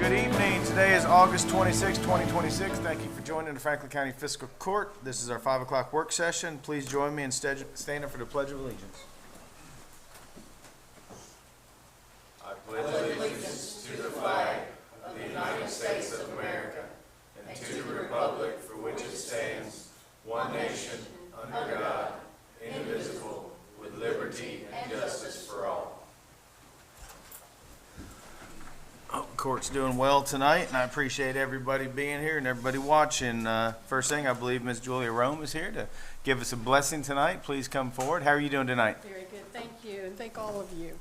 Good evening. Today is August 26, 2026. Thank you for joining the Franklin County Fiscal Court. This is our 5 o'clock work session. Please join me in standing for the Pledge of Allegiance. I pledge allegiance to the flag of the United States of America and to the republic for which it stands, one nation, under God, indivisible, with liberty and justice for all. Court's doing well tonight, and I appreciate everybody being here and everybody watching. First thing, I believe Ms. Julia Rome is here to give us a blessing tonight. Please come forward. How are you doing tonight? Very good. Thank you, and thank all of you.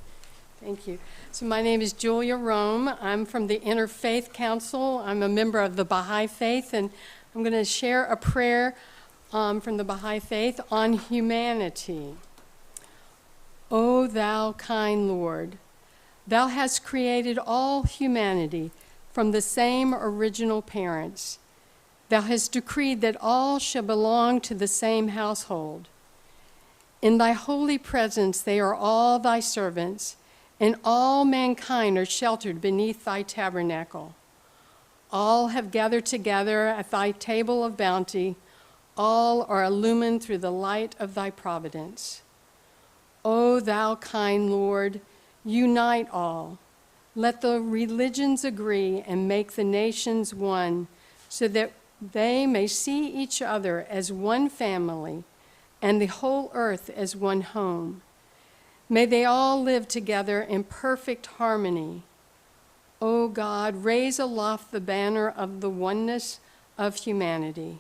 Thank you. So my name is Julia Rome. I'm from the Interfaith Council. I'm a member of the Baha'i Faith, and I'm going to share a prayer from the Baha'i Faith on humanity. O thou kind Lord, Thou hast created all humanity from the same original parents. Thou hast decreed that all shall belong to the same household. In thy holy presence they are all thy servants, and all mankind are sheltered beneath thy tabernacle. All have gathered together at thy table of bounty. All are illumined through the light of thy providence. O thou kind Lord, unite all. Let the religions agree and make the nations one, so that they may see each other as one family and the whole earth as one home. May they all live together in perfect harmony. O God, raise aloft the banner of the oneness of humanity.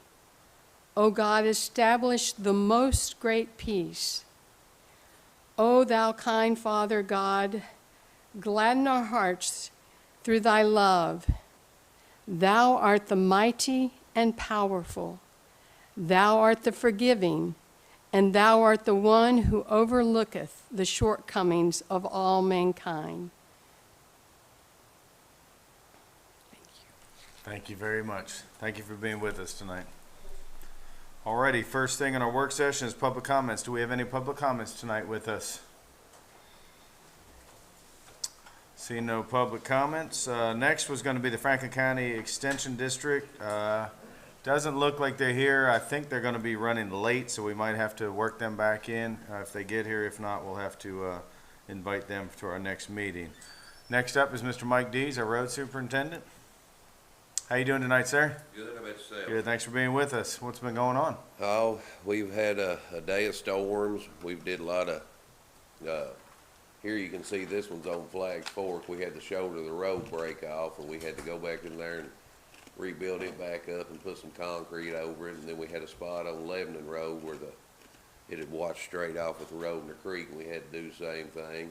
O God, establish the most great peace. O thou kind Father God, gladden our hearts through thy love. Thou art the mighty and powerful. Thou art the forgiving, and thou art the one who overlooketh the shortcomings of all mankind. Thank you. Thank you very much. Thank you for being with us tonight. Alrighty, first thing in our work session is public comments. Do we have any public comments tonight with us? See no public comments. Next was going to be the Franklin County Extension District. Doesn't look like they're here. I think they're going to be running late, so we might have to work them back in if they get here. If not, we'll have to invite them to our next meeting. Next up is Mr. Mike Dees, our road superintendent. How you doing tonight, sir? Good, how about yourself? Good, thanks for being with us. What's been going on? Oh, we've had a day of storms. We've did a lot of, here you can see this one's on Flags Fork. We had the shoulder of the road break off, and we had to go back in there and rebuild it back up and put some concrete over it. And then we had a spot on Lebanon Road where it had washed straight off with the road in the creek, and we had to do the same thing.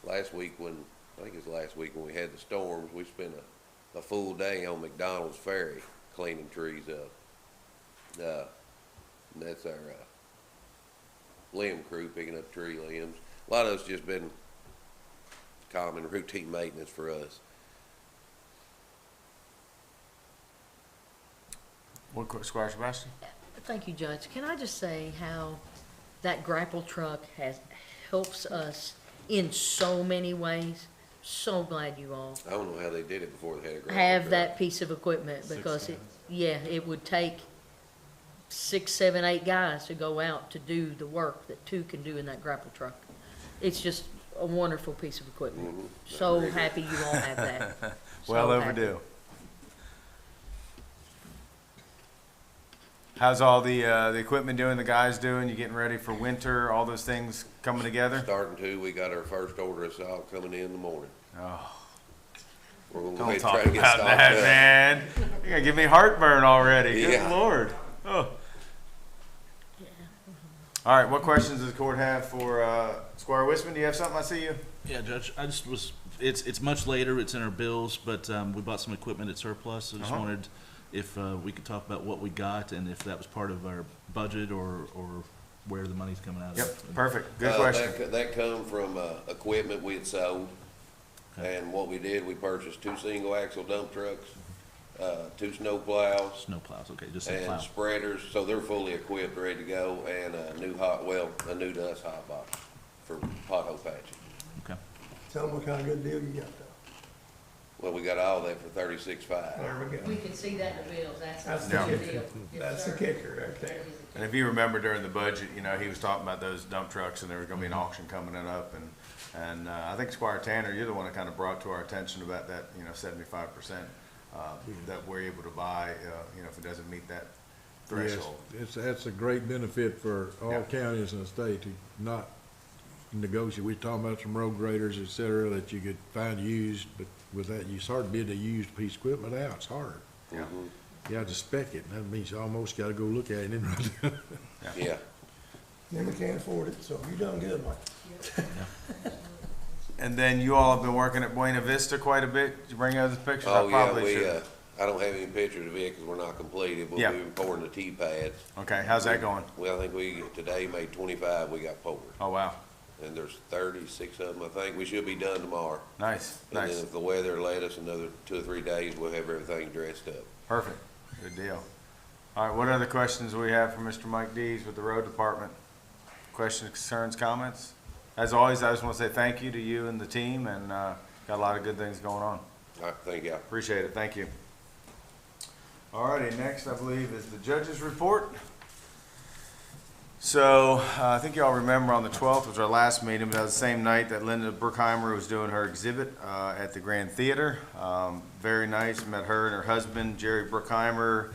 Last week when we had the storms, we spent a full day on McDonald's Ferry cleaning trees up. And that's our limb crew picking up tree limbs. A lot of it's just been common routine maintenance for us. Squire Sebastian? Thank you, Judge. Can I just say how that grapple truck helps us in so many ways? So glad you all I don't know how they did it before they had a grapple have truck. that piece of equipment, because it would take 6, 7, 8 guys to go out to do the work that 2 can do in that grapple truck. It's just a wonderful piece of equipment. Mm-hmm. So happy you all have that. Well So overdue. happy. How's all the equipment doing, the guys doing? You getting ready for winter, all those things coming together? Starting to, we got our first order of salt coming in the morning. Oh, We're gonna go don't ahead and talk try to get about stocked that, up. man. You're going to give me heartburn already. Good Yeah. Lord. Oh. All right, what questions does the court have for Squire Wisman? Do you have something? I see you. Yeah, Judge, it's much later, it's in our bills, but we bought some equipment at surplus, so just wanted if we could talk about what we got and if that was part of our budget or where the money's coming out of. Yep, perfect. Good question. That come from equipment we had sold. And what we did, we purchased 2 single axle dump trucks, 2 snow plows, Snow plows, okay, just some and plow. spreaders, so they're fully equipped, ready to go, and a new to us hot box for pothole patching. Okay. Tell them what kind of good deal you got Well, we got all that for 36.5. There we go. We can see that in the bills, that's That's the the good kicker. deal. Yes, That's the sir. kicker right there. And if you remember during the budget, you know, he was talking about those dump trucks and there was gonna be an auction coming up and I think Squire Tanner, you're the one that kind of brought to our attention about that, you know, 75%, that we're able to buy, you know, if it doesn't meet that Yes, threshold. that's a great benefit for Yeah. all counties in the state to not negotiate. We're talking about some road graders, et cetera, that you could find used, but with that, it's hard to bid a used piece of equipment out. It's hard. Yeah. You have to spec it. That means you almost gotta go look at it and then Yeah. Then we can't afford it, so you done good, Mike. And then you all have been working at Buena Vista quite a bit. Did you bring those pictures? I Oh, yeah, probably should. I don't have any pictures of it because we're not completed, but Yeah. we've been pouring the T-pads. Okay, how's that going? Well, I think we, today made 25 we got poured. Oh, wow. And there's 36 of them, I think. We should be done tomorrow. Nice, And then nice. if the weather let us another 2 or 3 days, we'll have everything dressed up. Perfect. Good deal. All right, what other questions do we have for Mr. Mike Dees with the road department? Questions, concerns, comments? As always, I just want to say thank you to you and the team and, got a lot of good things going on. All right, thank you. Appreciate it. Thank you. All righty, next I believe is the judge's report. So, I think y'all remember on the 12th was our last meeting, but that was the same night that Linda Bruckheimer was doing her exhibit at the Grand Theater. Very nice, met her and her husband, Jerry Bruckheimer.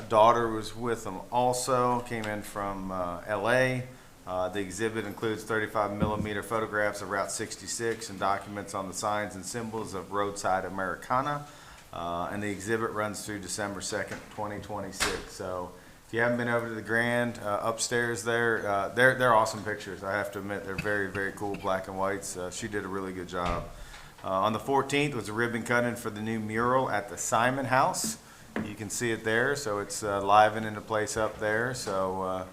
Daughter was with them also, came in from LA. The exhibit includes 35mm photographs of Route 66 and documents on the signs and symbols of roadside Americana. And the exhibit runs through December 2nd, 2026. So if you haven't been over to the Grand, upstairs there, they're awesome pictures. I have to admit, they're very, very cool black and whites. She did a really good job. On the 14th was a ribbon cutting for the new mural at the Simon House. You can see it there, so it's livening the place up there. So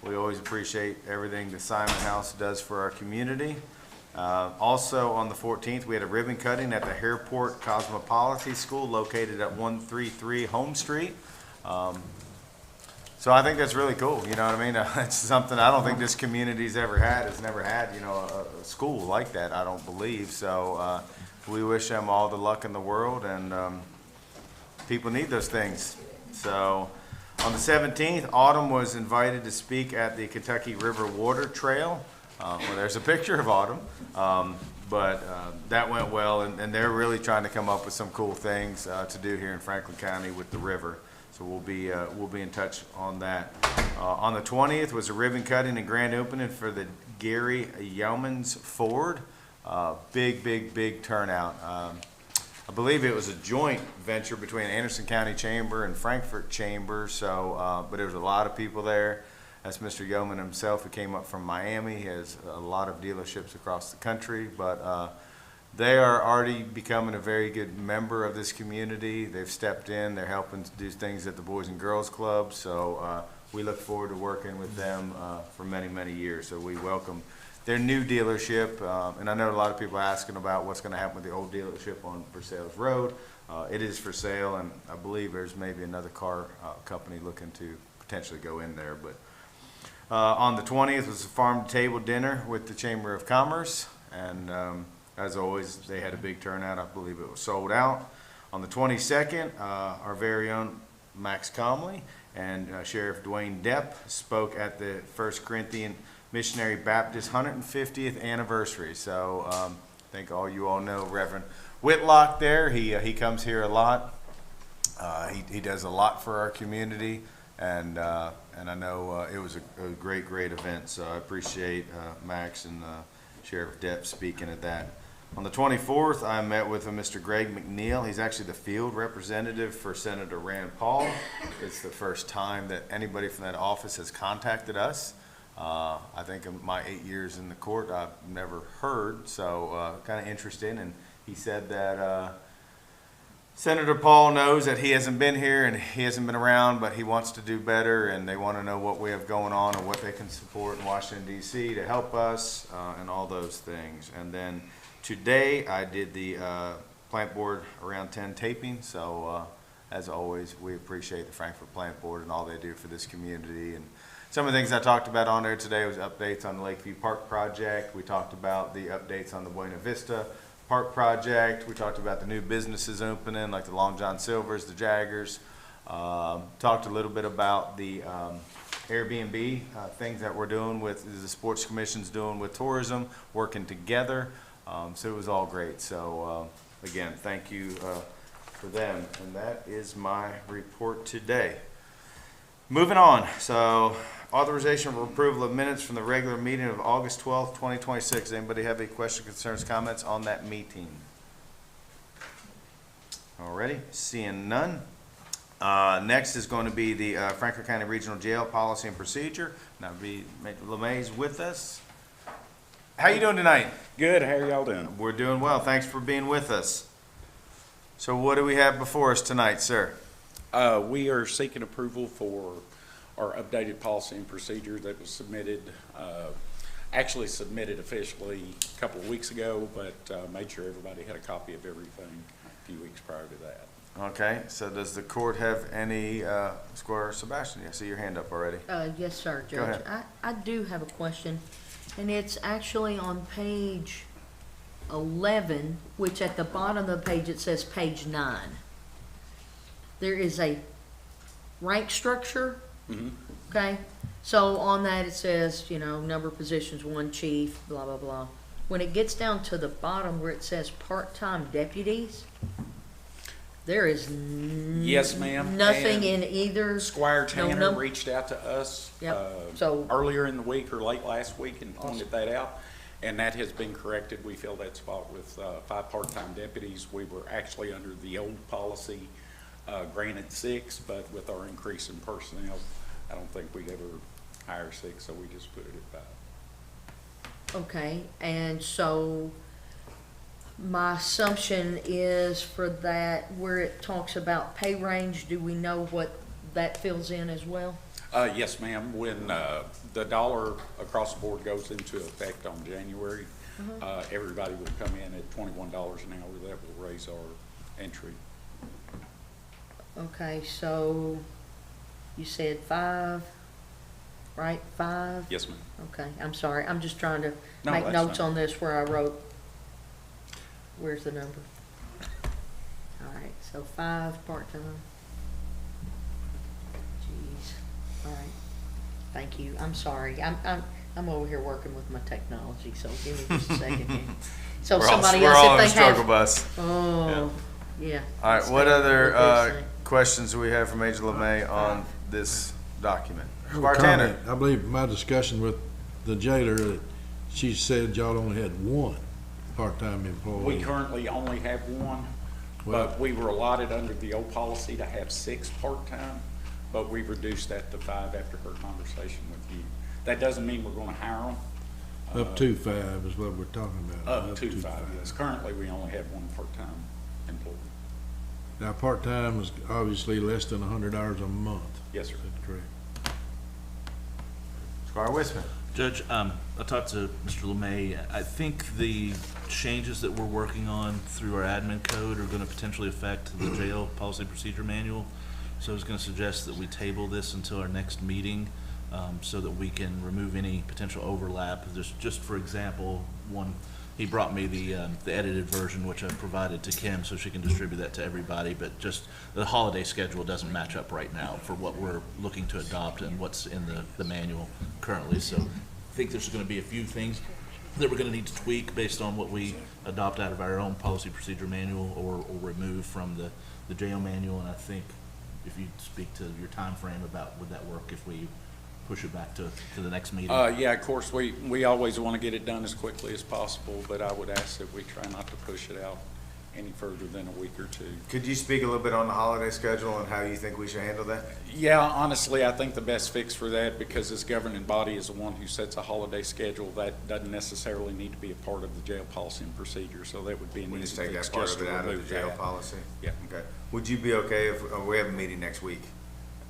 we always appreciate everything the Simon House does for our community. Also on the 14th, we had a ribbon cutting at the Hairport Cosmopolitan School located at 133 Home Street. So I think that's really cool, you know what I mean? It's something I don't think this community's ever had. It's never had, you know, a school like that, I don't believe. So we wish them all the luck in the world, and people need those things. So on the 17th, Autumn was invited to speak at the Kentucky River Water Trail. Well, there's a picture of Autumn, but that went well, and they're really trying to come up with some cool things to do here in Franklin County with the river. So we'll be in touch on that. On the 20th was a ribbon cutting and grand opening for the Gary Yeomans Ford. Big turnout. I believe it was a joint venture between Anderson County Chamber and Frankfort Chamber. So, but there was a lot of people there. That's Mr. Yeoman himself, who came up from Miami. He has a lot of dealerships across the country, but they are already becoming a very good member of this community. They've stepped in. They're helping to do things at the Boys and Girls Club. So we look forward to working with them for many years. So we welcome their new dealership. And I know a lot of people are asking about what's going to happen with the old dealership on Versailles Road. It is for sale, and I believe there's maybe another car company looking to potentially go in there. But on the 20th was a farm-to-table dinner with the Chamber of Commerce, and as always, they had a big turnout. I believe it was sold out. On the 22nd, our very own Max Comley and Sheriff Dwayne Depp spoke at the First Corinthian Missionary Baptist 150th anniversary. So I think you all know Reverend Whitlock there. He comes here a lot. He does a lot for our community, and I know it was a great event. So I appreciate Max and Sheriff Depp speaking at that. On the 24th, I met with Mr. Greg McNeil. He's actually the field representative for Senator Rand Paul. It's the first time that anybody from that office has contacted us. I think in my 8 years in the court, I've never heard, so kind of interesting. And he said that Senator Paul knows that he hasn't been here and he hasn't been around, but he wants to do better, and they want to know what we have going on and what they can support in Washington, D.C. to help us and all those things. And then today, I did the Plant Board Around 10 taping, so as always, we appreciate the Frankfort Plant Board and all they do for this community. And some of the things I talked about on there today was updates on the Lakeview Park project. We talked about the updates on the Buena Vista park project. We talked about the new businesses opening, like the Long John Silvers, the Jaggers. Talked a little bit about the Airbnb, things that we're doing with, the Sports Commission's doing with tourism, working together. So it was all great. So again, thank you for them. And that is my report today. Moving on, so authorization for approval of minutes from the regular meeting of August 12th, 2026. Anybody have any questions, concerns, comments on that meeting? Alrighty, seeing none. Next is going to be the Franklin County Regional Jail Policy and Procedure. Now, Major LeMay's with us. How you doing tonight? Good, how are y'all doing? We're doing well. Thanks for being with us. So what do we have before us tonight, sir? We are seeking approval for our updated policy and procedure that was submitted, actually submitted officially a couple of weeks ago, but made sure everybody had a copy of everything a few weeks prior to that. Okay, so does the court have any, Squire Sebastian, I see your hand up already. Yes, sir, Go Judge. ahead. I do have a question, and it's actually on page 11, which at the bottom of the page, it says page 9. There is a rank structure, okay? So on that, it says, you know, number of positions, 1 chief, blah, blah, blah. When it gets down to the bottom where it says part-time deputies, there is Yes, ma'am. nothing And in either. Squire No, Tanner no. reached out to us Yep. So- earlier in the week or late last week and pointed that out, and that has been corrected. We fill that spot with 5 part-time deputies. We were actually under the old policy, granted 6, but with our increase in personnel, I don't think we'd ever hire 6, so we just put it at 5. Okay, and so my assumption is for that, where it talks about pay range, do we know what that fills in as well? Yes, ma'am. When the dollar across the board goes into effect on January, everybody will come in at $21 an hour. That will raise our entry. Okay, so you said 5, right? 5? Yes, ma'am. Okay, I'm sorry, I'm just trying to No, make that's notes fine. on this where I wrote, where's the number? All right, so 5 part-time. Jeez, all right, thank you, I'm sorry, I'm over here working with my technology, so give me just a second here. So somebody We're else, all on a if they struggle have, bus. oh, yeah. All right, that's what what other they're saying. questions do we have for Major LeMay on this document? I have a Squire Tanner? comment. I believe my discussion with the jailer, that she said y'all only had 1 part-time employee. We currently only have 1, but we were allotted under the old policy to have 6 part-time, but we reduced that to 5 after her conversation with you. That doesn't mean we're gonna hire them. Up to 5 is what we're talking about. Up to 5, yes. Currently, we only have 1 part-time employee. Now, part-time is obviously less than 100 hours a month. Yes, sir. That's correct. Squire Wisman? Judge, I talked to Mr. LeMay. I think the changes that we're working on through our admin code are going to potentially affect the jail policy and procedure manual. So I was going to suggest that we table this until our next meeting, so that we can remove any potential overlap. There's just, for example, he brought me the edited version, which I provided to Kim so she can distribute that to everybody, but just the holiday schedule doesn't match up right now for what we're looking to adopt and what's in the manual currently. So I think there's gonna be a few things that we're gonna need to tweak based on what we adopt out of our own policy procedure manual or remove from the jail manual. And I think if you speak to your time frame about would that work if we push it back to the next meeting? Yeah, of course, we always want to get it done as quickly as possible, but I would ask that we try not to push it out any further than a week or 2. Could you speak a little bit on the holiday schedule and how you think we should handle that? Yeah, honestly, I think the best fix for that, because this governing body is the one who sets a holiday schedule, that doesn't necessarily need to be a part of the jail policy and procedure, so that would be an We easy just take fix that part just of to it out of the remove jail that. policy? Yeah. Okay. Would you be okay if, we have a meeting next week,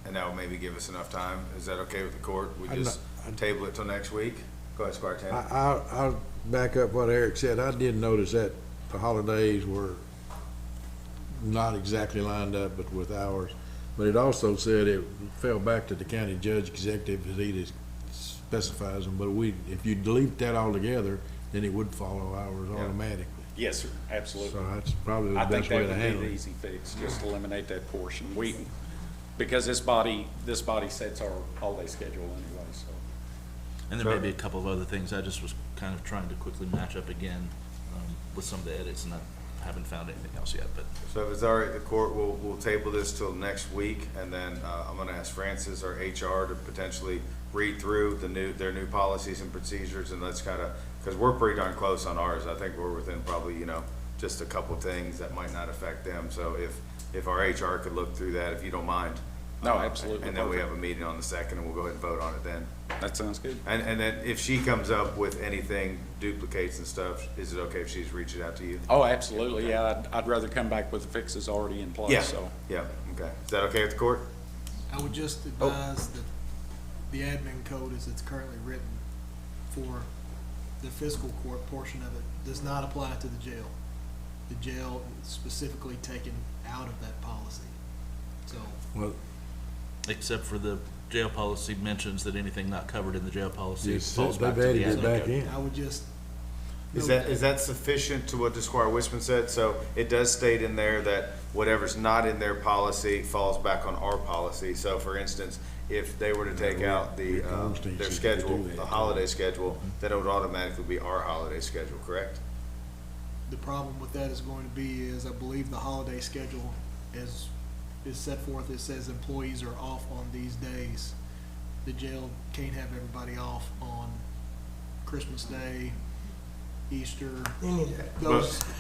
and that will maybe give us enough time? Is that okay with the court? We I'm just table it till next week? Go ahead, Squire Tanner. I'll back up what Eric said. I did notice that the holidays were not exactly lined up, but with hours. But it also said it fell back to the county judge executive as he specifies them. But if you delete that altogether, then it would follow hours automatically. Yes, sir, absolutely. So that's probably the I think best that way to would be handle the it. easy fix, just eliminate that portion. Because this body sets our holiday schedule anyway, so. And there may be a couple of other things. I just was kind of trying to quickly match up again with some of the edits, and I haven't found anything else yet, but. So if it's all right, the court will table this till next week, and then, I'm gonna ask Francis, our HR, to potentially read through their new policies and procedures, and let's kinda, cause we're pretty darn close on ours. I think we're within probably, just a couple things that might not affect them. So if our HR could look through that, if you don't mind. No, absolutely. And then we have a meeting on the 2nd, and we'll go ahead and vote on it then. That sounds good. And then if she comes up with anything, duplicates and stuff, is it okay if she's reaching out to you? Oh, absolutely, yeah, I'd rather come back with the fixes already in Yeah, place, so. yeah, okay. Is that okay with the court? I would just advise that the admin code as it's currently written for the fiscal court portion of it does not apply to the jail. The jail is specifically taken out of that policy. So, Well, Except for the jail policy mentions that anything not covered in the jail policy you said falls back they've to the added it admin back code. in. I would just. Is note that sufficient to what the Squire Wishman said? So it does state in there that whatever's not in their policy falls back on our policy. So for instance, if they were to take out Rick Ornstein their said schedule, to do that, the too. holiday schedule, then it would automatically be our holiday schedule, correct? The problem with that is going to be is I believe the holiday schedule is set forth, it says employees are off on these days. The jail can't have everybody off on Christmas Day, Easter, Any of that.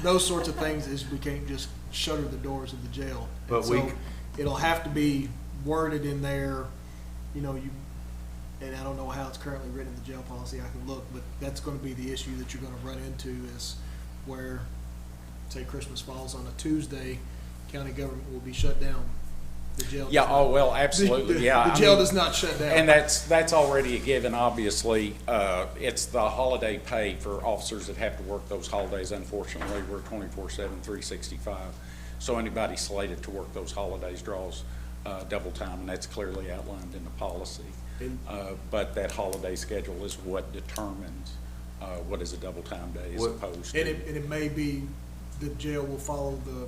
those sorts of things is we can't just shutter the doors of the jail. But And we so it'll have to be worded in there, and I don't know how it's currently written in the jail policy, I can look, but that's gonna be the issue that you're gonna run into is where, say Christmas falls on a Tuesday, county government will be shut down. The jail. Yeah, does oh, not. well, absolutely, yeah. The I jail mean, does not shut down. And that's already a given, obviously. It's the holiday pay for officers that have to work those holidays. Unfortunately, we're 24/7, 365. So anybody slated to work those holidays draws double time, and that's clearly outlined in the policy. And- But that holiday schedule is what determines what is a double time day as What- opposed And to. it may be the jail will follow the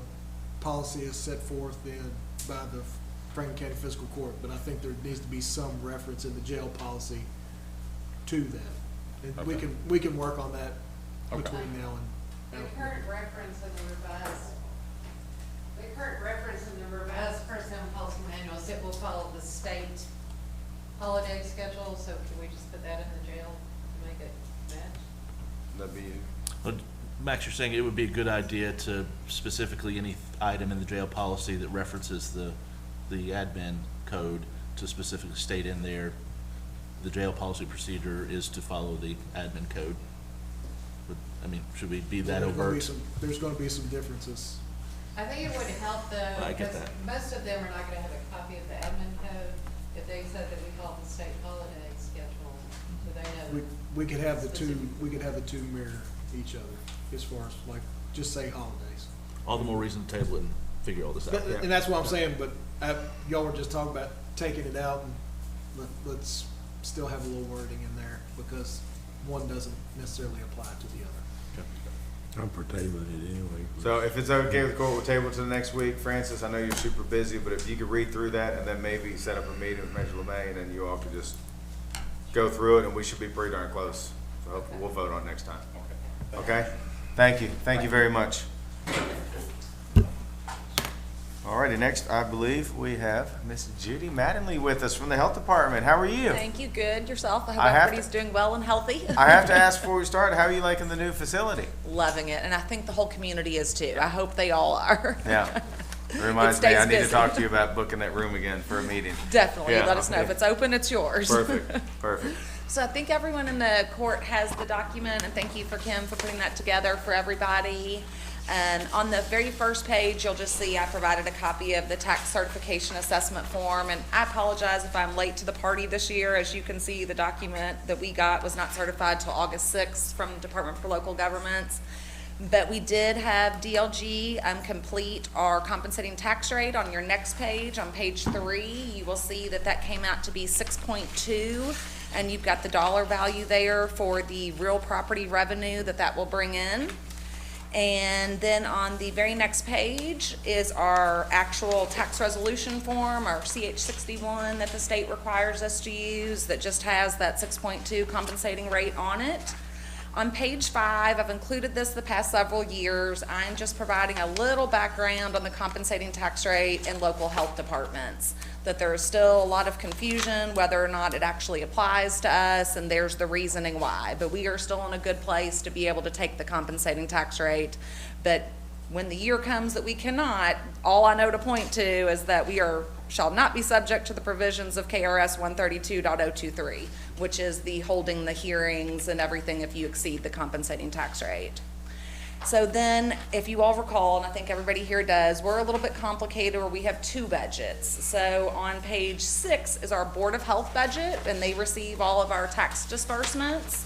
policy as set forth then by the Franklin County Fiscal Court, but I think there needs to be some reference in the jail policy to that. And Okay. we can work on that Okay. between now The and. current reference in the revised personnel policy manuals, it will follow the state holiday schedule, so can we just put that in the jail to make it match? That'd be you. Well, Max, you're saying it would be a good idea to specifically any item in the jail policy that references the admin code to specifically state in there, the jail policy procedure is to follow the admin code. Should we be that overt? There's gonna be some differences. I think it would help though, I get because that. most of them are not gonna have a copy of the admin code, if they said that we follow the state holiday schedule, so they know. We could have the two mirror each other as far as like, just say holidays. All the more reason to table it and figure all this out. And that's what I'm saying, but y'all were just talking about taking it out and let's still have a little wording in there because one doesn't necessarily apply to the other. I'm for tabling it anyway. So if it's okay with the court, we'll table to the next week. Francis, I know you're super busy, but if you could read through that and then maybe set up a meeting with Major LeMay, and then you all could just go through it, and we should be pretty darn close. So hopefully we'll vote on it next time. Okay? Thank you. Thank you very much. Alrighty, next, I believe we have Miss Judy Mattingly with us from the Health Department. How are you? Thank you. Good. Yourself? I hope I have everybody's doing well and healthy. I have to ask before we start, how are you liking the new facility? Loving it. And I think the whole community is too. I hope they all are. Yeah. It reminds It me, stays I need to busy. talk to you about booking that room again for a meeting. Definitely. Yeah, Let us know. okay. If it's open, it's yours. Perfect, perfect. So I think everyone in the court has the document, and thank you for Kim for putting that together for everybody. And on the very first page, you'll just see I provided a copy of the tax certification assessment form. And I apologize if I'm late to the party this year. As you can see, the document that we got was not certified till August 6th from the Department for Local Governments. But we did have DLG complete our compensating tax rate. On your next page, on page 3, you will see that that came out to be 6.2, and you've got the dollar value there for the real property revenue that will bring in. And then on the very next page is our actual tax resolution form, our CH-61 that the state requires us to use, that just has that 6.2 compensating rate on it. On page 5, I've included this the past several years. I'm just providing a little background on the compensating tax rate in local health departments, that there is still a lot of confusion whether or not it actually applies to us, and there's the reasoning why. But we are still in a good place to be able to take the compensating tax rate. But when the year comes that we cannot, all I know to point to is that we shall not be subject to the provisions of KRS 132.023, which is the holding the hearings and everything if you exceed the compensating tax rate. So then, if you all recall, and I think everybody here does, we're a little bit complicated where we have two budgets. So on page 6 is our Board of Health budget, and they receive all of our tax disbursements.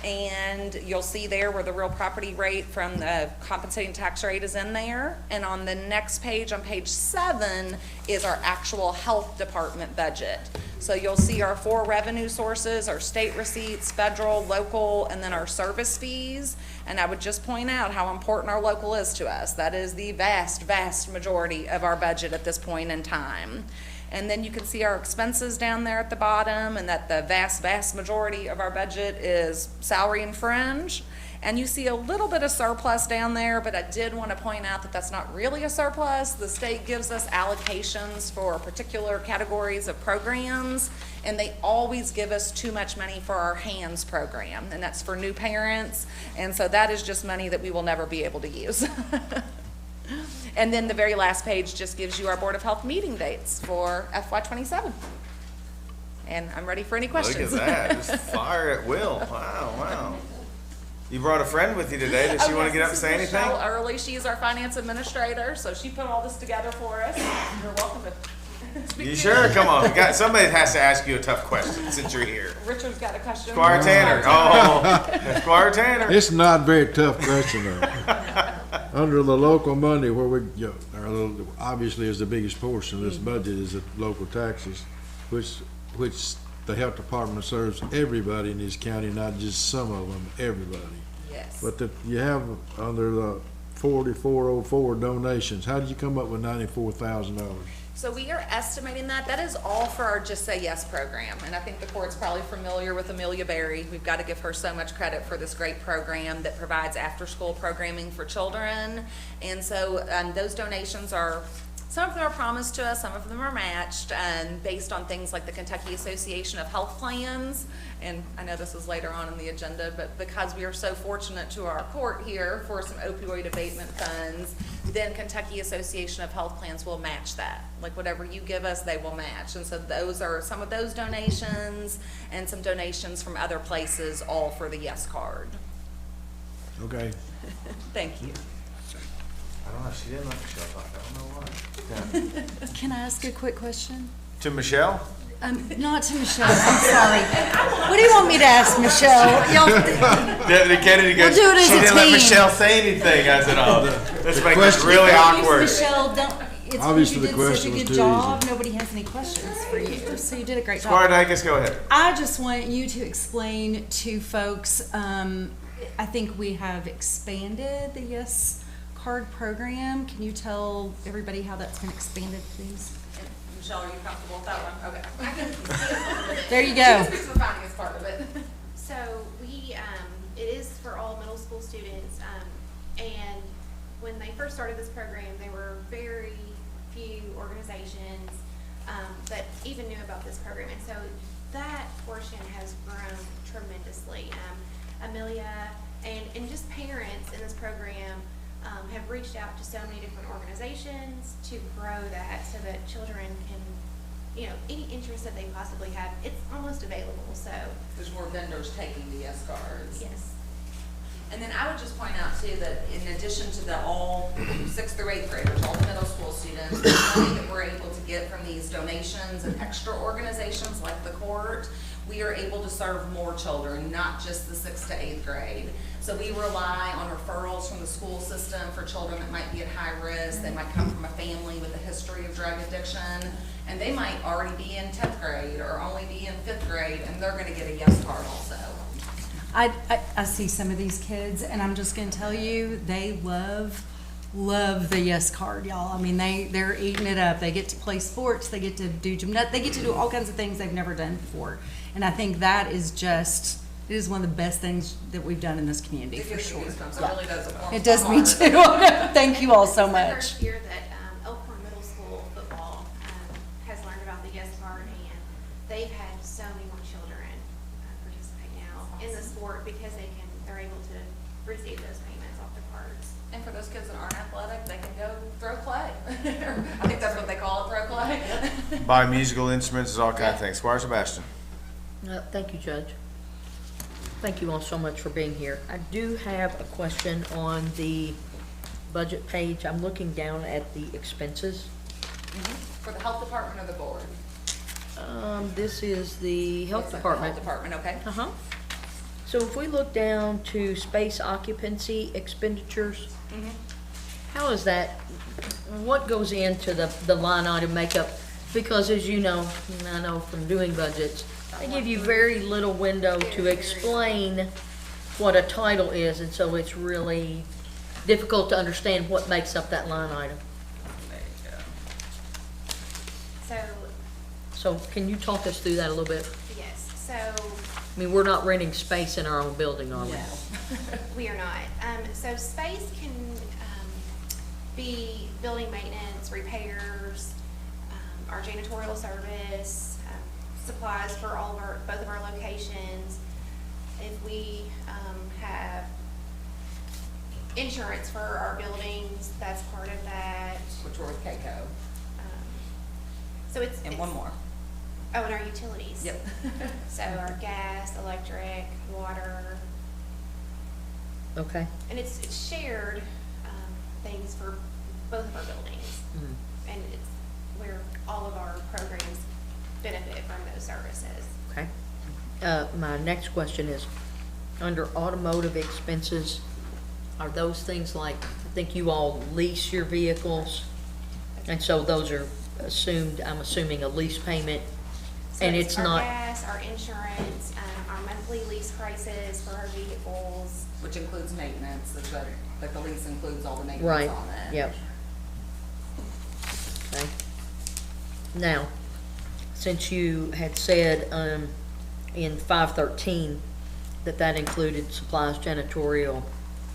And you'll see there where the real property rate from the compensating tax rate is in there. And on the next page, on page 7, is our actual health department budget. So you'll see our 4 revenue sources, our state receipts, federal, local, and then our service fees. And I would just point out how important our local is to us. That is the vast, vast majority of our budget at this point in time. And then you can see our expenses down there at the bottom, and that the vast, vast majority of our budget is salary and fringe. And you see a little bit of surplus down there, but I did want to point out that that's not really a surplus. The state gives us allocations for particular categories of programs, and they always give us too much money for our HANDS program, and that's for new parents. And so that is just money that we will never be able to use. And then the very last page just gives you our Board of Health meeting dates for FY27. And I'm ready for any questions. Look at that, just fire at will. Wow, wow. You brought a friend with you today. Does she want to get up and say anything? Michelle Early, she is our finance administrator, so she put all this together for us. You're welcome to speak. You to sure? Come on. Somebody has to ask you a tough question since you're here. Richard's got a question. Squire Tanner. Oh, Squire Tanner. It's not a very tough question though. Under the local money where obviously is the biggest portion of this budget is the local taxes, which the health department serves everybody in this county, not just some of them, everybody. Yes. But you have under the 4404 donations, how did you come up with $94,000? So we are estimating that. That is all for our Just Say Yes program. And I think the court's probably familiar with Amelia Berry. We've got to give her so much credit for this great program that provides after-school programming for children. And so those donations are, some of them are promised to us, some of them are matched, and based on things like the Kentucky Association of Health Plans. And I know this is later on in the agenda, but because we are so fortunate to our court here for some opioid abatement funds, then Kentucky Association of Health Plans will match that. Like whatever you give us, they will match. And so those are some of those donations and some donations from other places, all for the Yes card. Okay. Thank you. I don't know. She didn't like Michelle. I don't know why. Can I ask a quick question? To Michelle? Not to Michelle, I'm sorry. What do you want me to ask Michelle? The Kennedy goes, We'll do it as she a didn't let team." Michelle say anything. I said, oh, let's make this question- really Please, awkward. Michelle, don't, it's Obviously, because the you did such question a was good too job, nobody has any questions for you, so you did a great Squire job. Dacus, go ahead. I just want you to explain to folks, I think we have expanded the Yes Card program. Can you tell everybody how that's been expanded, please? Michelle, are you comfortable with that one? Okay. There you She go. can speak to the finance part of it. So we, it is for all middle school students, and when they first started this program, there were very few organizations that even knew about this program, and so that portion has grown tremendously. Amelia and just parents in this program have reached out to so many different organizations to grow that so that children can, any interest that they possibly have, it's almost available, so. There's more vendors taking the Yes cards. Yes. And then I would just point out too that in addition to the all 6th through 8th graders, all the middle school students, the money that we're able to get from these donations and extra organizations like the court, we are able to serve more children, not just the 6th to 8th grade. So we rely on referrals from the school system for children that might be at high risk. They might come from a family with a history of drug addiction, and they might already be in 10th grade or only be in 5th grade, and they're gonna get a Yes card also. I see some of these kids, and I'm just gonna tell you, they love the Yes Card, y'all. I mean, they're eating it up. They get to play sports, they get to do gymnastics, they get to do all kinds of things they've never done before. And I think that is just, it is one of the best things that we've done in this community, for sure. It really does. It does me too. Thank you all so It's the much. first year that Elkhorn Middle School football has learned about the Yes Card, and they've had so many more children participate now in the sport because they're able to receive those payments off the cards. And for those kids that aren't athletic, they can go throw clay. I think that's what they call it, throw clay. Buy musical instruments, all kind of things. Squire Sebastian. Thank you, Judge. Thank you all so much for being here. I do have a question on the budget page. I'm looking down at the expenses. For the health department or the board? This is the health It's the department. Health department, okay. Uh-huh. So if we look down to space occupancy expenditures, how is that, what goes into the line item makeup? Because as you know, and I know from doing budgets, they give you very little window to explain what a title is, and so it's really difficult to understand what makes up that line item. So, So can you talk us through that a little bit? yes, so I mean, we're not renting space in our own building, are we? we are not. So space can be building maintenance, repairs, our janitorial service, supplies for both of our locations. If we have insurance for our buildings, that's part of that. Which were with KCO. So it's. And it's- one more. Oh, and our utilities. Yep. So our gas, electric, water, Okay. and it's shared things for both of our buildings. Mhm. And it's where all of our programs benefit from those services. Okay. My next question is, under automotive expenses, are those things like, I think you all lease your vehicles, and so those are assumed, I'm assuming a lease payment, So and it's our not, gas, our insurance, our monthly lease prices for our vehicles. Which includes maintenance, but the lease includes all the right, maintenance on it. yep. Okay. Now, since you had said, in 513, that included supplies, janitorial,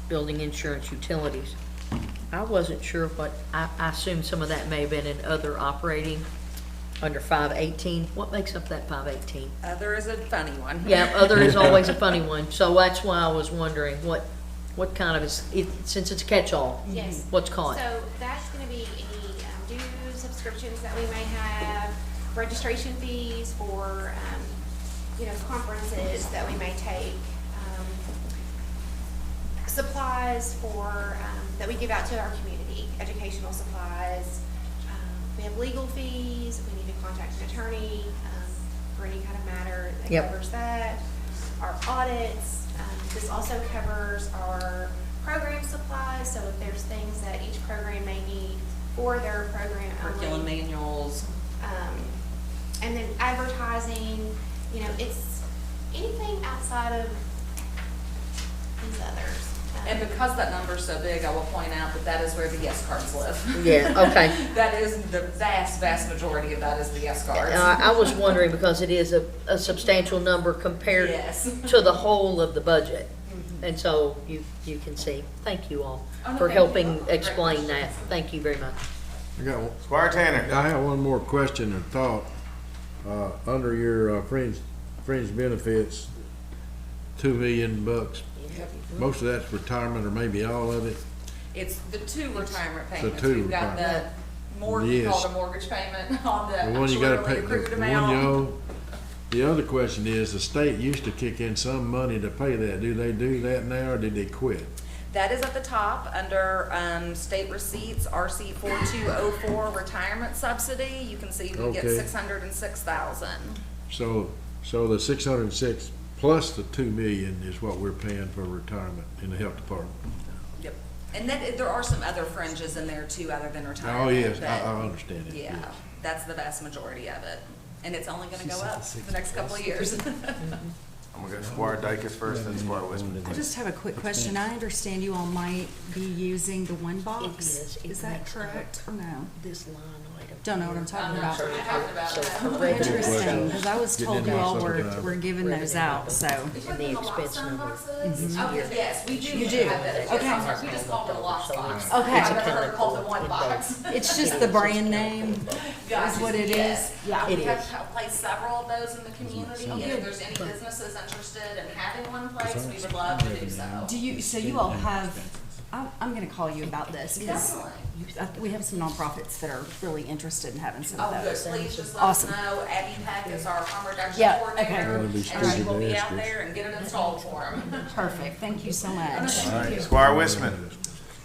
building insurance, utilities, I wasn't sure what, I assume some of that may have been in other operating under 518. What makes up that 518? Other is a funny one. Yeah, other is always a funny one, so that's why I was wondering what kind of is, since it's a catch-all, Yes. what's caught? So that's gonna be any dues, subscriptions that we may have, registration fees for, conferences that we may take, supplies for, that we give out to our community, educational supplies. We have legal fees, if we need to contact an attorney, for any kind of matter that Yep. covers that. Our audits, this also covers our program supplies, so if there's things that each program may need for their program Curriculum only. manuals. And then advertising, it's anything outside of these others. And because that number's so big, I will point out that is where the yes cards live. Yeah, okay. That is the vast majority of that is the yes cards. I was wondering, because it is a substantial number compared Yes. to the whole of the budget. And so you can see, thank you all Oh, no, for thank helping you. explain that. Thank you very much. I got one. Squire Tanner. I have one more question and thought. Under your fringe benefits, $2 million. Most of that's retirement, or maybe all of it. It's the two retirement The payments. two We've got the Yes. called a mortgage payment on the The one you gotta actuarially pay, accrued the one amount. you owe. The other question is, the state used to kick in some money to pay that. Do they do that now, or did they quit? That is at the top under state receipts, RC 4204 retirement subsidy. You can see we get Okay. 606,000. So the 606 plus the 2 million is what we're paying for retirement in the health department. Yep. And then there are some other fringes in there too, other than retirement. Oh, yes, but I understand it. Yeah, yes. that's the vast majority of it. And it's only gonna go up the next couple of years. I'm gonna go Squire Dacus first, then Squire Wisman. I just have a quick question. I understand you all might be using the one box. It Is that makes correct or no? This line item. Don't know what I'm talking about. So for Oh, revenue, interesting, because I was told you all were, Something. were giving those out, so. and the expense number. Okay, yes, we do. You do? have that. Okay. Yes, we just call it a lost box. Okay. I've never heard it called the one box. It's just the brand name is what it is? Yes. Yeah, It we have is. placed several of those in the community, and if there's any businesses interested in having one place, we would love to do so. Do you, so you all have, I'm gonna call you about this, because we have some nonprofits that are really interested in having some of Oh, good, those. please just let us Awesome. know. Abby Peck is our harm reduction Yeah, coordinator, okay. and she will be out there and get it installed for them. Perfect, thank you so much. All right, Squire Wisman.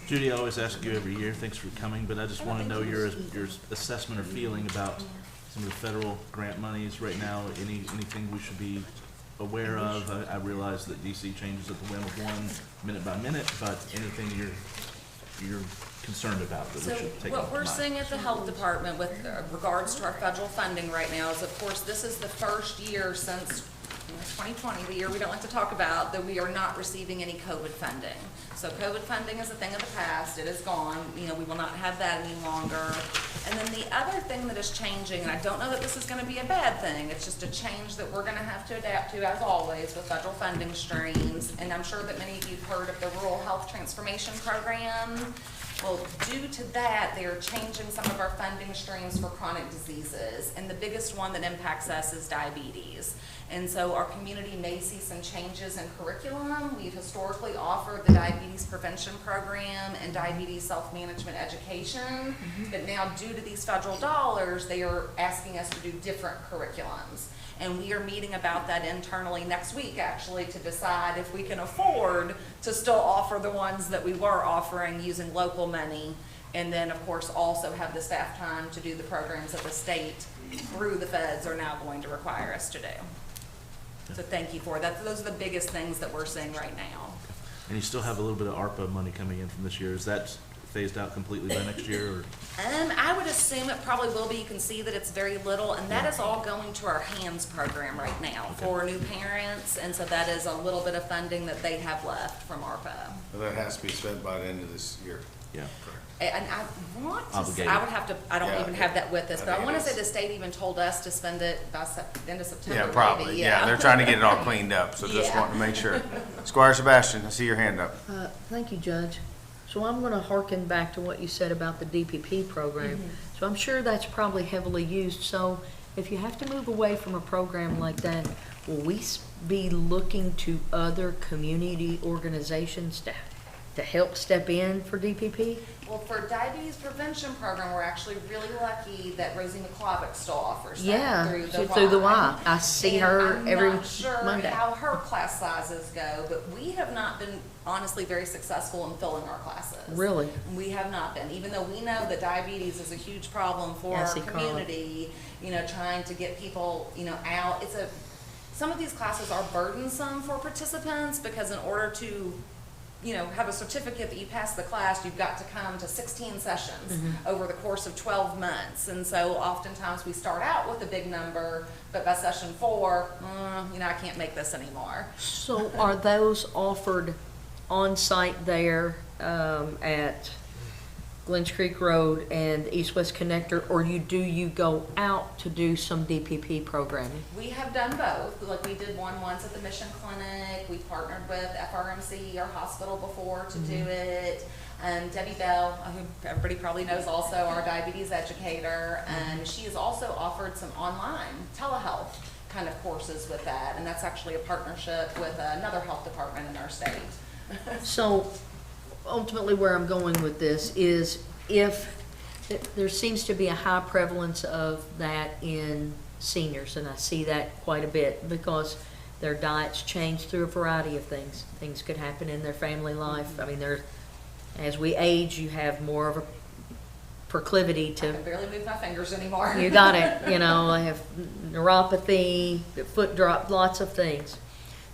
Judy, I always ask you every year, thanks for coming, but I just want to know your assessment or feeling about some of the federal grant monies right now. Anything we should be aware of? I realize that DC changes at the whim of one, minute by minute, but anything you're concerned about that we So should take what into we're mind? seeing at the health department with regards to our federal funding right now is, of course, this is the first year since 2020, the year we don't like to talk about, that we are not receiving any COVID funding. So COVID funding is a thing of the past, it is gone, we will not have that any longer. And then the other thing that is changing, and I don't know that this is gonna be a bad thing, it's just a change that we're gonna have to adapt to, as always, with federal funding streams. And I'm sure that many of you have heard of the Rural Health Transformation Program. Well, due to that, they are changing some of our funding streams for chronic diseases, and the biggest one that impacts us is diabetes. And so our community may see some changes in curriculum. We've historically offered the diabetes prevention program and diabetes self-management education, but now due to these federal dollars, they are asking us to do different curriculums. And we are meeting about that internally next week, actually, to decide if we can afford to still offer the ones that we were offering using local money. And then, of course, also have the staff time to do the programs that the state, through the feds, are now going to require us to do. So thank you for that. Those are the biggest things that we're seeing right now. And you still have a little bit of ARPA money coming in from this year. Is that phased out completely by next year, or? I would assume it probably will be. You can see that it's very little, and that is all going to our HANDS program right now for new parents, and so that is a little bit of funding that they have left from ARPA. Well, that has to be spent by the end of this year. Yeah. And I want to say, Obligated. I would have to, I don't Yeah, even have that with us, I but I think want it to say is. the state even told us to spend it by the end of September. Yeah, probably, maybe, yeah, they're trying to get it all cleaned up, so just Yeah. wanting to make sure. Squire Sebastian, I see your hand up. Thank you, Judge. So I'm gonna hearken back to what you said about the DPP program. So I'm sure that's probably heavily used. So if you have to move away from a program like that, will we be looking to other community organizations to help step in for DPP? Well, for diabetes prevention program, we're actually really lucky that Rosie McClavick still offers that Yeah, through through the Y. Y. I see And her every I'm not sure Monday. how her class sizes go, but we have not been honestly very successful in filling our classes. Really? We have not been, even though we know that diabetes is a huge problem for Yeah, I our see Carla. community, trying to get people, out. Some of these classes are burdensome for participants because in order to have a certificate that you passed the class, you've got to come to 16 sessions over the course of 12 months. And so oftentimes we start out with a big number, but by session 4, I can't make this anymore. So are those offered on-site there at Glens Creek Road and East-West Connector, or do you go out to do some DPP programming? We have done both. Like we did one once at the Mission Clinic. We partnered with FRMC, our hospital, before to do it. Debbie Bell, who everybody probably knows, also our diabetes educator, and she has also offered some online telehealth kind of courses with that, and that's actually a partnership with another health department in our state. So ultimately where I'm going with this is if there seems to be a high prevalence of that in seniors, and I see that quite a bit because their diets change through a variety of things. Things could happen in their family life. I mean, as we age, you have more of a proclivity I to, can barely move my fingers anymore. you got it, I have neuropathy, foot drop, lots of things.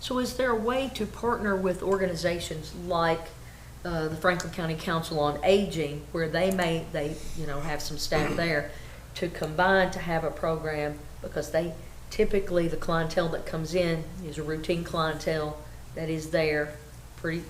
So is there a way to partner with organizations like the Franklin County Council on Aging, where they have some staff there, to combine to have a program, because they typically the clientele that comes in is a routine clientele that is there pretty,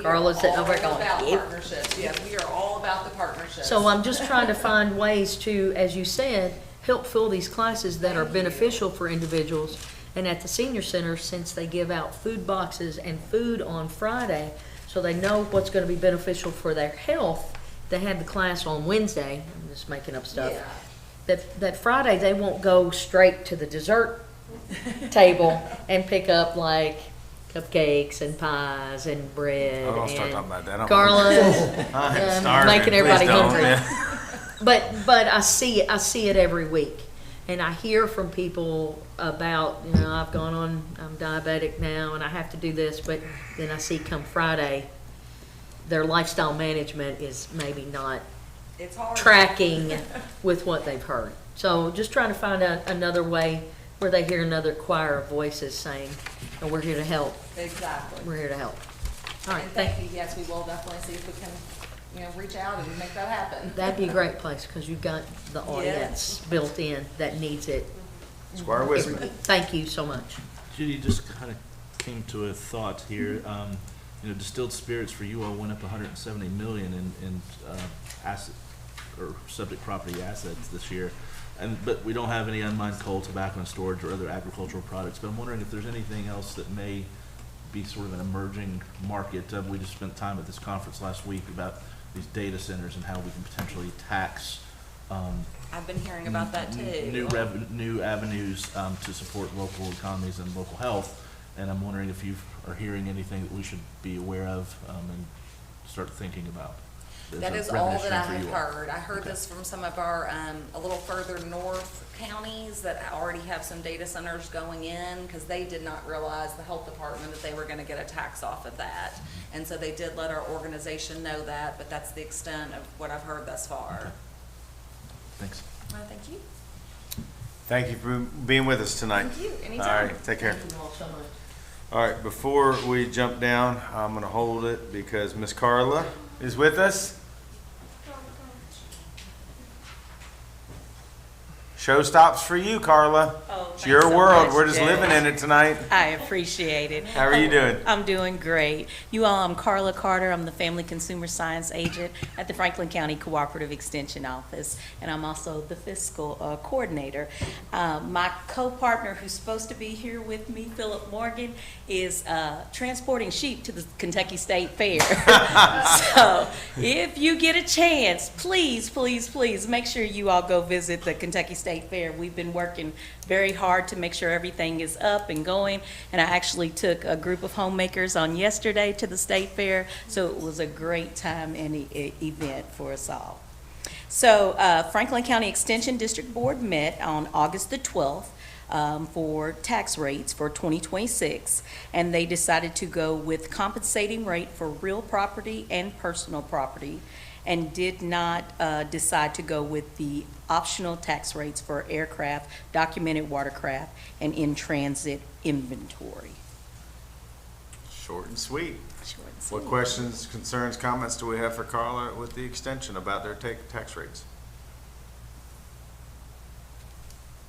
Carla's sitting over there going, about "Yep." partnerships, yes, we are all about the partnerships. So I'm just trying to find ways to, as you said, help fill these classes that are beneficial for individuals. And at the senior center, since they give out food boxes and food on Friday, so they know what's gonna be beneficial for their health, they had the class on Wednesday, I'm just making up stuff. Yeah. That Friday, they won't go straight to the dessert table and pick up like cupcakes and pies and bread. Oh, don't start and talking about that. I'm Carla's I'm starving. making everybody Please don't. hungry. Yeah. But I see it every week. And I hear from people about, I've gone on, I'm diabetic now and I have to do this, but then I see come Friday, their lifestyle management is maybe not It's hard. tracking with what they've heard. So just trying to find out another way where they hear another choir of voices saying, "Oh, we're here to help, Exactly. we're here to help." All right, And thank thank you, yes, we will definitely see if we can, reach out and make that happen. That'd be a great place, because you've got the audience built in that needs it. Squire Wisdom. Thank you so much. Judy, just kind of came to a thought here. Distilled spirits for you all went up 170 million in asset or subject property assets this year. But we don't have any unmined coal, tobacco and storage or other agricultural products. But I'm wondering if there's anything else that may be sort of an emerging market. We just spent time at this conference last week about these data centers and how we can potentially tax I've been hearing about that too. new avenues to support local economies and local health. And I'm wondering if you are hearing anything that we should be aware of and start thinking about. as That a is revenue all that I stream for have you all. heard. I heard this from some of our, a little further north counties that already have some data centers going in, because they did not realize, the health department, that they were gonna get a tax off of that. And so they did let our organization know that, but that's the extent of what I've heard thus far. Okay. Thanks. Well, thank you. Thank you for being with us tonight. Thank you. All Anytime. right, take care. Thank you all so much. All right, before we jump down, I'm gonna hold it because Miss Carla is with us. Show stops for you, Carla. Oh, It's thanks your so world. much, We're just Jay. living in it tonight. I appreciate it. How are you doing? I'm doing great. You all, I'm Carla Carter. I'm the Family Consumer Science Agent at the Franklin County Cooperative Extension Office, and I'm also the Fiscal Coordinator. My co-partner, who's supposed to be here with me, Philip Morgan, is transporting sheep to the Kentucky State Fair. So if you get a chance, please, please, please, make sure you all go visit the Kentucky State Fair. We've been working very hard to make sure everything is up and going, and I actually took a group of homemakers on yesterday to the state fair, so it was a great time and event for us all. So Franklin County Extension District Board met on August the 12th for tax rates for 2026, and they decided to go with compensating rate for real property and personal property, and did not decide to go with the optional tax rates for aircraft, documented watercraft, and in-transit inventory. Short and sweet. Short and What sweet. questions, concerns, comments do we have for Carla with the extension about their tax rates?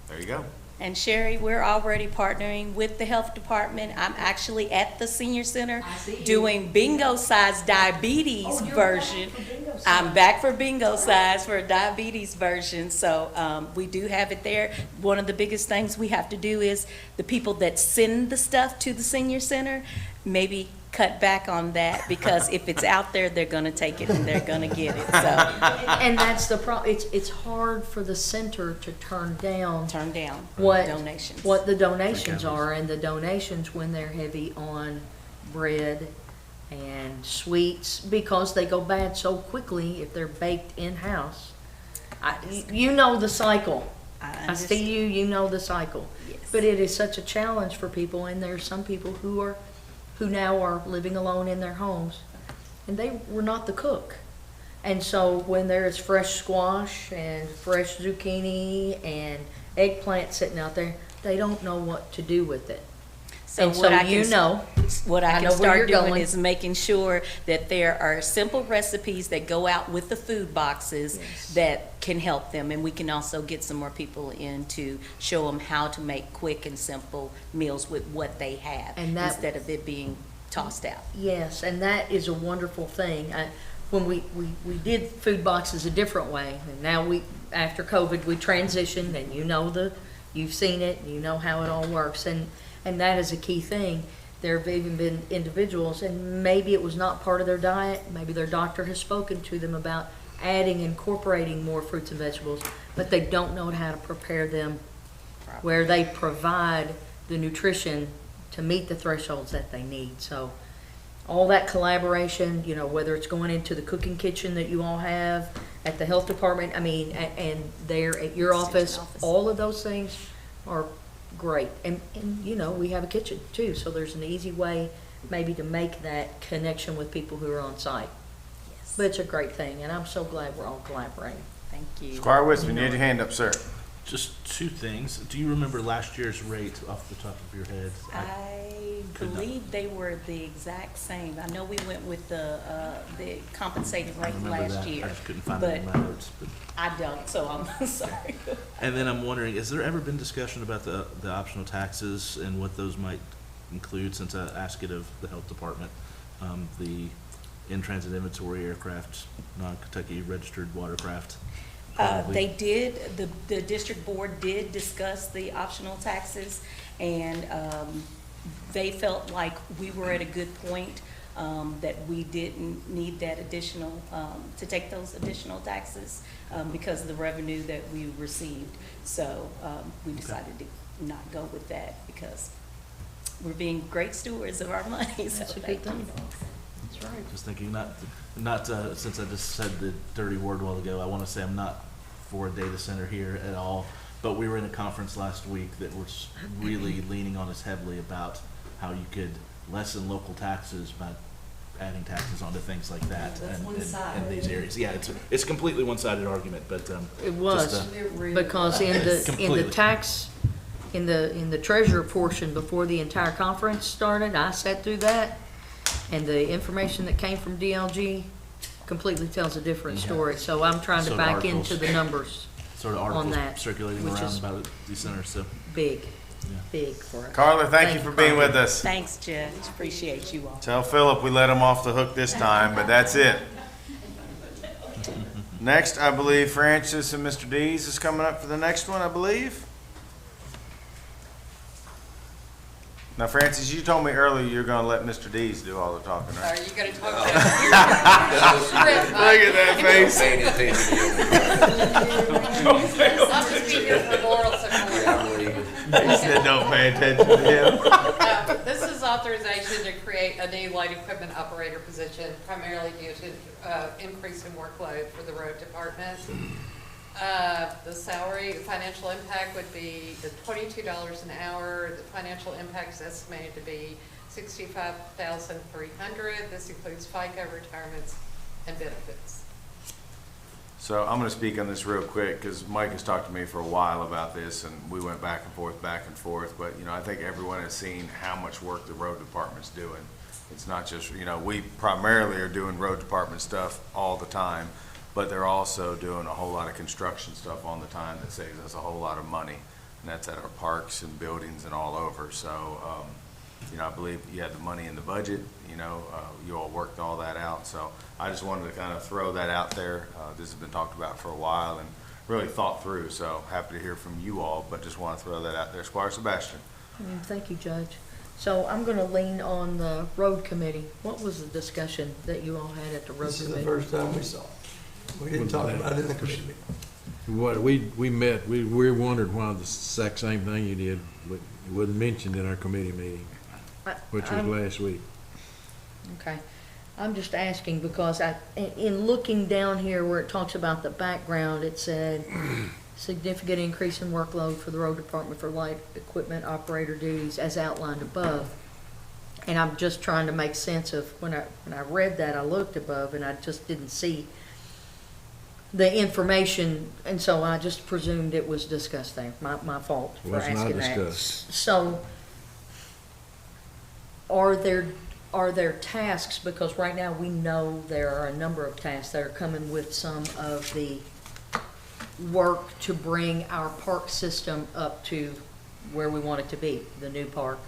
There you go. And Sherry, we're already partnering with the health department. I'm actually at the senior center doing bingo size diabetes version. I'm back for bingo size for a diabetes version, so we do have it there. One of the biggest things we have to do is the people that send the stuff to the senior center, maybe cut back on that, because if it's out there, they're gonna take it and they're gonna get it, so And that's the problem, it's hard for the center to turn down turn down what, donations. what the donations are, and the donations, when they're heavy on bread and sweets, because they go bad so quickly if they're baked in-house. You know the cycle. I see you, you know the cycle. Yes. But it is such a challenge for people, and there's some people who now are living alone in their homes, and they were not the cook. And so when there's fresh squash and fresh zucchini and eggplant sitting out there, they don't know what to do with it. So And what so I you can, know, what I I know can where start you're doing going. is making sure that there are simple recipes that go out with the food boxes that can help them. And we can also get some more people in to show them how to make quick and simple meals with what they have, And that- instead of it being tossed out. yes, and that is a wonderful thing. When we did food boxes a different way, and now after COVID, we transitioned, and you've seen it, you know how it all works, and that is a key thing. There have even been individuals, and maybe it was not part of their diet, maybe their doctor has spoken to them about incorporating more fruits and vegetables, but they don't know how to prepare them where they provide the nutrition to meet the thresholds that they need. So all that collaboration, whether it's going into the cooking kitchen that you all have, at the health department, and there at your office, all of those things are great. And we have a kitchen too, so there's an easy way maybe to make that connection with people who are on site. Yes. But it's a great thing, and I'm so glad we're all collaborating. Thank you. Squire Wiseman, you had your hand up, sir. Just two things. Do you remember last year's rate off the top of your head? I could not- believe they were the exact same. I know we went with the compensated I rate remember last that. year. I just couldn't find it in my notes, but. I don't, so I'm sorry. And then I'm wondering, has there ever been discussion about the optional taxes and what those might include, since I asked it of the health department? The in-transit inventory aircraft, non-Kentucky registered watercraft. They did, the district board did discuss the optional taxes, and they felt like we were at a good point, that we didn't need that additional, to take those additional taxes, because of the revenue that we received. So we decided to not go with that, because we're being great stewards of our money. So That's a thank good you. thing. That's right. Just thinking, not since I just said the dirty word a while ago, I want to say I'm not for a data center here at all, but we were in a conference last week that was really leaning on us heavily about how you could lessen local taxes by adding taxes onto things like that in these areas. Yeah, it's a completely one-sided argument, but It was, just, because in the Completely. tax, in the treasurer portion before the entire conference started, I sat through that, and the information that came from DLG completely tells a different Yeah. story. So I'm trying to Sort of back articles. into the numbers. sort of on articles that, circulating which around is about these centers, so. Big, Yeah. big for us. Carla, thank you for being Carla. with us. Thanks, Judge. Appreciate you all. Tell Philip we let him off the hook this time, but that's it. Next, I believe Francis and Mr. Dees is coming up for the next one, I believe. Now, Francis, you told me earlier you're gonna let Mr. Dees do all the talking, Are right? you gonna talk Look at that face. Paying attention. I'll just be here for moral support. I'm leaving. He said don't pay attention to him. This is authorization to create a new light equipment operator position, primarily due to increase in workload for the road department. The salary, financial impact would be the $22 an hour. The financial impact is estimated to be $65,300. This includes FICA, retirements, and benefits. So I'm gonna speak on this real quick, because Mike has talked to me for a while about this, and we went back and forth, but, you know, I think everyone has seen how much work the road department's doing. It's not just, you know, we primarily are doing road department stuff all the time, but they're also doing a whole lot of construction stuff on the time that saves us a whole lot of money, and that's at our parks and buildings and all over. So, you know, I believe you had the money in the budget, you know, you all worked all that out. So I just wanted to kind of throw that out there. This has been talked about for a while and really thought through, so happy to hear from you all, but just want to throw that out there. Squire Sebastian. Thank you, Judge. So I'm gonna lean on the road committee. What was the discussion that you all had at the road This is committee? the first time we saw it. We didn't talk about it in the committee meeting. What, we met, we wondered why the exact same thing you did, but it wasn't mentioned in our committee meeting, which was last week. Okay. I'm just asking because in looking down here where it talks about the background, it said significant increase in workload for the road department for light equipment operator duties as outlined above. And I'm just trying to make sense of, when I read that, I looked above and I just didn't see the information, and so I just presumed it was discussed there. My fault for Was not asking that. discussed. So, are there tasks, because right now we know there are a number of tasks that are coming with some of the work to bring our park system up to where we want it to be, the new park.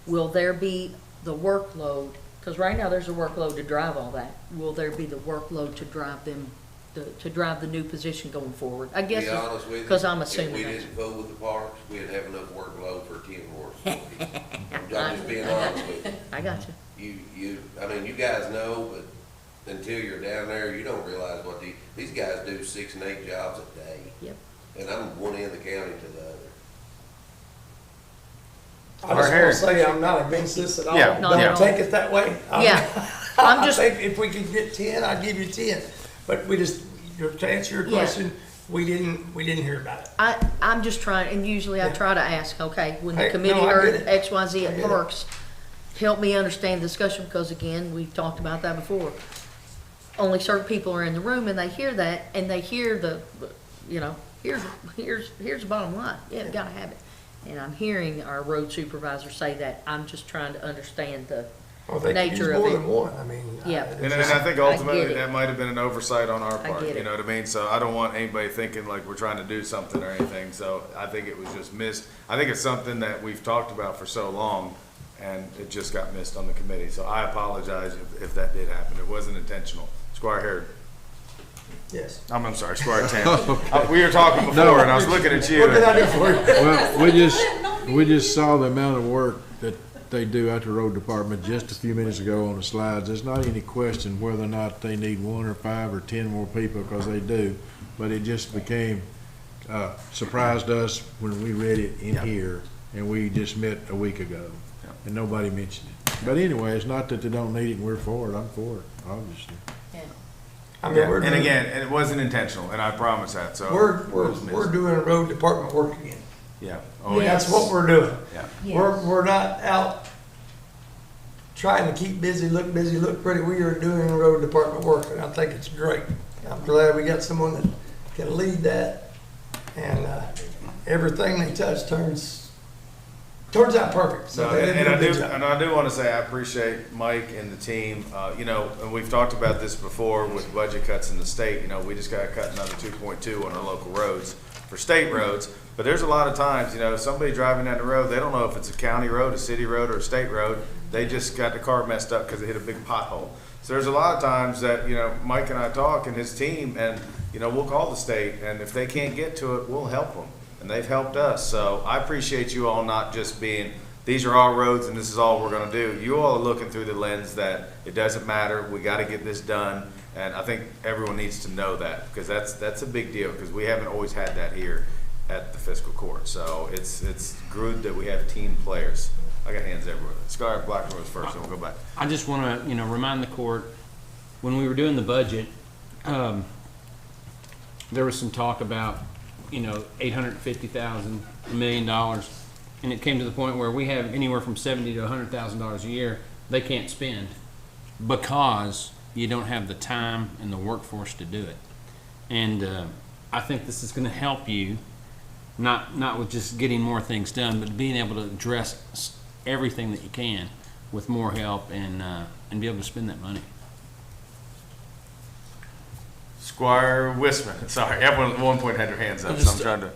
Will there be the workload, because right now there's a workload to drive all that. Will there be the workload to drive them, to drive the new position going forward? I guess, To be honest with you, because I'm if assuming we that. didn't go with the parks, we'd have enough workload for 10 more employees. I'm just being honest with you. I got you. I mean, you guys know, but until you're down there, you don't realize what these guys do 6 and 8 jobs a day. Yep. And I'm one end of the county to the other. I just wanna say I'm not against this at all. Yeah, Not at Don't all. take it that way. Yeah. I'm I just, think if we could get 10, I'd give you 10. But we just, to answer your Yeah. question, we didn't hear about it. I'm just trying, and usually I try to ask, okay, when the Hey, committee no, I heard get it. X, Y, Z I at get it. parks, help me understand the discussion, because again, we've talked about that before. Only certain people are in the room and they hear that, and they hear the, you know, here's the bottom line, yeah, we gotta have it. And I'm hearing our road supervisor say that, I'm just trying to understand the Well, they could use nature of more it. than one, I mean. Yeah. it's And just- I think I ultimately get it. that might have been an oversight on our I part, get you it. know what I mean? So I don't want anybody thinking like we're trying to do something or anything, so I think it was just missed. I think it's something that we've talked about for so long, and it just got missed on the committee, so I apologize if that did happen. It wasn't intentional. Squire Harrod, Yes. I'm sorry, Squire Tam. We were talking before, and I was looking at you. What can I do for you? Well, we just saw the amount of work that they do at the road department just a few minutes ago on the slides. There's not any question whether or not they need 1 or 5 or 10 more people, because they do. But it just became, surprised us when we read it in here, and we just met a week ago, and nobody mentioned it. But anyway, it's not that they don't need it and we're for it. I'm for it, obviously. I mean, Yeah, we're and doing, again, it wasn't intentional, and I promise that, so. we're doing road department work again. Yeah. Oh, yeah. That's what we're doing. Yeah. We're not out trying to keep busy, look pretty. We are doing road department work, and I think it's great. I'm glad we got someone that can lead that, and everything they touch turns out perfect. So No, they did a good job. and I do want to say I appreciate Mike and the team. You know, and we've talked about this before with budget cuts in the state. You know, we just got to cut another 2.2 on our local roads for state roads. But there's a lot of times, you know, somebody driving down the road, they don't know if it's a county road, a city road, or a state road. They just got the car messed up because it hit a big pothole. So there's a lot of times that, you know, Mike and I talk and his team, and, you know, we'll call the state, and if they can't get to it, we'll help them. And they've helped us. So I appreciate you all not just being, these are our roads and this is all we're gonna do. You all are looking through the lens that it doesn't matter, we gotta get this done. And I think everyone needs to know that, because that's a big deal, because we haven't always had that here at the fiscal court. So it's good that we have team players. I got hands everywhere. Scar Blackmore was first, and we'll go back. I just want to, remind the court, when we were doing the budget, there was some talk about, $850,000, $1 million, and it came to the point where we have anywhere from $70,000 to $100,000 a year they can't spend because you don't have the time and the workforce to do it. And I think this is going to help you, not with just getting more things done, but being able to address everything that you can with more help and be able to spend that money. Squire Wisman, sorry, everyone at one point had their hands up, so I'm trying to.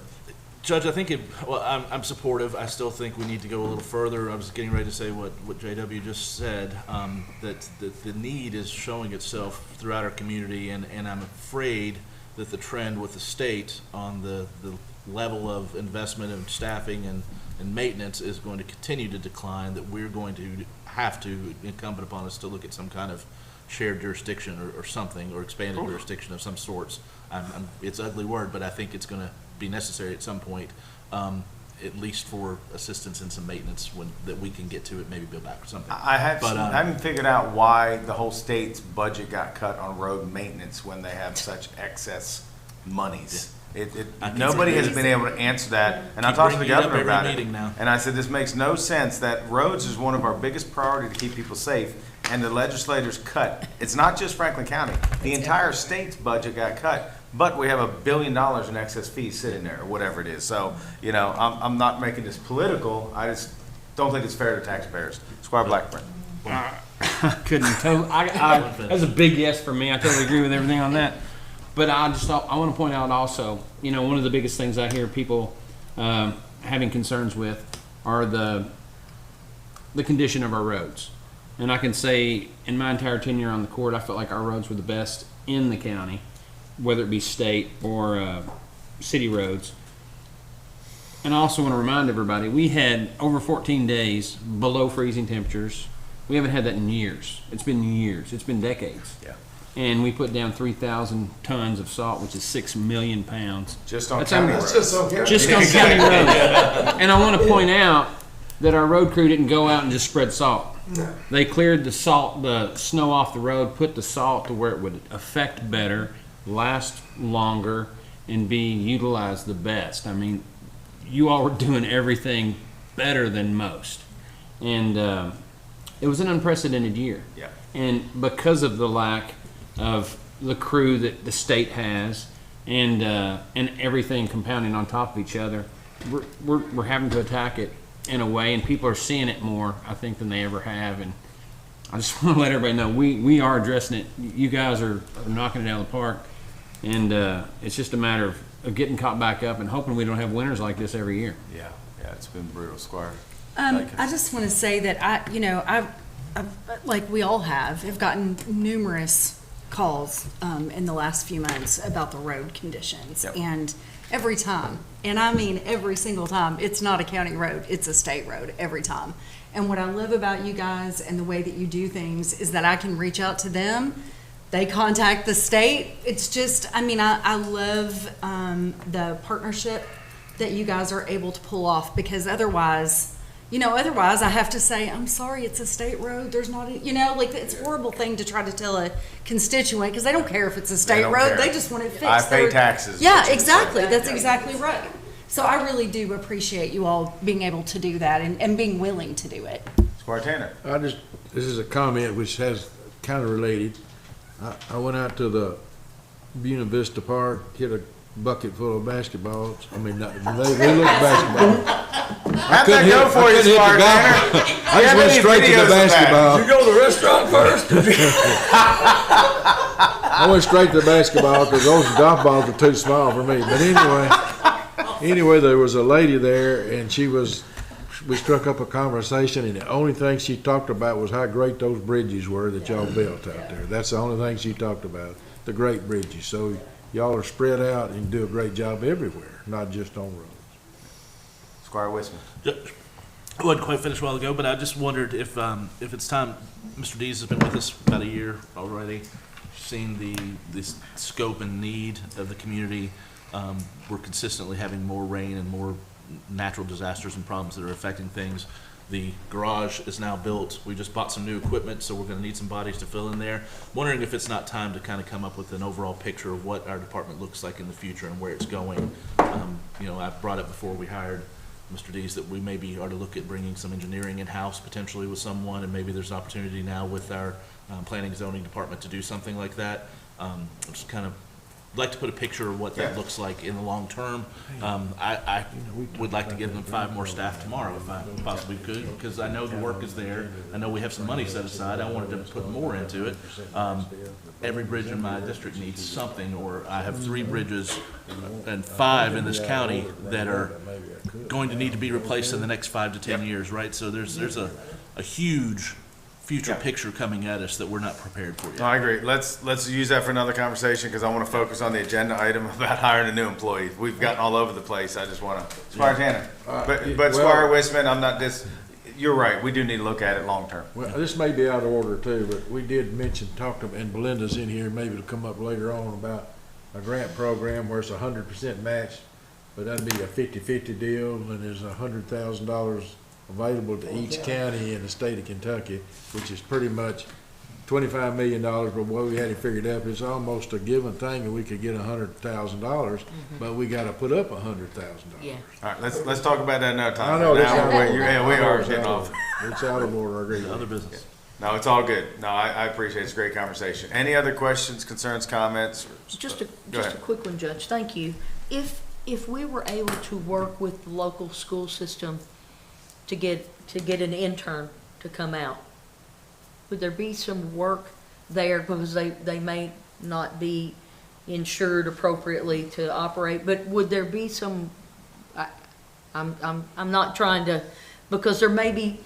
Judge, I think I'm supportive. I still think we need to go a little further. I was getting ready to say what JW just said, that the need is showing itself throughout our community, and I'm afraid that the trend with the state on the level of investment and staffing and maintenance is going to continue to decline, that we're going to have to, incumbent upon us to look at some kind of shared jurisdiction or something, or expanded jurisdiction of some sorts. It's an ugly word, but I think it's going to be necessary at some point, at least for assistance and some maintenance that we can get to it, maybe build back or something. I haven't figured out why the whole state's budget got cut on road maintenance when they have such excess monies. Nobody has been able to answer that, and I talked to the governor about it. And I said, this makes no sense, that roads is one of our biggest priority to keep people safe, and the legislators cut. It's not just Franklin County, the entire state's budget got cut, but we have $1 billion in excess fees sitting there, or whatever it is. So, I'm not making this political, don't think it's fair to taxpayers. Squire Blackburn. Couldn't totally, that's a big yes for me. I totally agree with everything on that. But I want to point out also, one of the biggest things I hear people having concerns with are the condition of our roads. And I can say in my entire tenure on the court, I felt like our roads were the best in the county, whether it be state or city roads. And I also want to remind everybody, we had over 14 days below freezing temperatures. We haven't had that in years. It's been years. It's been decades. Yeah. And we put down 3,000 tons of salt, which is 6 million pounds. Just on county roads. Just on county. Just on county roads. And I want to point out that our road crew didn't go out and just spread salt. No. They cleared the snow off the road, put the salt to where it would affect better, last longer, and be utilized the best. I mean, you all were doing everything better than most. And it was an unprecedented year. Yeah. And because of the lack of the crew that the state has and everything compounding on top of each other, we're having to attack it in a way, and people are seeing it more, I think, than they ever have. And I just want to let everybody know we are addressing it. You guys are knocking it out of the park, and it's just a matter of getting caught back up and hoping we don't have winters like this every year. Yeah, it's been brutal, Squire. I just want to say that I've like we all have gotten numerous calls in the last few months about the road conditions. Yep. And every time, and I mean every single time, it's not a county road, it's a state road every time. And what I love about you guys and the way that you do things is that I can reach out to them. They contact the state. It's just, I love the partnership that you guys are able to pull off, because otherwise I have to say, I'm sorry, it's a state road. There's not, it's a horrible thing to try to tell a constituent, because they don't care if it's a state road. care. They just want it fixed. I pay taxes. Yeah, exactly. That's exactly right. So I really do appreciate you all being able to do that and being willing to do it. Squire Tanner. This is a comment which has kind of related. I went out to the Buena Vista Park, hit a bucket full of basketballs. They look basketball. How'd that go for you, Squire Tanner? I just went straight to the basketball. You go to the restaurant first? I went straight to the basketball because those golf balls were too small for me. But anyway, there was a lady there, and we struck up a conversation, and the only thing she talked about was how great those bridges were that y'all built out there. That's the only thing she talked about, the great bridges. So y'all are spread out and do a great job everywhere, not just on roads. Squire Wisman. I wasn't quite finished a while ago, but I just wondered if it's time. Mr. Dees has been with us about a year already, seen the scope and need of the community. We're consistently having more rain and more natural disasters and problems that are affecting things. The garage is now built. We just bought some new equipment, so we're going to need some bodies to fill in there. Wondering if it's not time to kind of come up with an overall picture of what our department looks like in the future and where it's going. I brought up before we hired Mr. Dees that we maybe ought to look at bringing some engineering in-house potentially with someone, and maybe there's an opportunity now with our planning and zoning department to do something like that. Just kind of like to put a picture of what that looks like in the long term. I would like to give them 5 more staff tomorrow if I possibly could, because I know the work is there. I know we have some money set aside. I wanted to put more into it. Every bridge in my district needs something, or I have 3 bridges and 5 in this county that are going to need to be replaced in the next 5 to 10 years, right? So there's a huge future picture coming at us that we're not prepared for yet. No, I agree. Let's use that for another conversation, because I want to focus on the agenda item about hiring a new employee. We've gotten all over the place. I just want to. Squire Tanner. But Squire Wisman, I'm not you're right. We do need to look at it long term. Well, this may be out of order too, but we did and Belinda's in here, maybe it'll come up later on about a grant program where it's 100% matched, but that'd be a 50-50 deal, and there's $100,000 available to each county in the state of Kentucky, which is pretty much $25 million, but what we had it figured out, it's almost a given thing that we could get $100,000, but we got to put up $100,000. Yeah. All right, let's talk about that another time. I know this Now, out of we are getting off. It's out of order. I agree. with Other you. business. No, it's all good. No, I appreciate it. It's a great conversation. Any other questions, concerns, comments? Just Go a ahead. quick one, Judge. Thank you. If we were able to work with the local school system to get an intern to come out. Would there be some work there, because they may not be insured appropriately to operate, but would there be some, I'm not trying to, because there may be,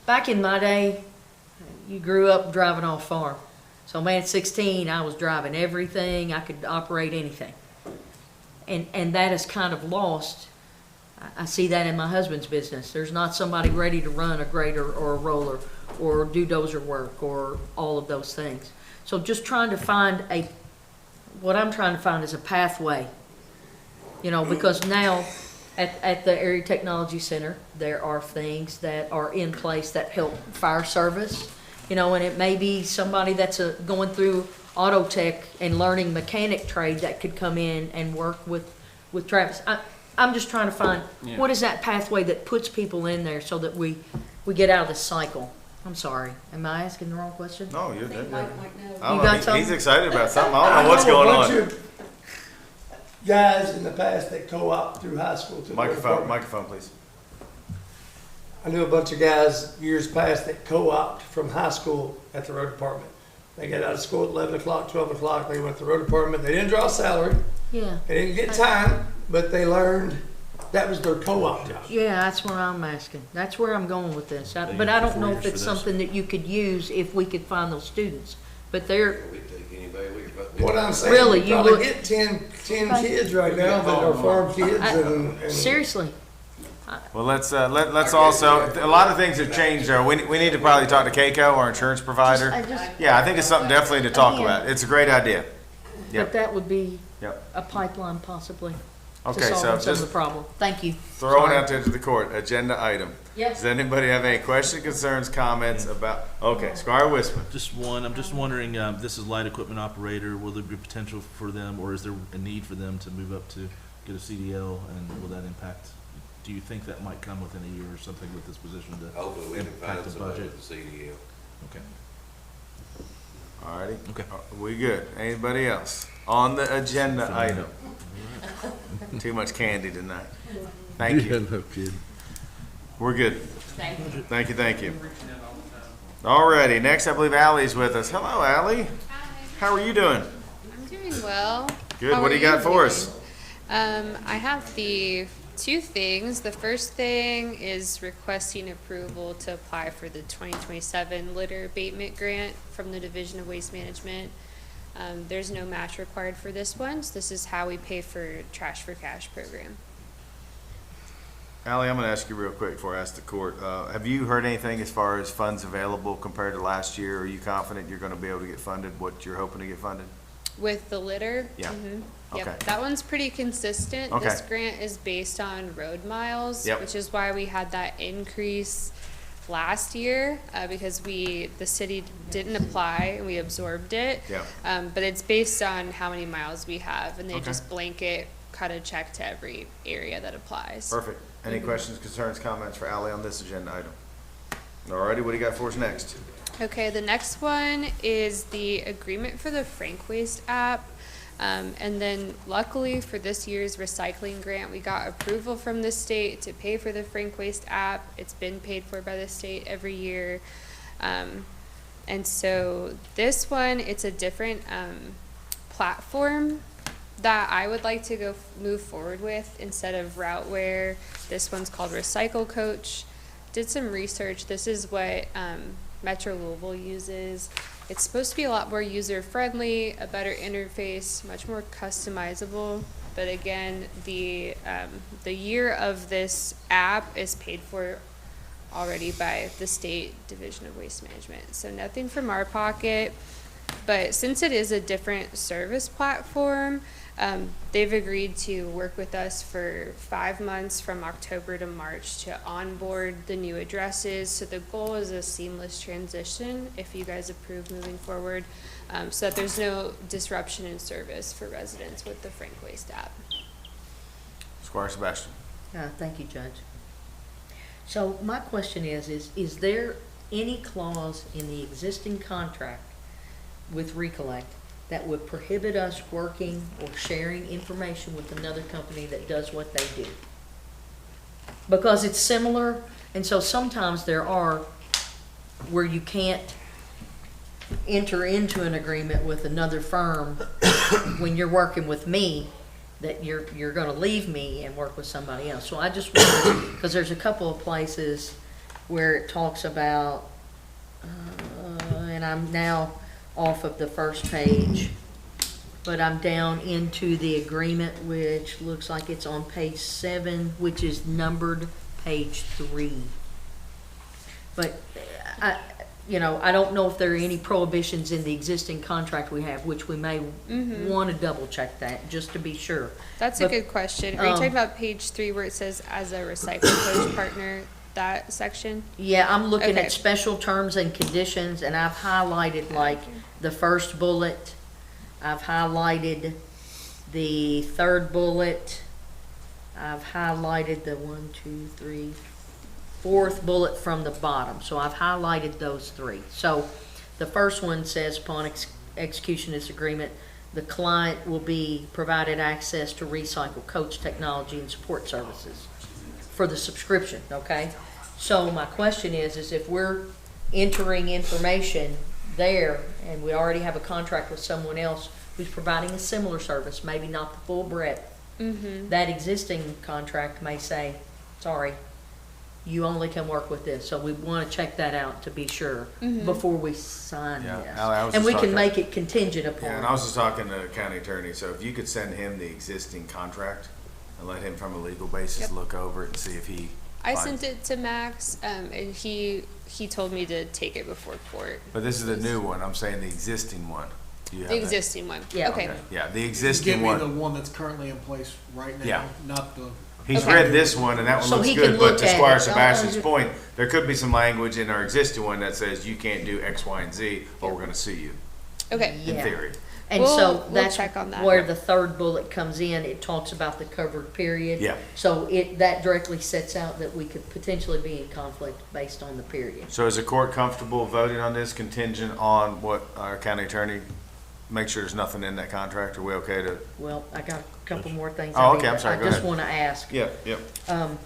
back in my day, you grew up driving off farm. So man, at 16, I was driving everything, I could operate anything. And that is kind of lost. I see that in my husband's business. There's not somebody ready to run a grader or a roller or do dozer work or all of those things. So just trying to find what I'm trying to find is a pathway, because now at the Area Technology Center, there are things that are in place that help fire service, and it may be somebody that's going through auto tech and learning mechanic trade that could come in and work with Travis. I'm just trying to find, what is that pathway that puts people in there so that we get out of this cycle? I'm sorry. Am I asking the wrong question? No, you're good. He's excited about something. I don't know what's going on. I know a bunch of guys in the past that co-op through high school. Microphone, please. I knew a bunch of guys years past that co-opted from high school at the road department. They got out of school at 11 o'clock, 12 o'clock. They went to the road department. They didn't draw a salary. Yeah. They didn't get time, but they learned that was their co-op job. Yeah, that's what I'm asking. That's where I'm going with this. But I don't know if it's something that you could use if we could find those students. But they're, What I'm saying, Really, you you probably would- get 10 kids right now that are farm kids and seriously, Well, let's also, a lot of things have changed there. We need to probably talk to Keiko, our insurance provider. Yeah, I think it's something definitely to talk about. It's a great idea. but Yep. that would be Yep. a pipeline possibly to Okay, so solve some of just the problem. Thank you. throw it Sorry. out there to the court, agenda item. Yes. Does anybody have any questions, concerns, comments about, okay, Squire Wisman. Just one, I'm just wondering, this is light equipment operator, will there be potential for them, or is there a need for them to move up to get a CDL, and will that impact? Do you think that might come within a year or something with this position to Hopefully we can impact find the somebody budget? with the CDL. Okay. Alrighty. Okay. We good. Anybody else? On the agenda item. Too much candy tonight. Thank you. No kidding. We're good. Thank you. Thank you. Alrighty, next I believe Ally's with us. Hello, Ally. How are you doing? I'm doing well. Good. How What do are you got for doing? us? I have the two things. The first thing is requesting approval to apply for the 2027 litter abatement grant from the Division of Waste Management. There's no match required for this one, so this is how we pay for Trash for Cash program. Ally, I'm gonna ask you real quick before I ask the court. Have you heard anything as far as funds available compared to last year? Are you confident you're gonna be able to get funded, what you're hoping to get funded? With the litter? Yeah. Mhm. Okay. Yep, that one's pretty consistent. Okay. This grant is based on road miles, Yep. which is why we had that increase last year, because the city didn't apply and we absorbed it. Yep. But it's based on how many miles we have, and they Okay. just blanket cut a check to every area that applies. Perfect. Any questions, concerns, comments for Ally on this agenda item? Alrighty, what do you got for us next? Okay, the next one is the agreement for the Frank Waste app. And then luckily for this year's recycling grant, we got approval from the state to pay for the Frank Waste app. It's been paid for by the state every year. And so this one, it's a different platform that I would like to move forward with instead of Routeware. This one's called Recycle Coach. Did some research. This is what Metro Louisville uses. It's supposed to be a lot more user-friendly, a better interface, much more customizable. But again, the year of this app is paid for already by the State Division of Waste Management. So nothing from our pocket. But since it is a different service platform, they've agreed to work with us for 5 months from October to March to onboard the new addresses. So the goal is a seamless transition if you guys approve moving forward, so that there's no disruption in service for residents with the Frank Waste app. Squire Sebastian. Thank you, Judge. So my question is there any clause in the existing contract with Recollect that would prohibit us working or sharing information with another company that does what they do? because it's similar, and so sometimes there are where you can't enter into an agreement with another firm when you're working with me, that you're gonna leave me and work with somebody else. So I just wondered, because there's a couple of places where it talks about, and I'm now off of the first page, but I'm down into the agreement, which looks like it's on page 7, which is numbered page 3. But I don't know if there are any prohibitions in the existing contract we have, which we may want to double check that, just to be sure. That's a But, good question. Are you talking about page 3 where it says as a recycle coach partner, that section? Yeah, I'm looking Okay. at special terms and conditions, and I've highlighted like the first bullet. I've highlighted the third bullet. I've highlighted the 4th bullet from the bottom. So I've highlighted those 3. So the first one says upon execution of this agreement, the client will be provided access to recycle coach technology and support services for the subscription, okay? So my question is if we're entering information there and we already have a contract with someone else who's providing a similar service, maybe not the full breadth, that existing contract may say, sorry, you only can work with this. So we want to check that out to be sure before we sign Yeah, this. I was And just we can talking- make it contingent upon. Yeah, and I was just talking to the county attorney, so if you could send him the existing contract and let him from a legal basis Yep. look over it and see if he. I finds- sent it to Max, and he told me to take it before court. But this is the new one, I'm saying the existing one. Do you have The that? existing one. Yeah. Okay. Okay. Yeah, the Just existing give me the one. one that's currently in place right now, Yeah. not the. He's Okay. read this one and that one So looks he can good, but look to at Squire it. Sebastian's point, there could be some language in our existing one that says you can't do X, Y, and Z, or we're gonna sue you, Okay. in Yeah. theory. And We'll so that's check on that. where the third bullet comes in. It talks about the covered period. Yeah. So that directly sets out that we could potentially be in conflict based on the period. So is the court comfortable voting on this contingent on what our county attorney, make sure there's nothing in that contract, are we okay to? Well, I got a couple more things. Oh, okay, I'm sorry, go I just ahead. want to ask. Yep, yep. And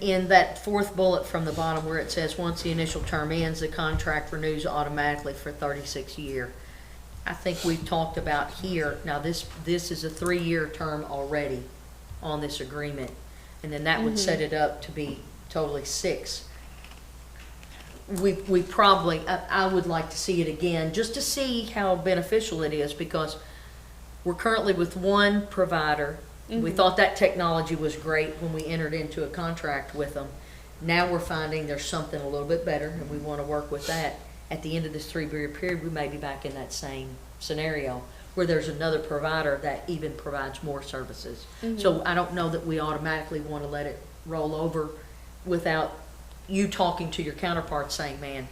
in that 4th bullet from the bottom where it says, once the initial term ends, the contract renews automatically for 36 year. I think we've talked about here, now this is a 3-year term already on this agreement. And then that would set it up to be totally 6. We probably, I would like to see it again, just to see how beneficial it is, because we're currently with one provider. We thought that technology was great when we entered into a contract with them. Now we're finding there's something a little bit better, and we want to work with that. At the end of this 3-year period, we may be back in that same scenario where there's another provider that even provides more services. So I don't know that we automatically want to let it roll over without you talking to your counterpart saying, man,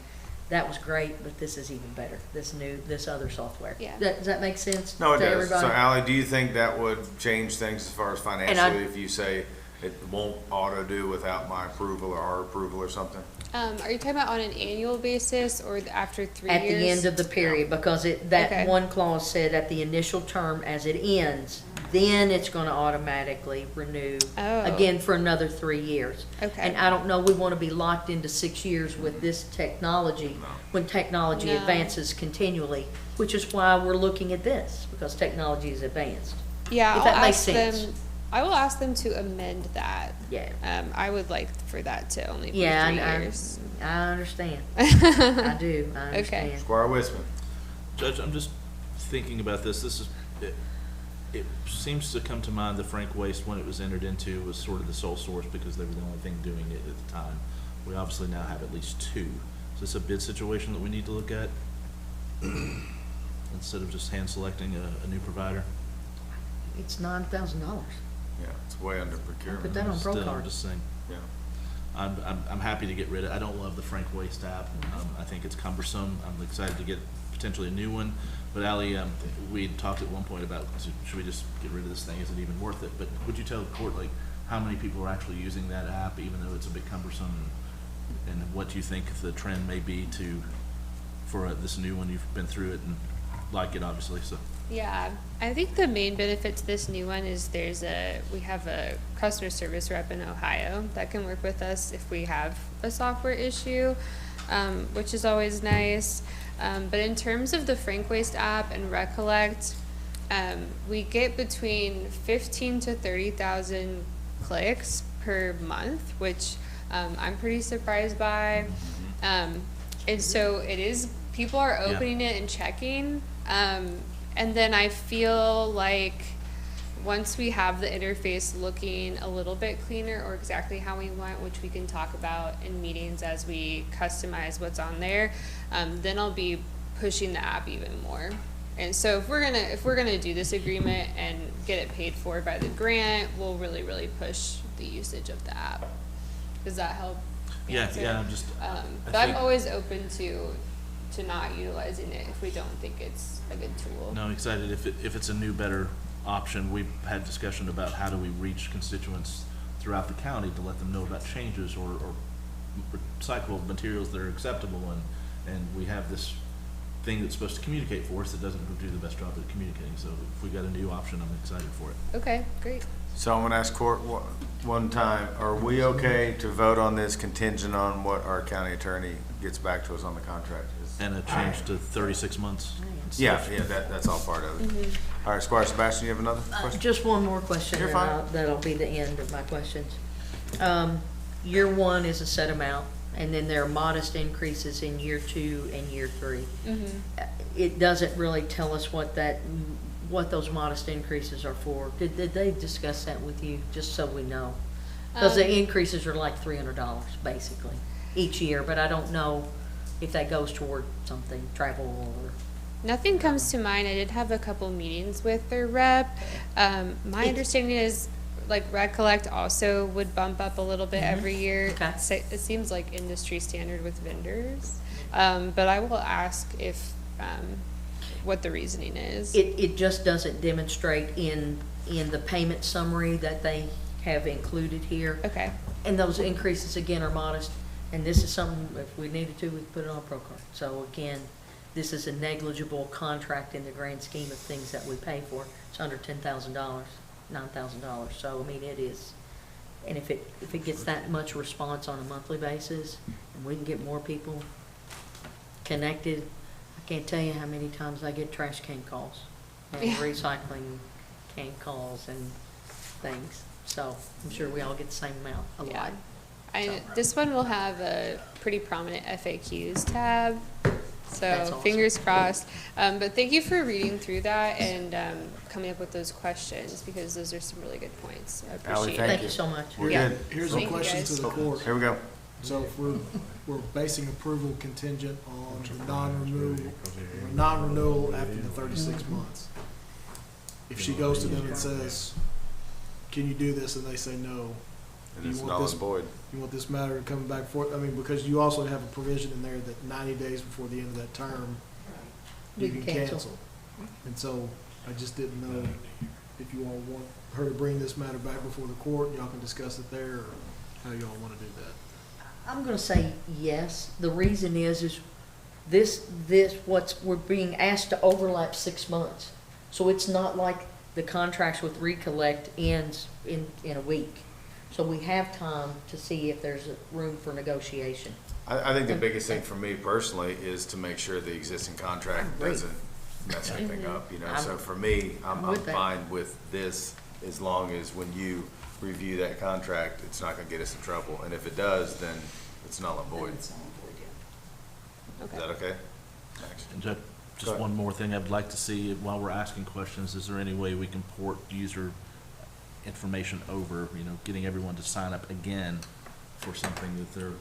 that was great, but this is even better, this other software. Yeah. Does that make sense No, it to does. everybody? So Ally, do you think that would change things as far as financially if you say it won't auto do without my approval or our approval or something? Are you talking about on an annual basis or after 3 years? At the end of the period, because Okay. that one clause said at the initial term as it ends, then it's gonna automatically renew Oh. again for another 3 years. Okay. And I don't know, we wanna be locked into 6 years with this technology, when technology No. advances continually, which is why we're looking at this, because technology is advanced. Yeah, If I'll that makes ask sense. them. I will ask them to amend that. Yeah. I would like for that to only be Yeah, 3 I years. understand. I do, I understand. Squire Wisman. Judge, I'm just thinking about this. It seems to come to mind that Frank Waste, when it was entered into, was sort of the sole source because they were the only thing doing it at the time. We obviously now have at least 2. Is this a bid situation that we need to look at? Instead of just hand selecting a new provider? It's $9,000. Yeah, it's way under procurement. Put that on Still, ProCard. I'm just saying. Yeah. I'm happy to get rid of it. I don't love the Frank Waste app. I think it's cumbersome. I'm excited to get potentially a new one. But Ally, we talked at one point about, should we just get rid of this thing? Is it even worth it? But would you tell the court, like, how many people are actually using that app, even though it's a bit cumbersome? And what do you think the trend may be for this new one? You've been through it and like it, obviously, so. Yeah, I think the main benefit to this new one is we have a customer service rep in Ohio that can work with us if we have a software issue, which is always nice. But in terms of the Frank Waste app and Recollect, we get between 15 to 30,000 clicks per month, which I'm pretty surprised by. And so people are opening it and checking. And then I feel like once we have the interface looking a little bit cleaner or exactly how we want, which we can talk about in meetings as we customize what's on there, then I'll be pushing the app even more. And so if we're gonna do this agreement and get it paid for by the grant, we'll really, really push the usage of the app. Does that help? answer? Yeah, I'm just, But I'm always open to not utilizing it if we don't think it's a good tool. no, I'm excited if it's a new, better option. We've had discussion about how do we reach constituents throughout the county to let them know about changes or recyclable materials that are acceptable, and we have this thing that's supposed to communicate for us that doesn't do the best job at communicating. So if we got a new option, I'm excited for it. Okay, great. So I'm gonna ask Court one time, are we okay to vote on this contingent on what our county attorney gets back to us on the contract? And a change to 36 months. Yeah, that's all part of it. All right, Squire Sebastian, you have another question? Just one more question, You're and fine. that'll be the end of my questions. Year one is a set amount, and then there are modest increases in year two and year three. It doesn't really tell us what those modest increases are for. Did they discuss that with you, just so we know? Because the increases are like $300 basically each year, but I don't know if that goes toward something, travel or. Nothing comes to mind. I did have a couple meetings with their rep. My understanding is like Recollect also would bump up a little bit every year. Okay. It seems like industry standard with vendors. But I will ask if, what the reasoning is. It just doesn't demonstrate in the payment summary that they have included here. Okay. And those increases again are modest, and this is something, if we needed to, we could put it on pro card. So again, this is a negligible contract in the grand scheme of things that we pay for. It's under $10,000, $9,000, so I mean, it is. And if it gets that much response on a monthly basis, and we can get more people connected, I can't tell you how many times I get trash can calls and recycling can calls and things. So I'm sure we all get the same amount, a lot. This one will have a pretty prominent FAQs tab, so That's awesome. fingers crossed. But thank you for reading through that and coming up with those questions, because those are some really good points. I appreciate it. Thank you so much. We're Yeah. good. Here's a Thank you, question guys. to the court. Here we go. So if we're basing approval contingent on the non-renewal after the 36 months. If she goes to them and says, can you do this, and they say no, And it's null and void. you want this matter coming back forth? I mean, because you also have a provision in there that 90 days before the end of that term, you We can can cancel. cancel. And so I just didn't know if you all want her to bring this matter back before the court, y'all can discuss it there, or how y'all want to do that. I'm gonna say yes. The reason is we're being asked to overlap 6 months. So it's not like the contracts with Recollect ends in a week. So we have time to see if there's room for negotiation. I think the biggest thing for me personally is to make sure the existing contract agree. doesn't mess anything up, you know? I'm- So for me, I'm with that. fine with this as long as when you review that contract, it's not gonna get us in trouble. And if it does, then it's null and void. Is Okay. that okay? Thanks. And Jeff, Go just ahead. one more thing I'd like to see while we're asking questions, is there any way we can port user information over, getting everyone to sign up again for something that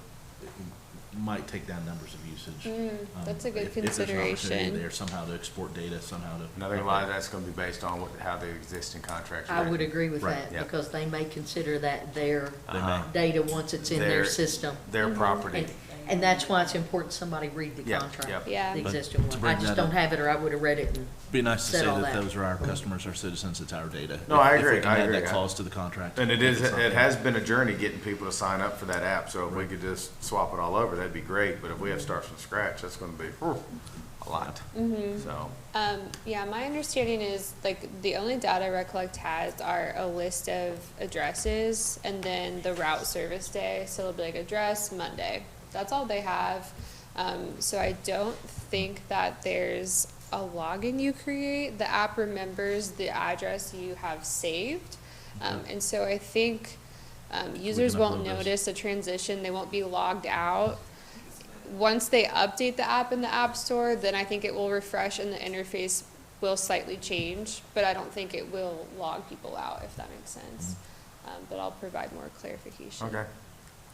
might take down numbers of usage? That's a good If there's an opportunity consideration. there somehow to export data, somehow to. Another lie, that's gonna be based on how the existing contracts are. I would agree with Right, that, yeah. because they may consider that their They may. data once it's in their Their- system. Their property. And that's why it's important somebody read the Yeah, contract. yeah. Yeah. The But existing to one. bring I just that up- don't have it, or I would have read it and Be nice to said say all that that. those are our customers, our citizens, it's our data. No, I If agree, we can I add agree. that clause to the contract. And it make is, something. it has been a journey getting people to sign up for that app, so if we could just swap it all over, that'd be great, but if we have to start from scratch, that's gonna be a a lot. So, Yeah, my understanding is like the only data Recollect has are a list of addresses and then the route service day. So it'll be like address Monday. That's all they have. So I don't think that there's a login you create. The app remembers the address you have saved. And so I think users won't upload those. notice a transition. They won't be logged out. Once they update the app in the App Store, then I think it will refresh and the interface will slightly change, but I don't think it will log people out, if that makes sense. But I'll provide more clarification. okay.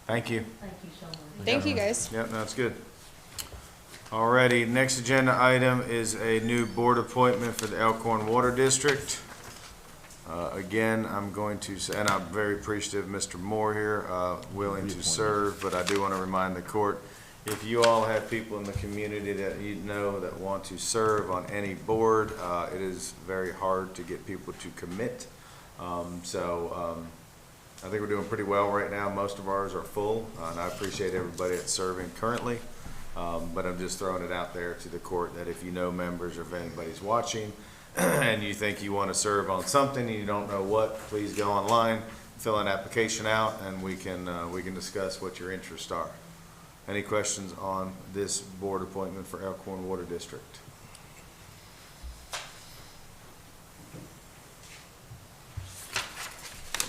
Thank you. Thank you so much. Thank you, guys. Yep, that's good. Alrighty, next agenda item is a new board appointment for the Elkhorn Water District. Again, I'm going to, and I'm very appreciative of Mr. Moore here, willing to serve, but I do want to remind the court, if you all have people in the community that you know that want to serve on any board, it is very hard to get people to commit. I think we're doing pretty well right now. Most of ours are full, and I appreciate everybody that's serving currently. But I'm just throwing it out there to the court that if you know members or if anybody's watching and you think you want to serve on something and you don't know what, please go online, fill an application out, and we can discuss what your interests are. Any questions on this board appointment for Elkhorn Water District?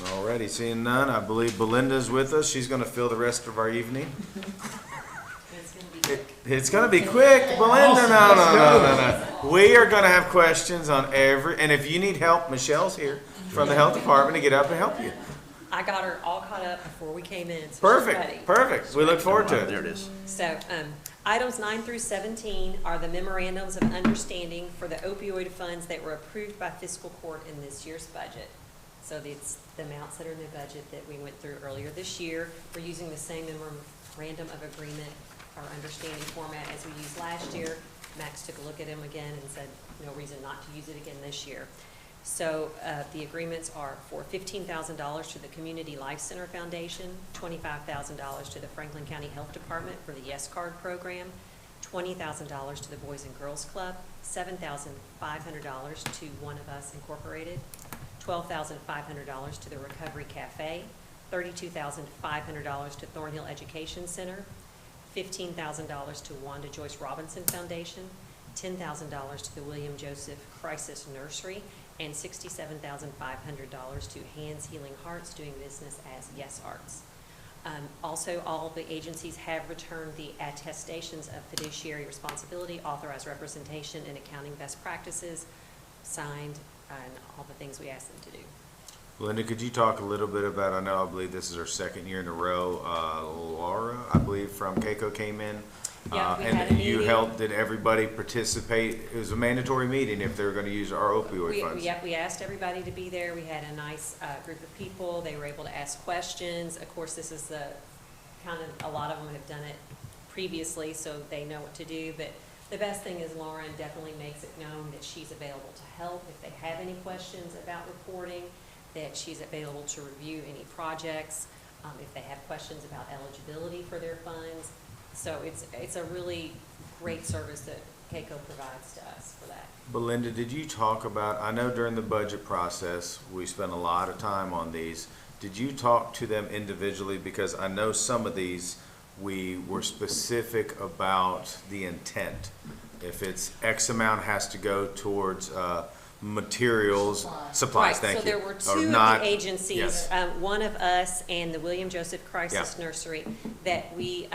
Alrighty, seeing none, I believe Belinda's with us. She's gonna fill the rest of our evening. It's gonna be quick, Belinda. No. We are gonna have questions on every, and if you need help, Michelle's here from the health department to get up and help you. I got her all caught up before we came in. So she's ready. Perfect. We look forward to it. There it is. So, items 9 through 17 are the memorandums of understanding for the opioid funds that were approved by Fiscal Court in this year's budget. So it's the amounts that are in the budget that we went through earlier this year. We're using the same memorandum of agreement or understanding format as we used last year. Max took a look at them again and said no reason not to use it again this year. So the agreements are for $15,000 to the Community Life Center Foundation, $25,000 to the Franklin County Health Department for the Yes Card program, $20,000 to the Boys and Girls Club, $7,500 to One of Us Incorporated, $12,500 to the Recovery Cafe, $32,500 to Thornhill Education Center, $15,000 to Wanda Joyce Robinson Foundation, $10,000 to the William Joseph Crisis Nursery, and $67,500 to Hands Healing Hearts, doing business as Yes Arts. Also, all the agencies have returned the attestations of fiduciary responsibility, authorized representation, and accounting best practices, signed, and all the things we asked them to do. Linda, could you talk a little bit about, I believe this is our second year in a row, Laura, I believe from KCO came in. Yeah, we had a and you meeting. helped, did everybody participate? It was a mandatory meeting if they were gonna use our opioid funds. We asked everybody to be there. We had a nice group of people. They were able to ask questions. Of course, this is the kind of, a lot of them have done it previously, so they know what to do. But the best thing is Lauren definitely makes it known that she's available to help if they have any questions about reporting, that she's available to review any projects, if they have questions about eligibility for their funds. So it's a really great service that KCO provides to us for that. Belinda, did you talk about, I know during the budget process, we spent a lot of time on these. Did you talk to them individually? Because I know some of these, we were specific about the intent. If it's X amount has to go towards materials, supplies, thank you. So there were Or two not- of the agencies, yes. One of Us and the William Joseph Crisis Yeah. Nursery, that we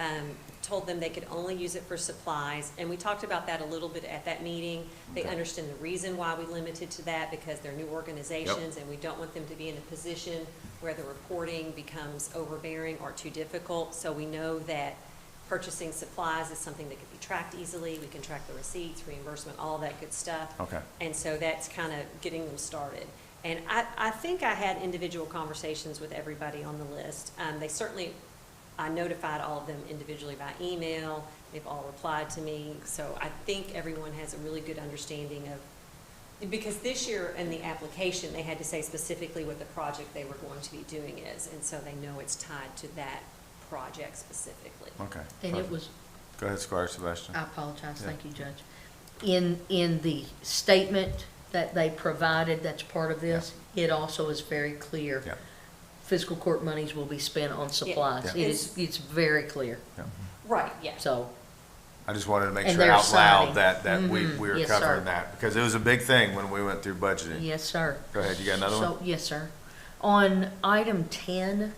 told them they could only use it for supplies. And we talked about that a little bit at that meeting. They Okay. understand the reason why we limited to that, because they're new organizations and we don't want them to be in a position where the reporting becomes overbearing or too difficult. So we know that purchasing supplies is something that could be tracked easily. We can track the receipts, reimbursement, all that good stuff. Okay. And so that's kind of getting them started. And I think I had individual conversations with everybody on the list. They certainly, I notified all of them individually by email. They've all replied to me. So I think everyone has a really good understanding of, because this year in the application, they had to say specifically what the project they were going to be doing is. And so they know it's tied to that project specifically. Okay. And it was, Go ahead, Squire Sebastian. I apologize, Yeah. thank you, Judge. in the statement that they provided, that's part of this, it also is very clear. Yeah. Fiscal court monies will be spent on supplies. Yeah. It's very clear, Right, yeah. so. I just wanted to make And sure they're out signing. loud that we were Yes, covering sir. that, because it was a big thing when we went through budgeting. Yes, sir. Go ahead, you got another one? So, yes, sir. On item 10,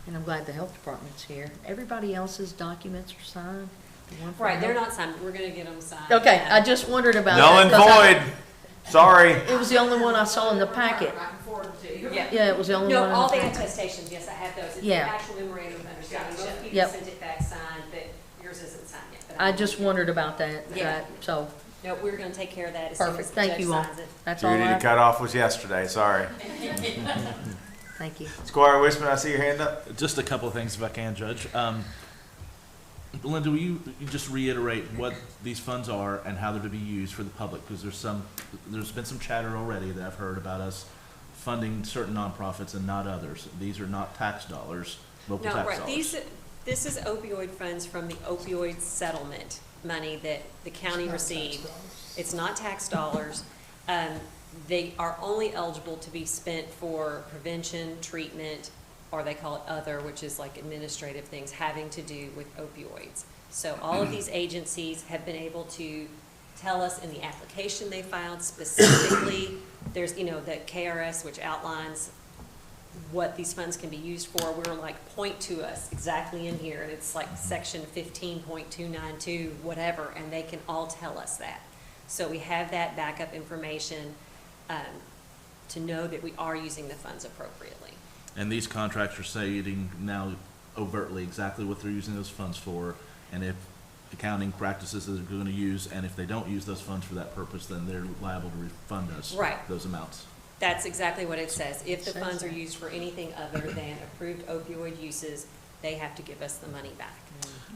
and I'm glad the health department's here, everybody else's documents are signed? The one for Right, they're health? not signed, we're gonna get them signed. Okay, I just wondered about that. Null and 'cause I- void, sorry. It was the only one I saw in the packet. Yeah, it was the only No, one in all the the packet. attestations, yes, I have those. It's the Yeah. actual memorandum of understanding. Most people Yep. sent it back signed, but yours isn't signed yet. but I just wondered about that, Yeah. so, No, we're gonna take care of that as soon as perfect, the thank judge you all. signs it. That's all Duty to I, cut off was yesterday, sorry. thank you. Squire Wisman, I see your hand up. Just a couple of things if I can, Judge. Belinda, will you just reiterate what these funds are and how they're to be used for the public? Because there's been some chatter already that I've heard about us funding certain nonprofits and not others. These are not tax dollars, local No, Oh, tax right, dollars. this is opioid funds from the opioid settlement money that the county received. It's not tax dollars. They are only eligible to be spent for prevention, treatment, or they call it other, which is like administrative things having to do with opioids. So all of these agencies have been able to tell us in the application they filed specifically, there's, the KRS, which outlines what these funds can be used for. We were like, point to us exactly in here, and it's like section 15.292, whatever, and they can all tell us that. So we have that backup information to know that we are using the funds appropriately. And these contracts are stating now overtly exactly what they're using those funds for, and if accounting practices that they're going to use, and if they don't use those funds for that purpose, then they're liable to refund us Right. those amounts. That's exactly what it says. If the funds are used for anything other than approved opioid uses, they have to give us the money back.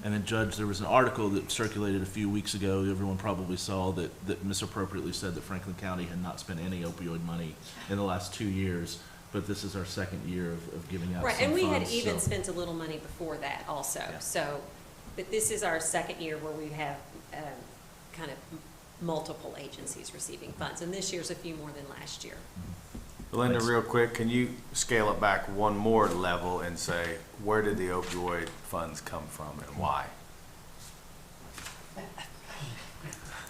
And then, Judge, there was an article that circulated a few weeks ago, everyone probably saw, that misappropriately said that Franklin County had not spent any opioid money in the last 2 years, but this is our second year of giving out Right, some and we had funds, even so- spent a little money before that also, so, but this is our second year where we have kind of multiple agencies receiving funds, and this year's a few more than last year. Belinda, real quick, can you scale it back one more level and say, where did the opioid funds come from and why?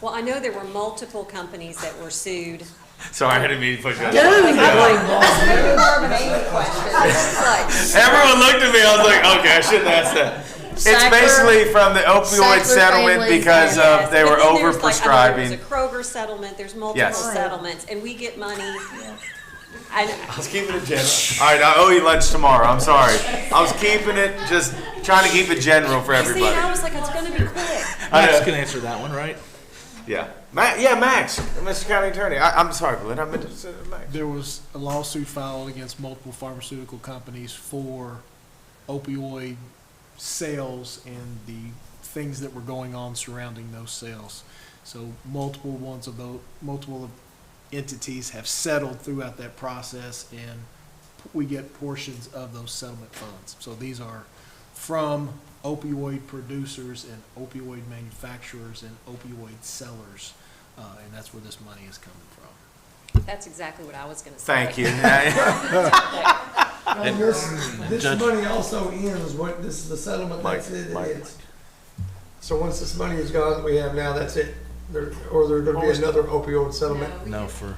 Well, I know there were multiple companies that were sued. Sorry, I didn't mean to push you on. Everyone looked at me, I was like, okay, I shouldn't ask that. It's Sackler- basically from the opioid Sackler settlement family. because Yes, of, they but were then there's like, I know overprescribing. There's a Kroger settlement, there's multiple Yes. settlements, and we get money. I know. I was keeping it general. All right, I owe you lunch tomorrow, I'm sorry. I was keeping it, just trying to keep it general for See, everybody. and I was like, it's gonna be quick. I know. Max can answer that one, right? Yeah, Max, Mr. County Attorney, I'm sorry, Belinda, I meant to say Max. There was a lawsuit filed against multiple pharmaceutical companies for opioid sales and the things that were going on surrounding those sales. So multiple entities have settled throughout that process, and we get portions of those settlement funds. So these are from opioid producers and opioid manufacturers and opioid sellers, and that's where this money is coming from. That's exactly what I was gonna say. Thank you. And this Judge- money also ends, this is the settlement, that's it, it ends. So once this money is gone that we have now, that's it? Or there's gonna be another opioid settlement? No, for,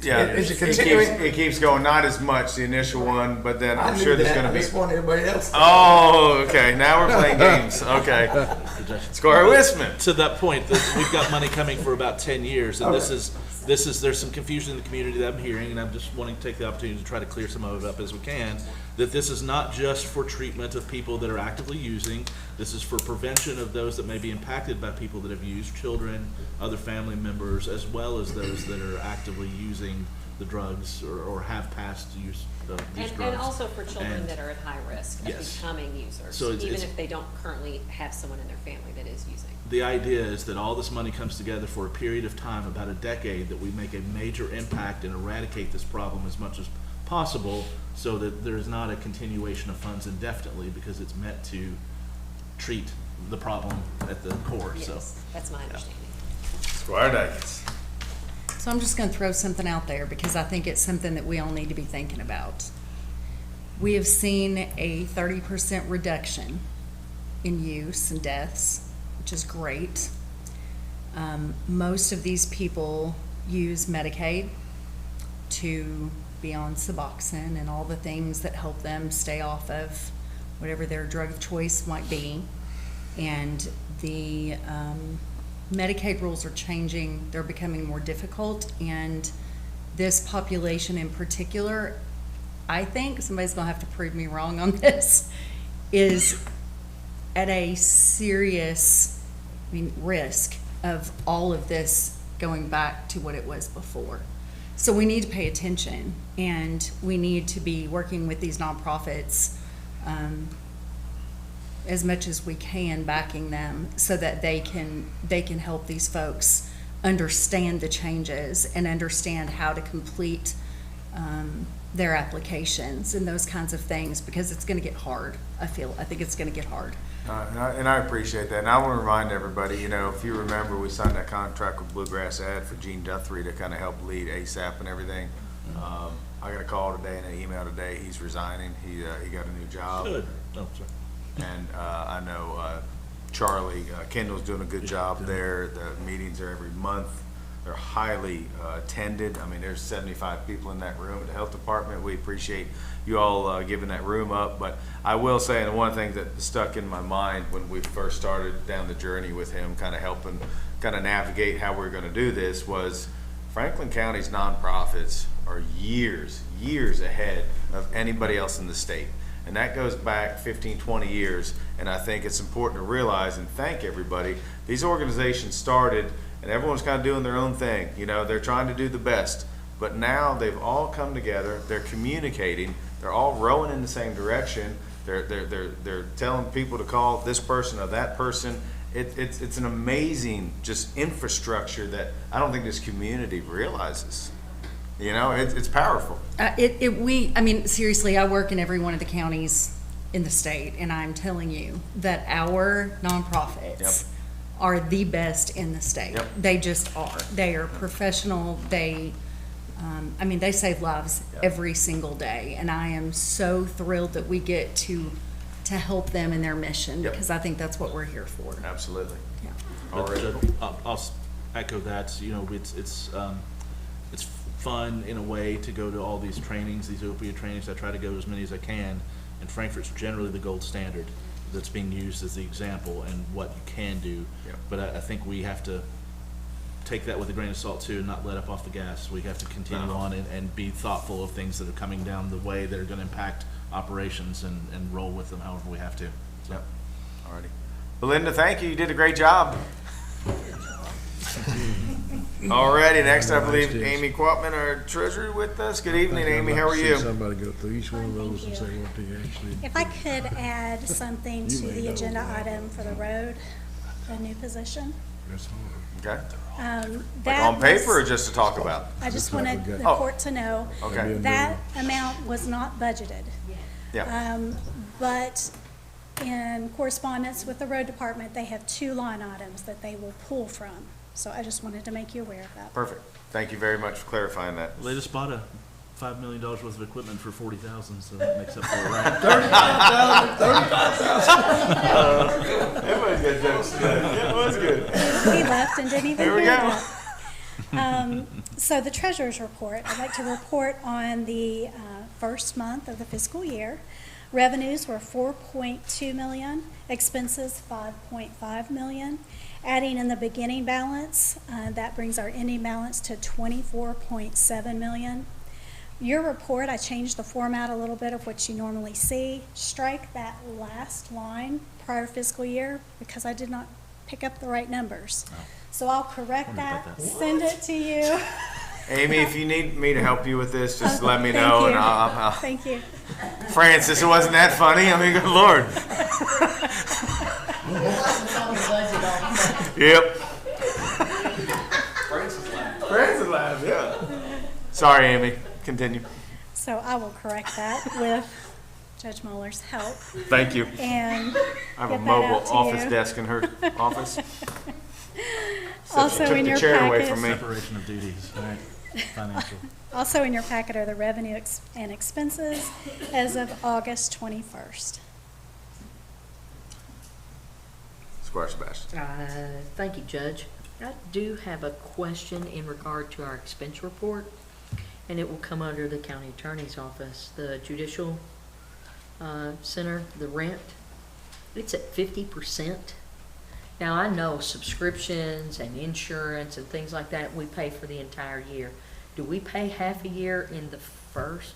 Yeah, Is it it continuing? it keeps going, not as much, the initial one, but then I I'm knew sure there's that. gonna I be. just want everybody else to know. Oh, okay, now we're playing games, okay. Squire Wisman. to that point, we've got money coming for about 10 years, and Okay. there's some confusion in the community that I'm hearing, and I'm just wanting to take the opportunity to try to clear some of it up as we can, that this is not just for treatment of people that are actively using, this is for prevention of those that may be impacted by people that have used, children, other family members, as well as those that are actively using the drugs or have past use of these drugs. And also for children And- that are at high risk of Yes. becoming users, So it's- even it's- if they don't currently have someone in their family that is using. The idea is that all this money comes together for a period of time, about a decade, that we make a major impact and eradicate this problem as much as possible, so that there's not a continuation of funds indefinitely, because it's meant to treat the problem at the core, so. Yes, that's my understanding. Squire Dykens. So I'm just going to throw something out there because I think it's something that we all need to be thinking about. We have seen a 30% reduction in use and deaths, which is great. Most of these people use Medicaid to be on Suboxone and all the things that help them stay off of whatever their drug of choice might be. And the Medicaid rules are changing, they're becoming more difficult, and this population in particular, I think, somebody's gonna have to prove me wrong on this, is at a serious, risk of all of this going back to what it was before. So we need to pay attention, and we need to be working with these nonprofits as much as we can, backing them so that they can help these folks understand the changes and understand how to complete their applications and those kinds of things, because it's going to get hard. I think it's going to get hard. And I appreciate that. And I want to remind everybody, if you remember, we signed that contract with Bluegrass Ad for Gene Guthrie to kind of help lead ASAP and everything. I got a call today and an email today. He's resigning. He got a new job. Good. Oh, sorry. And I know Charlie Kendall's doing a good job there. The meetings are every month. They're highly attended. There's 75 people in that room at the health department. We appreciate you all giving that room up. But I will say, and one thing that stuck in my mind when we first started down the journey with him, kind of helping navigate how we're going to do this, was Franklin County's nonprofits are years ahead of anybody else in the state. And that goes back 15, 20 years. And I think it's important to realize and thank everybody. These organizations started and everyone's kind of doing their own thing. They're trying to do the best. But now they've all come together. They're communicating. They're all rowing in the same direction. They're telling people to call this person or that person. It's an amazing just infrastructure that I don't think this community realizes. It's powerful. Seriously, I work in every one of the counties in the state, and I'm telling you that our nonprofits are the best in the state. Yep. They just are. They are professional. They save lives every single day, and I am so thrilled that we get to help them in their mission, because I think that's what we're here for. Absolutely. Yeah. All right. I'll echo that. It's fun in a way to go to all these trainings, these opioid trainings. I try to go to as many as I can, and Frankfurt's generally the gold standard that's being used as the example and what you can do. But I think we have to take that with a grain of salt too, and not let up off the gas. We have to continue on and be thoughtful of things that are coming down the way that are going to impact operations and roll with them however we have to. So. Yep. Alrighty. Belinda, thank you. You did a great job. Alrighty, next I believe Amy Quatman, our treasurer, with us. Good evening, Amy. How are you? Somebody go through each one of those and say what they actually. If I could add something to the agenda item for the road, a new position. Okay. Like That on paper or was- just to talk about? I just wanted the Oh. court to know Okay. that amount was not budgeted. Yeah. But in correspondence with the road department, they have 2 line items that they will pull from. So I just wanted to make you aware of that. Perfect. Thank you very much for clarifying that. Well, they just bought a $5 million worth of equipment for $40,000, so that makes up for it, right? 35,000. Everybody's got jokes today. It was good. He left and didn't even Here we hear go. that. So the treasurer's report, I'd like to report on the first month of the fiscal year. Revenues were $4.2 million, expenses $5.5 million. Adding in the beginning balance, that brings our ending balance to $24.7 million. Your report, I changed the format a little bit of what you normally see. Strike that last line, prior fiscal year, because I did not pick up the right numbers. So I'll correct that, send it to you. Amy, if you need me to help you with this, just let me Thank know. you. And I'll Thank you. Francis, it wasn't that funny. Good Lord. Yep. Francis laughed, yeah. Sorry, Amy. Continue. So I will correct that with Judge Muller's help. Thank you. And I have a get that mobile out to office you. desk in her office. Also Took in the your chair away packet. from me. Separation of duties, right? Financial. Also in your packet are the revenue and expenses as of August 21st. Squire Sebastian. Thank you, Judge. I do have a question in regard to our expense report, and it will come under the county attorney's office. The judicial center, the rent, it's at 50%. Now, I know subscriptions and insurance and things like that, we pay for the entire year. Do we pay half a year in the first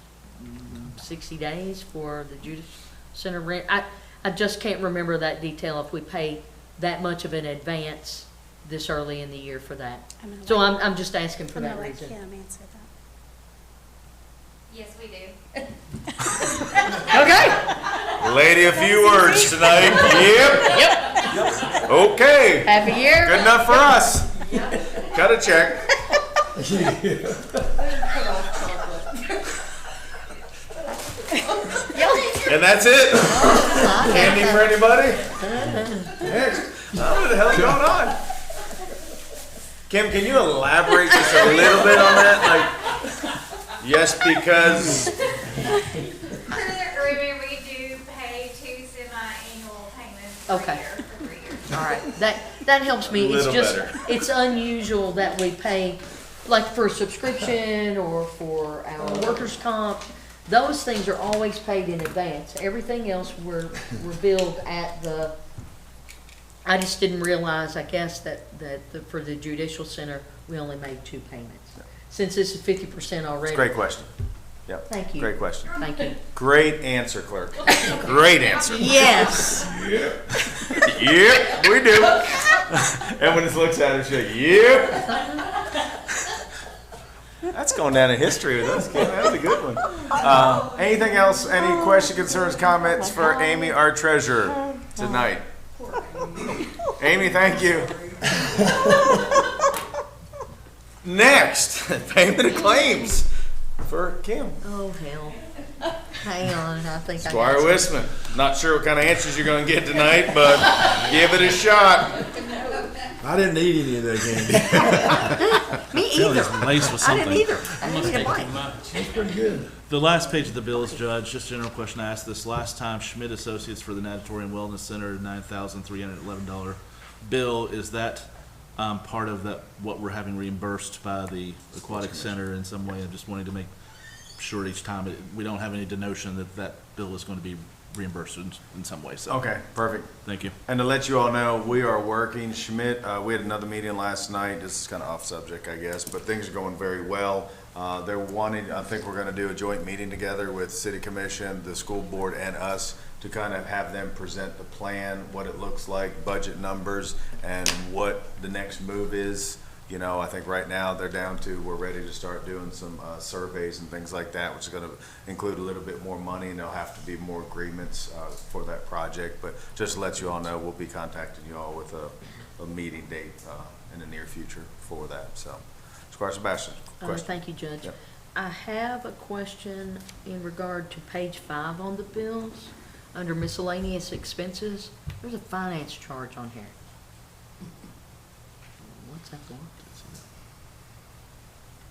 60 days for the judicial center rent? I just can't remember that detail, if we pay that much of an advance this early in the year for that. So I'm just asking for that reason. I'm gonna let Kim answer that. Yes, we do. Okay. Lady, a few words tonight. Yep. Okay. Half a year? Good enough for us. Cut a check. And that's it. Candy for anybody? Next. What the hell's going on? Kim, can you elaborate just a little bit on that? Like, yes, because. For the agreement, we do pay 2 semi-annual payments per Okay. year for 3 years. All right, that helps me. It's Little just, better. it's unusual that we pay, like for a subscription or for our workers' comp. Those things are always paid in advance. Everything else we're billed at the, I just didn't realize, I guess, that for the judicial center, we only made 2 payments. Since this is 50% already. Great question. Yep. Thank you. Great question. Thank you. Great answer, clerk. Great answer. Yes. Yep, we do. And when it looks at her, she's like, yep. That's going down in history with us, Kim. That was a good one. Anything else? Any question, concerns, comments for Amy, our treasurer, tonight? Amy, thank you. Next, payment of claims for Kim. Oh, hell. Hang on, I think I got Squire some. Wisman. Not sure what kind of answers you're going to get tonight, but give it a shot. I didn't eat any of that candy. Me Feel either. it's laced with I something. didn't either. I Must didn't take even like. too much. That's pretty good. The last page of the bills, Judge, just a general question. I asked this last time. Schmidt Associates for the Natatorium Wellness Center, $9,311 bill. Is that part of that what we're having reimbursed by the aquatic center in some way? I'm just wanting to make sure each time we don't have any denotion that that bill is going to be reimbursed in some way. So Okay, perfect. thank you. And to let you all know, we are working, Schmidt, we had another meeting last night, this is kind of off subject, I guess, but things are going very well. They're wanting, I think we're gonna do a joint meeting together with City Commission, the school board, and us to kind of have them present the plan, what it looks like, budget numbers, and what the next move is. You know, I think right now they're down to, we're ready to start doing some surveys and things like that, which is gonna include a little bit more money, and there'll have to be more agreements for that project. But just to let you all know, we'll be contacting you all with a meeting date in the near future for that, so. Squire Sebastian, question? Thank you, Judge. Yep. I have a question in regard to page 5 on the bills. Under miscellaneous expenses, there's a finance charge on here. What's that for?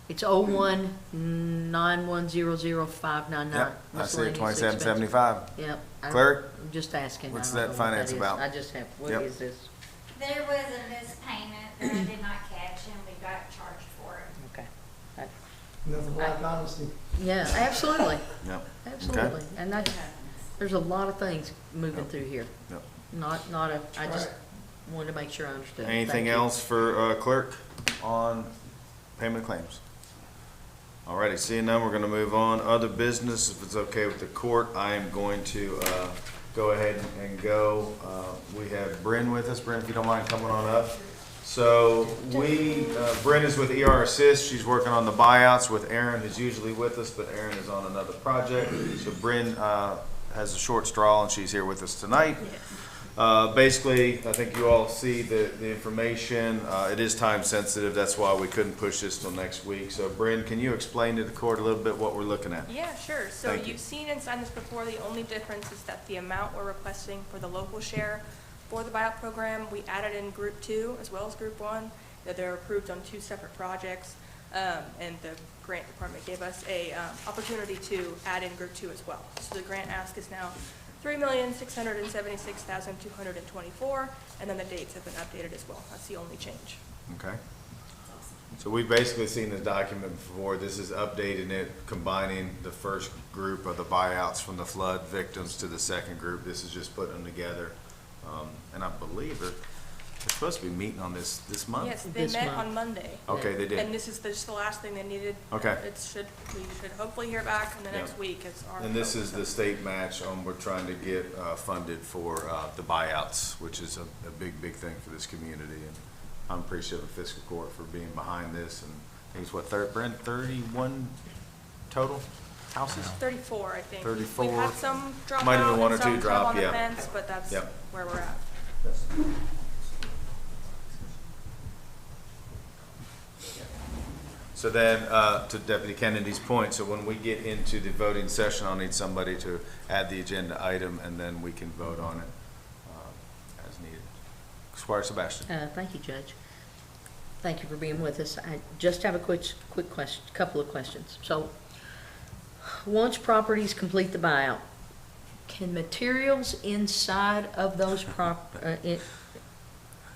It's 0191000599. Yep, I see it, Miscellaneous 2775. expenses. Yep. Clerk? I'm just asking. What's I don't that know what finance is. about? I just have, what Yep. is this? There was a missed payment that I did not catch, and we got charged for it. Okay. Nothing like honesty. Yeah, absolutely. Yep. Absolutely. And that, there's a lot of things moving through here. Yep. Not a, I just wanted to make sure I understood. Anything Thank you. else for clerk on payment of claims? Alrighty, seeing none, we're gonna move on. Other business, if it's okay with the court, I am going to go ahead and go. We have Bryn with us. Bryn, if you don't mind coming on up. So Bryn is with ER Assist. She's working on the buyouts with Aaron, who's usually with us, but Aaron is on another project. So Bryn has a short straw, and she's here with us tonight. Basically, I think you all see the information. It is time sensitive. That's why we couldn't push this till next week. So Bryn, can you explain to the court a little bit what we're looking at? Yeah, sure. So Thank you. you've seen and signed this before. The only difference is that the amount we're requesting for the local share for the buyout program, we added in Group 2 as well as Group 1. that they're approved on 2 separate projects. And the grant department gave us a opportunity to add in group 2 as well. So the grant ask is now $3,676,224, and then the dates have been updated as well. That's the only change. Okay. So we've basically seen the document before. This is updating it, combining the first group of the buyouts from the flood victims to the second group. This is just putting them together. And I believe they're supposed to be meeting on this month? Yes, they met on Monday. Okay, they did. And this is just the last thing they needed. Okay. We should hopefully hear back in the next week as our. And this is the state match, we're trying to get funded for the buyouts, which is a big thing for this community. And I'm appreciative of Fiscal Court for being behind this. And I think it's what, Brent, 31 total houses? 34, I think. 34. We've had some drop Might have out been 1 or and 2 some drop, come on yeah. the fence, but that's Yep. where we're at. So then, to Deputy Kennedy's point, so when we get into the voting session, I'll need somebody to add the agenda item, and then we can vote on it as needed. Squire Sebastian. Thank you, Judge. Thank you for being with us. I just have a quick question, couple of questions. So, once properties complete the buyout, can materials inside of those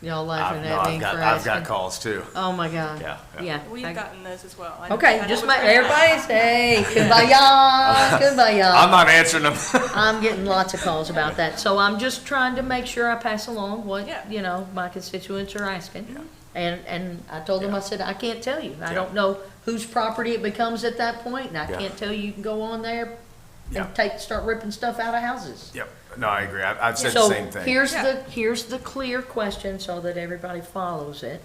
y'all laughing at me for asking? I've got calls too. Oh, my God. Yeah. We've gotten those as well. Okay, just everybody say kumbaya, kumbaya. I'm not answering them. I'm getting lots of calls about that, so I'm just trying to make sure I pass along what, my constituents are asking. And I told them, I said, I can't tell you. I don't know whose property it becomes at that point, and I can't tell you can go on there and start ripping stuff out of houses. Yep. No, I agree. I've said the same thing. So here's the clear question so that everybody follows it.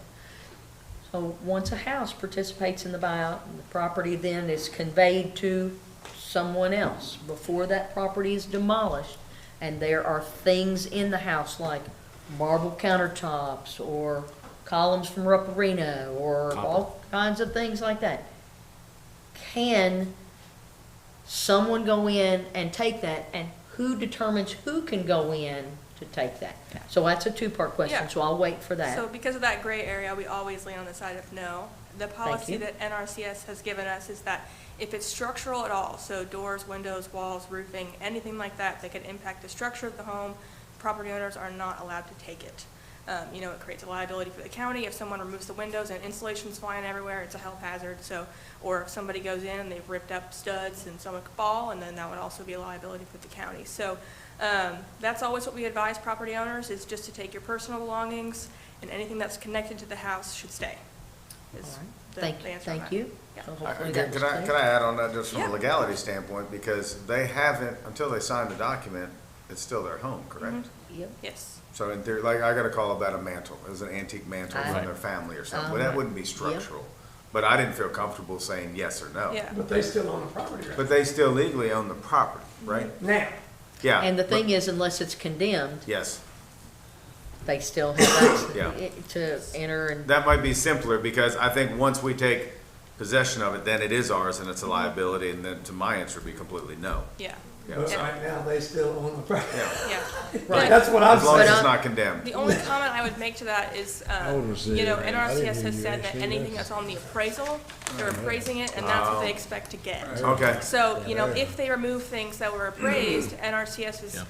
So once a house participates in the buyout, and the property then is conveyed to someone else before that property is demolished, and there are things in the house like marble countertops or columns from Ruperino or all kinds of things like that. Can someone go in and take that, and who determines who can go in to take that? So that's a 2-part question, so I'll wait for that. So because of that gray area, we always lean on the side of no. The policy that NRCS has given us is that if it's structural at all, so doors, windows, walls, roofing, anything like that that could impact the structure of the home, property owners are not allowed to take it. It creates a liability for the county. If someone removes the windows and insulation's flying everywhere, it's a health hazard. So, or if somebody goes in and they've ripped up studs and someone could fall, and then that would also be a liability for the county. So that's always what we advise property owners, is just to take your personal belongings, and anything that's connected to the house should stay. Thank you. Yeah. So hopefully Can that was I clear. add on that just from a legality standpoint, because they haven't, until they sign the document, it's still their home, correct? Yep. Yes. So in theory, like, I got a call about a mantle. It was an antique mantle from their family or something. Well, that wouldn't be structural. But I didn't feel comfortable saying yes or no. Yeah. But they still own the property, right? But they still legally own the property, right? Now, Yeah. And the thing is, unless it's condemned, Yes. they still have Yeah. access to enter and. That might be simpler, because I think once we take possession of it, then it is ours and it's a liability, and then to my answer would be completely no. Yeah. but right now, they still own the property. Yeah. Right, that's what I'm As long as saying. it's not condemned. The only comment I would make to that is, NRCS has said that anything that's on the appraisal, they're appraising it, and that's what they expect to get. Okay. So, if they remove things that were appraised, NRCS's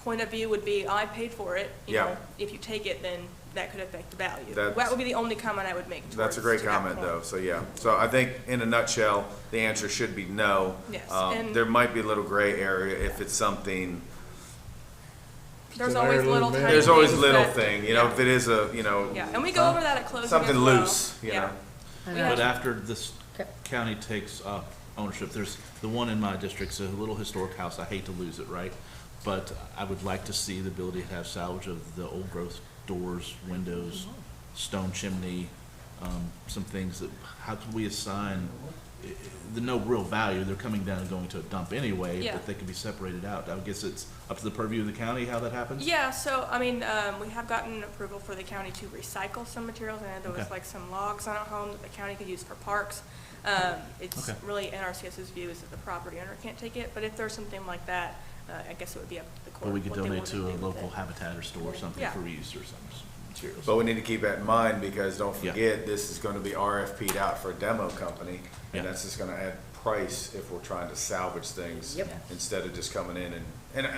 point of view would be, I paid for it, if you take it, then that could affect the value. That would be the only comment I would make towards That's a great to that comment, point. though, so yeah. So I think, in a nutshell, the answer should be no. Yes, and- There might be a little gray area if it's something, There's always little tiny there's always things little that- thing, if it is a, Yeah, and we go over that at closing as something well. loose, you know. But after this county takes ownership, there's the one in my district's a little historic house. I hate to lose it, right? But I would like to see the ability to have salvage of the old growth doors, windows, stone chimney, some things that, how could we assign the no real value? They're coming down and going to a dump anyway, Yeah. but they can be separated out. I guess it's up to the purview of the county how that happens? Yeah, so, we have gotten approval for the county to recycle some materials, and there was like some logs on a home that the county could use for parks. It's really NRCS's view is that the property owner can't take it, but if there's something like that, I guess it would be up to the court. Or we could what they donate wanted to a do with local it. habitat or store or something Yeah. for reuse or something. materials. But we need to keep that in mind, because don't Yeah. forget, this is gonna be RFP'd out for a demo company, Yeah. and that's just gonna add price if we're trying to salvage things. Yep. Instead of just coming in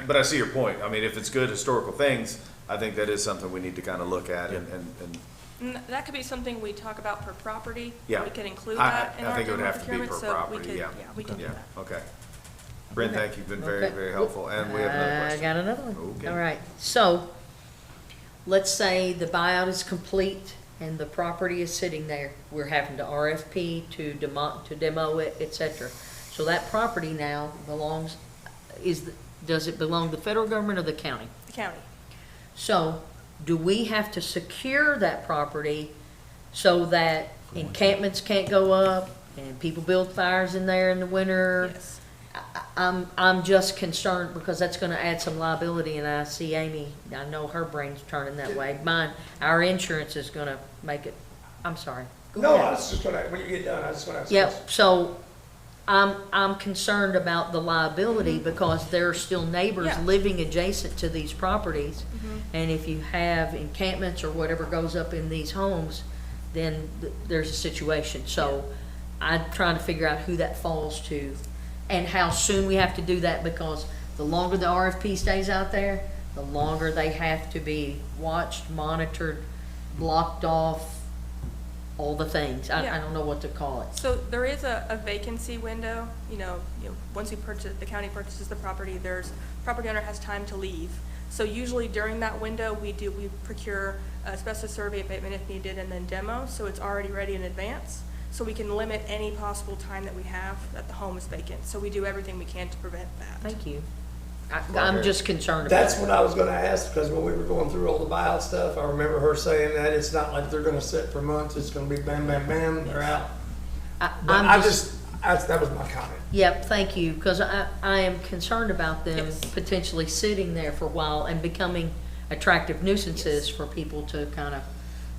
but I see your point. I mean, if it's good historical things, I think that is something we need to kind of look at and And that could be something we talk about per property. Yeah. We could include I- that in I our think it would demo have to be procurement, per so we property, could, yeah. we can do yeah, that. okay. Brent, thank you, you've been very, Okay. very helpful, and we have another I question. got another one. Okay. All right, so, let's say the buyout is complete and the property is sitting there. We're having to RFP to demo it, et cetera. So that property now belongs, does it belong to the federal government or the county? The county. So, do we have to secure that property so that encampments can't go up and people build fires in there in the winter? Yes. I'm just concerned because that's gonna add some liability, and I see Amy, I know her brain's turning that way. Our insurance is gonna make it, I'm sorry. Go No, ahead. I was just gonna, when you get done, I just wanna ask. Yep, so I'm concerned about the liability because there are still neighbors Yeah. living adjacent to these properties. Mhm. And if you have encampments or whatever goes up in these homes, then there's a situation. So I'm trying to figure out who that falls to and how soon we have to do that, because the longer the RFP stays out there, the longer they have to be watched, monitored, blocked off, all the things. I Yeah. don't know what to call it. So there is a vacancy window, once we purchase, the county purchases the property, property owner has time to leave. So usually during that window, we procure asbestos survey abatement if needed, and then demo, so it's already ready in advance. So we can limit any possible time that we have that the home is vacant. So we do everything we can to prevent that. Thank you. I'm just concerned about That's it. what I was gonna ask, because when we were going through all the buyout stuff, I remember her saying that it's not like they're gonna sit for months, it's gonna be bam, bam, bam, they're out. But that was my comment. Yep, thank you, because I am concerned about them Yes. potentially sitting there for a while and becoming attractive nuisances for people to kind of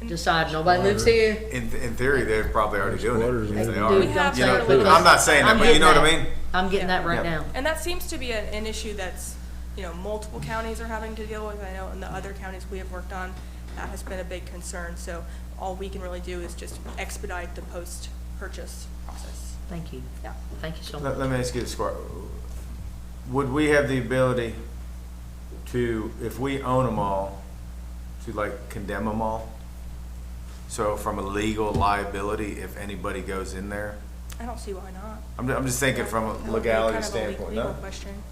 decide nobody lives here. In theory, they're probably already doing Squatters it, and if they Dude, are. don't We have say it, several- because I'm not saying that, I'm but you getting know what I that. mean? I'm getting that right Yeah. now. And that seems to be an issue that's, multiple counties are having to deal with. I know in the other counties we have worked on, that has been a big concern. So all we can really do is just expedite the post-purchase process. Thank you. Yeah. Thank you so Let much. me ask you this, would we have the ability to, if we own them all, to like condemn them all? So from a legal liability, if anybody goes in there? I don't see why not. I'm just thinking from a That would be legality kind of a standpoint, legal no? question.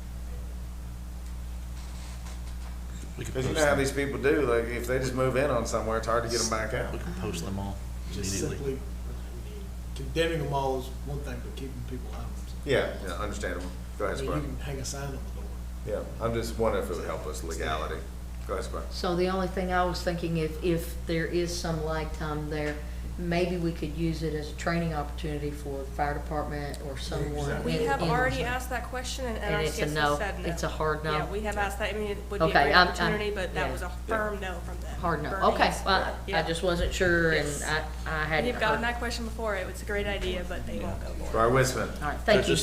We could Because you post know how them. these people do, like, if they just move in on somewhere, it's hard to get them back out. We can post them all Just immediately. simply, condemning them all is one thing, but keeping people out of them. Yeah, understandable. Go ahead, I mean, Squire. you can hang a sign on the door. Yeah, I'm just wondering if it would help us legality. Go ahead, Squire. So the only thing I was thinking, if there is some lag time there, maybe we could use it as a training opportunity for the fire department or someone. We in- have in- already asked that question, and And it's a NRCS no. has said no. It's a hard no. Yeah, we have asked that. I mean, it would be a Okay, great I'm- opportunity, but that yeah. was a firm no from them. Hard no. Burn Okay, yes. well, I Yeah. just wasn't sure, and Yes. I hadn't We've gotten heard. that question before. It's a great idea, but they won't go for it. Squire Wiseman. All right, thank you.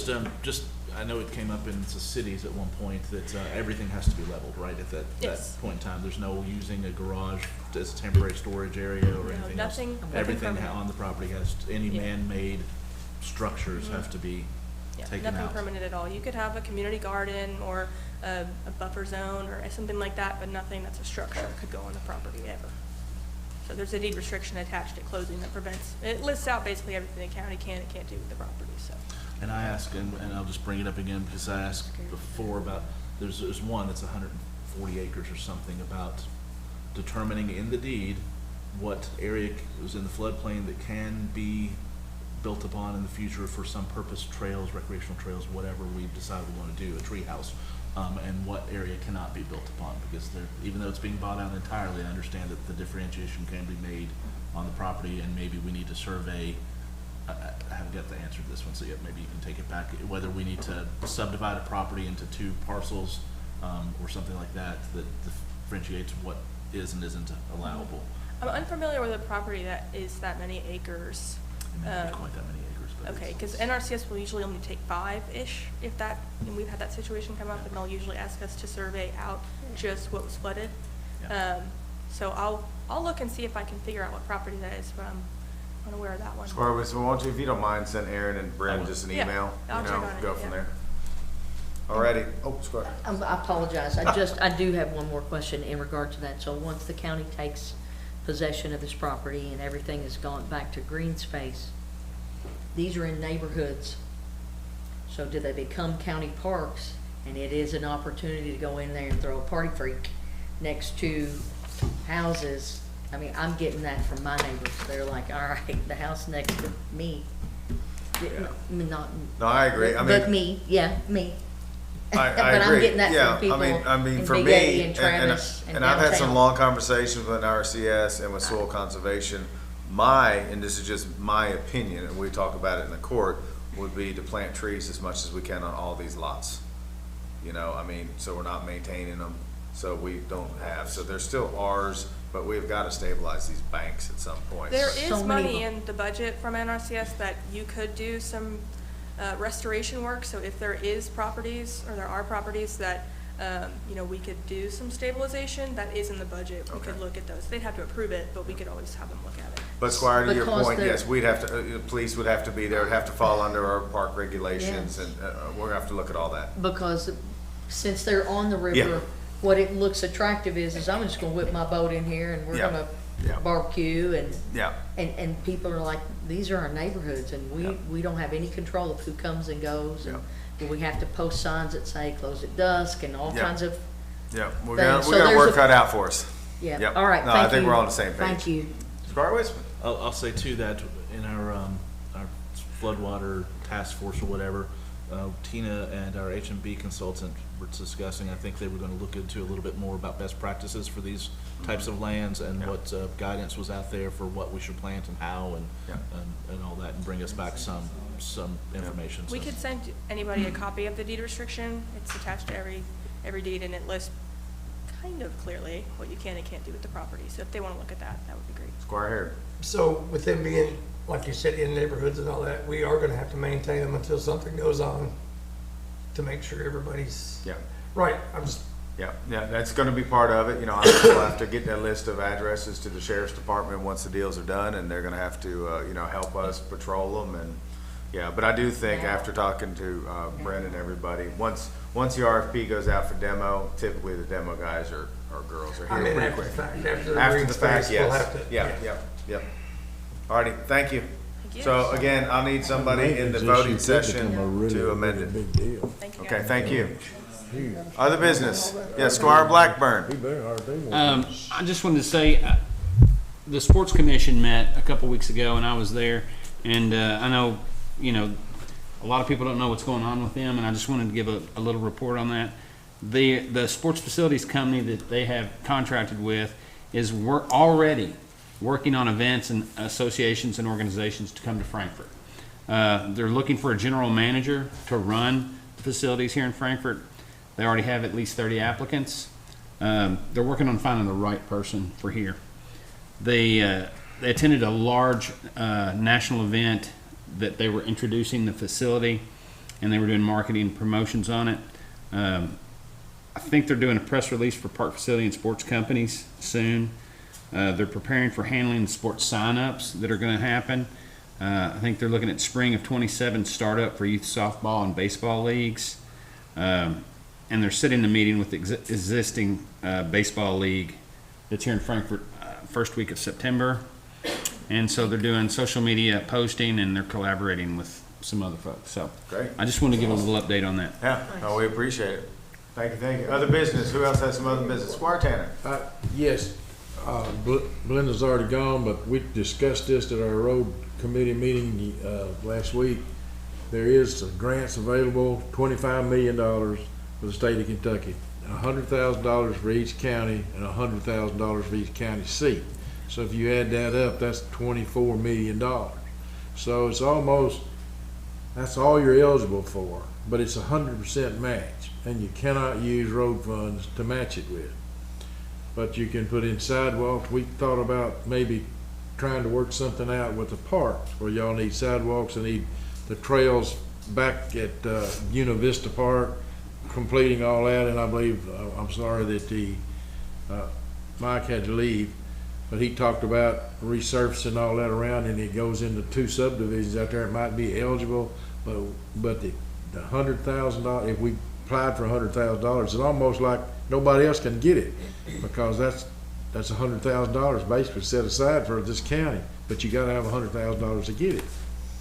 Just, I know it came up in the cities at one point that everything has to be leveled, right, at that Yes. point in time. There's no using a garage as a temporary storage area or anything else. nothing Everything permanent. on the property has, any Yeah. man-made structures Mhm. have to be Yeah, taken nothing out. permanent at all. You could have a community garden or a buffer zone or something like that, but nothing that's a structure could go on the property ever. So there's a deed restriction attached at closing that prevents, it lists out basically everything the county can and can't do with the property, so. And I asked, and I'll just bring it up again because I asked before about, there's one that's 140 acres or something about determining in the deed what area is in the floodplain that can be built upon in the future for some purpose, trails, recreational trails, whatever we decide we want to do, a tree house, and what area cannot be built upon, because there, even though it's being bought out entirely, I understand that the differentiation can be made on the property, and maybe we need to survey. I haven't got the answer to this one, so yeah, maybe you can take it back, whether we need to subdivide a property into 2 parcels, or something like that, that differentiates what is and isn't allowable. I'm unfamiliar with a property that is that many acres. It may not be quite that many acres, but Okay, it's- because NRCS will usually only take 5-ish, if that, and we've had that situation come up, and they'll usually ask us to survey out just what was flooded. Yeah. So I'll look and see if I can figure out what property that is, but I'm unaware of that one. Squire, so won't you, if you don't mind, send Aaron and Brent just an Yeah, email, I'll check on it, go from yeah. there. Alrighty, oh, Squire. I apologize. I do have one more question in regard to that. So once the county takes possession of this property and everything has gone back to green space, these are in neighborhoods. So do they become county parks? And it is an opportunity to go in there and throw a party freak next to houses. I mean, I'm getting that from my neighbors. They're like, all right, the house next to me. Yeah. I mean, not. No, I agree. But me, yeah, me. I But I'm agree. getting that from Yeah, people I mean, in for Big me, Eddie and Travis and I've had some downtown. long conversations with RCS and with soil conservation. And this is just my opinion, and we talk about it in the court, would be to plant trees as much as we can on all these lots. You know, I mean, so we're not maintaining them, so we don't have, so they're still ours, but we've got to stabilize these banks at some point. There is So many money of in the budget from NRCS that you could do some restoration work. So if there is properties, or there are properties that, we could do some stabilization, that is in the budget. We could look at those. They'd have to approve it, but we could always have them look at it. But Squire, to your Because point, they're- yes, we'd have to, police would have to be there, it'd have to fall under our park regulations, Yes. and we're gonna have to look at all that. Because since they're on the Yeah. river, what it looks attractive is I'm just gonna whip my boat in here and we're Yeah. gonna Yeah. barbecue Yeah, and people are like, these are our neighborhoods and we don't have any control of who comes and goes. And we have to post signs that say close at dusk and all Yeah. kinds of, yeah, we Thanks. got So work there's a- cut out for us. yeah. Yep. All right, No, thank I think you. we're all on the same page. Thank you. Squire Wiseman. I'll say too that in our floodwater task force or whatever, Tina and our H&B consultant were discussing, I think they were gonna look into a little bit more about best practices for these types of lands and what guidance was out there for what we should plant and how and all that, and bring us back some information. We So- could send anybody a copy of the deed restriction. It's attached to every deed, and it lists kind of clearly what you can and can't do with the property. So if they want to look at that, that would be great. Squire Harrod. So with them being, like you said, in neighborhoods and all that, we are gonna have to maintain them until something goes on to make sure everybody's Yeah. right. I'm just, Yeah, that's gonna be part of it, we'll have to get that list of addresses to the sheriff's department once the deals are done, and they're gonna have to, help us patrol them, and, yeah, but I do think after talking to, Brent and everybody, once the RFP goes out for demo, typically the demo guys or girls are I here mean, pretty after the quick. fact, after the After green the fact, space, we'll yes, have to. yep. Alrighty, thank you. Thank you. So again, I'll need somebody in the voting session to amend it. Big deal. Thank you, Okay, guys. thank you. Other business? Yes, Squire Blackburn. He better hard do more. I just wanted to say, the sports commission met a couple weeks ago, and I was there, and I know, a lot of people don't know what's going on with them, and I just wanted to give a little report on that. The sports facilities company that they have contracted with is already working on events and associations and organizations to come to Frankfurt. They're looking for a general manager to run the facilities here in Frankfurt. They already have at least 30 applicants. They're working on finding the right person for here. They attended a large national event that they were introducing the facility, and they were doing marketing and promotions on it. I think they're doing a press release for park facility and sports companies soon. They're preparing for handling the sports signups that are going to happen. I think they're looking at spring of 27 startup for youth softball and baseball leagues. And they're sitting the meeting with the existing baseball league that's here in Frankfurt first week of September. And so they're doing social media posting, and they're collaborating with some other folks. So Great. I just want to give a little update on that. Yeah, no, we appreciate it. Thank you. Other business, who else has some other business? Squire Tanner. Yes, Belinda's already gone, but we discussed this at our road committee meeting last week. There is grants available, $25 million for the state of Kentucky, $100,000 for each county and $100,000 for each county seat. So if you add that up, that's $24 million. So it's almost, that's all you're eligible for, but it's 100% match, and you cannot use road funds to match it with. But you can put in sidewalks. We thought about maybe trying to work something out with the parks, where y'all need sidewalks and need the trails back at Vista Park, completing all that. And I believe, I'm sorry that the Mike had to leave, but he talked about resurfacing all that around, and it goes into 2 subdivisions out there. It might be eligible, but the $100,000, if we applied for $100,000, it's almost like nobody else can get it, because that's $100,000 basically set aside for this county, but you gotta have $100,000 to get it.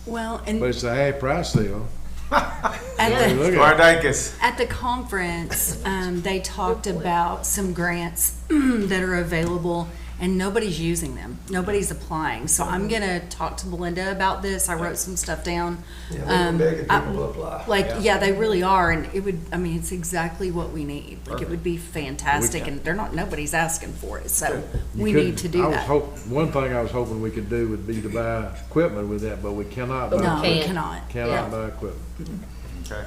Well, and But it's a half price sale. at Look the, at it. Spartacus. at the conference, they talked about some grants that are available, and nobody's using them. Nobody's applying. So I'm gonna talk to Belinda about this. I wrote some stuff down. Yeah, they're begging people to apply. Yeah, they really are, and it would, I mean, it's exactly what we need. Like, it would be fantastic, and nobody's asking for it, so You we couldn't- need to do that. One thing I was hoping we could do would be to buy equipment with that, but we cannot buy. No, we can't. cannot. Cannot buy equipment. Okay.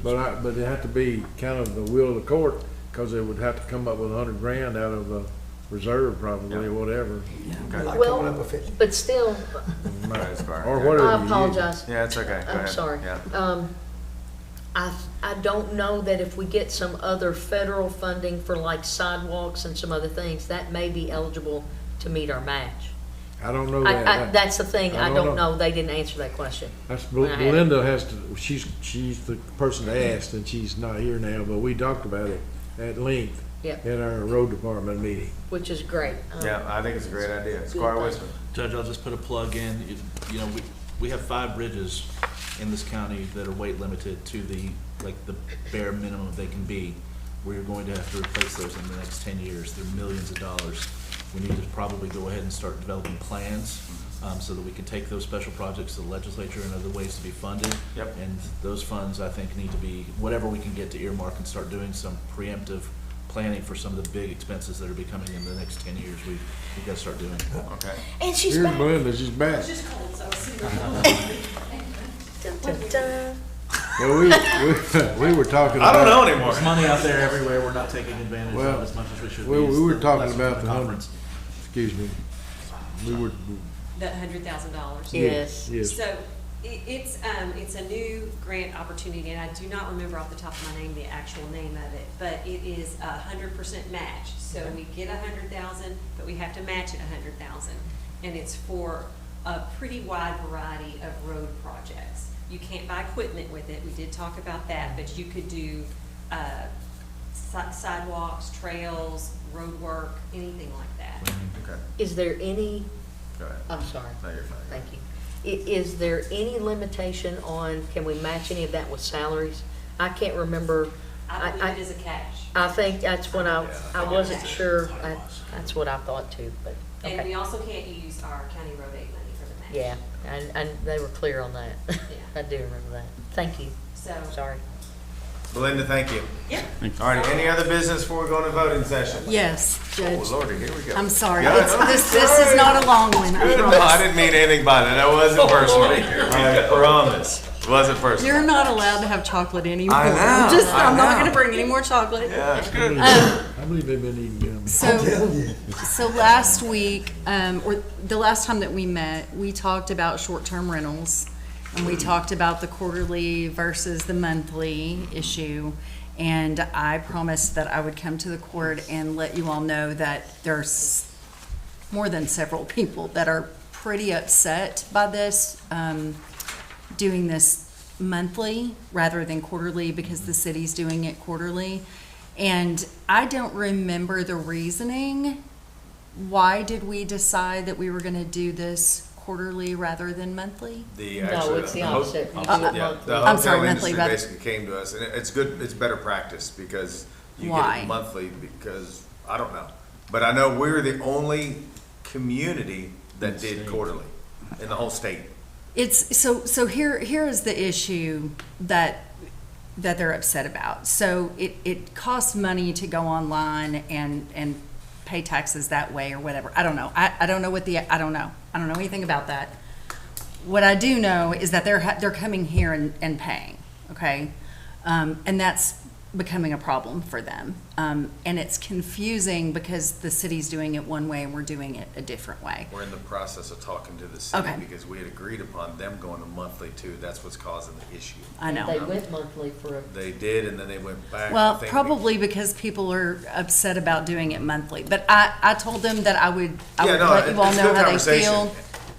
But it had to be kind of the will of the court, because they would have to come up with $100,000 out of the reserve probably, or whatever. Okay. Like Well, coming up with 50. But still, Go ahead, Scar. Or whatever. I you use. apologize. Yeah, it's okay. Go I'm ahead. sorry. Yeah. I don't know that if we get some other federal funding for like sidewalks and some other things, that may be eligible to meet our match. I don't know that. That's the thing, I I don't don't know. know, they didn't answer that question. That's, when I had it. Belinda has to, she's the person that asked, and she's not here now, but we talked about it at length Yep. at our road department meeting. Which is great. Yeah, I think it's a great idea. Squire Wisdom. Judge, I'll just put a plug in. You know, we have 5 bridges in this county that are weight limited to the bare minimum they can be. We're going to have to replace those in the next 10 years. They're millions of dollars. We need to probably go ahead and start developing plans, so that we can take those special projects to the legislature and other ways to be funded. Yep. And those funds, I think, need to be, whatever we can get to earmark and start doing some preemptive planning for some of the big expenses that are becoming in the next 10 years. We've got to start doing. Okay. And she's Here's back. Belinda, she's back. Dun, dun, dun. Well, we were talking I about. don't know anymore. There's money out there everywhere. We're not taking advantage Well, of as much as we should be. Well, we It's were the talking lesson about from the conference. excuse me, we were, That $100,000. Yes. yes. So it's a new grant opportunity, and I do not remember off the top of my name the actual name of it, but it is 100% match. So we get 100,000, but we have to match it 100,000, and it's for a pretty wide variety of road projects. You can't buy equipment with it. We did talk about that, but you could do sidewalks, trails, road work, anything like that. Okay. Is there any, Go ahead. I'm sorry, No, you're fine. thank you. Is there any limitation on, can we match any of that with salaries? I can't remember. I believe it is a cash. I think that's what I wasn't sure, that's what I thought too, but, And we okay. also can't use our county road aid money for the match. Yeah, and they were clear on that. Yeah. I do remember that. Thank you, So, sorry. Belinda, thank you. yeah. All right, any other business before we go into voting session? Yes, Judge. Oh, Lordy, here we go. I'm sorry. Yeah, It's- no, This is not a long one, I No, I promise. didn't mean anything by that. That wasn't personal. I promise. It wasn't personal. You're not allowed to have chocolate anymore. I know, I'm not know. gonna bring any more chocolate. Yeah, it's good. I believe they've been eating, So last week, or the last time that we met, we talked about short-term rentals, and we talked about the quarterly versus the monthly issue. And I promised that I would come to the court and let you all know that there's more than several people that are pretty upset by this, doing this monthly rather than quarterly, because the city's doing it quarterly. And I don't remember the reasoning. Why did we decide that we were gonna do this quarterly rather than monthly? No, it's the opposite. You do it Yeah, monthly. the I'm sorry, hotel monthly, industry rather- basically came to us, and it's good, it's better practice, because you get Why? it monthly, because, I don't know. But I know we're the only community that did quarterly in the whole state. It's, so here is the issue that they're upset about. So it costs money to go online and pay taxes that way or whatever. I don't know. I don't know I don't know. I don't know anything about that. What I do know is that they're coming here and paying, okay? And that's becoming a problem for them. And it's confusing because the city's doing it one way and we're doing it a different way. We're in the process of talking to the city Okay. because we had agreed upon them going to monthly too. That's what's causing the issue. I know. They went monthly for a They did, and then they went back. I Well, think, probably because people are upset about doing it monthly. But I told them that I would Yeah, let no, you all it's a know good how they conversation. feel.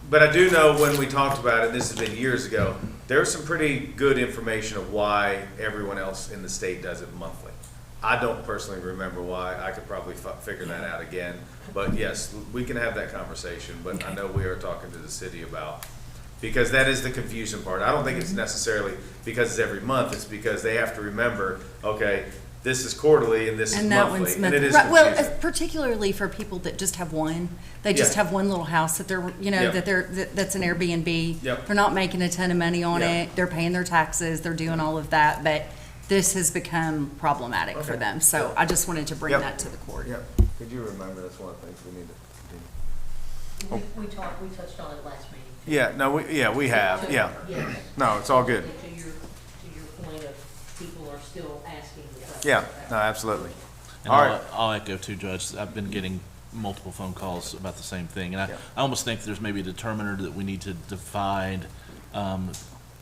But I do know when we talked about it, this has been years ago, there's some pretty good information of why everyone else in the state does it monthly. I don't personally remember why. I could probably figure that out again. But yes, we can have that conversation, but I know we are talking to the city about, because that is the confusion part. I don't think it's necessarily because it's every month, it's because they have to remember, okay, this is quarterly and this is And that monthly. one's And monthly. it is Right, well, confusing. particularly for people that just have one. They just Yeah. have one little house that they're, you know, Yep. that's an Airbnb. Yep. They're not making a ton of money on Yeah. it. They're paying their taxes. They're doing all of that, but this has become problematic for Okay. them. So I just wanted to bring Yep. that to the court. Yep. Could you remember, that's one of the things we need to do. We touched on it last meeting. Yeah, no, we have, yeah. Yes. No, it's all good. To your point of people are still asking the question. Yeah, no, absolutely. And All right. I'll echo too, Judge. I've been getting multiple phone calls about the same thing. And I almost think there's maybe a determiner that we need to divide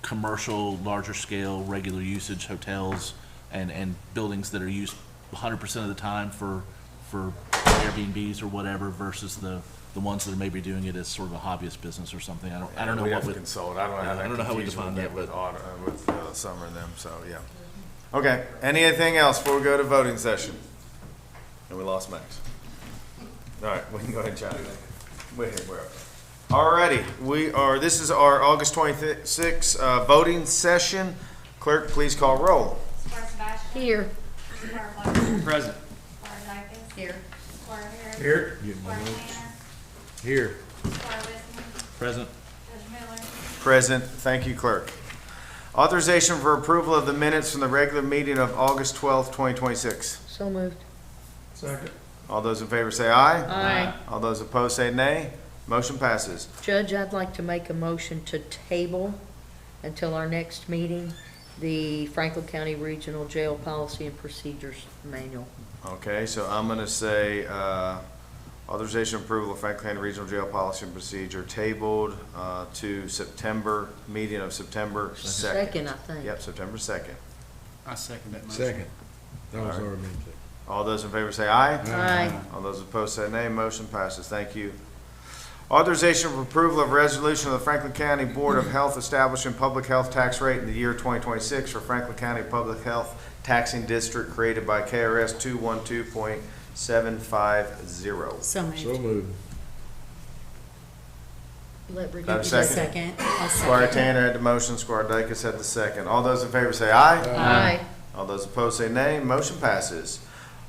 commercial, larger scale, regular usage hotels and buildings that are used 100% of the time for Airbnbs or whatever versus the ones that are maybe doing it as sort of a hobbyist business or something. I don't know We what have to would. consult. I don't know how I that don't know how we confusion define would that, get but. with Summer and them, so, yeah. Okay, anything else before we go to voting session? And we lost Max. All right, we can go ahead and chat. We're up. Alrighty, this is our August 26th voting session. Clerk, please call roll. Squire Sebastian. Here. Squire Fletcher. Present. Squire Dykes. Here. Squire Harris. Here. Squire Tanner. Here. Squire Whitman. Present. Judge Miller. Present, thank you, clerk. Authorization for approval of the minutes from the regular meeting of August 12th, 2026. So moved. Second. All those in favor say aye. Aye. All those opposed say nay. Motion passes. Judge, I'd like to make a motion to table until our next meeting, the Franklin County Regional Jail Policy and Procedures Manual. Okay, so I'm gonna say, authorization approval of Franklin County Regional Jail Policy and Procedure tabled, to September, meeting of September 2nd. Second, I think. Yep, September 2nd. I second that motion. Second. That was already been seconded. All those in favor say aye. Aye. All those opposed say nay. Motion passes. Thank you. Authorization for approval of resolution of the Franklin County Board of Health establishing public health tax rate in the year 2026 for Franklin County Public Health Taxing District created by KRS 212.750. So moved. So moved. Let Bridget Got a do second? Second. I'll Squire second. Tanner had the motion. Squire Dykes had the second. All those in favor say aye. Aye. All those opposed say nay. Motion passes.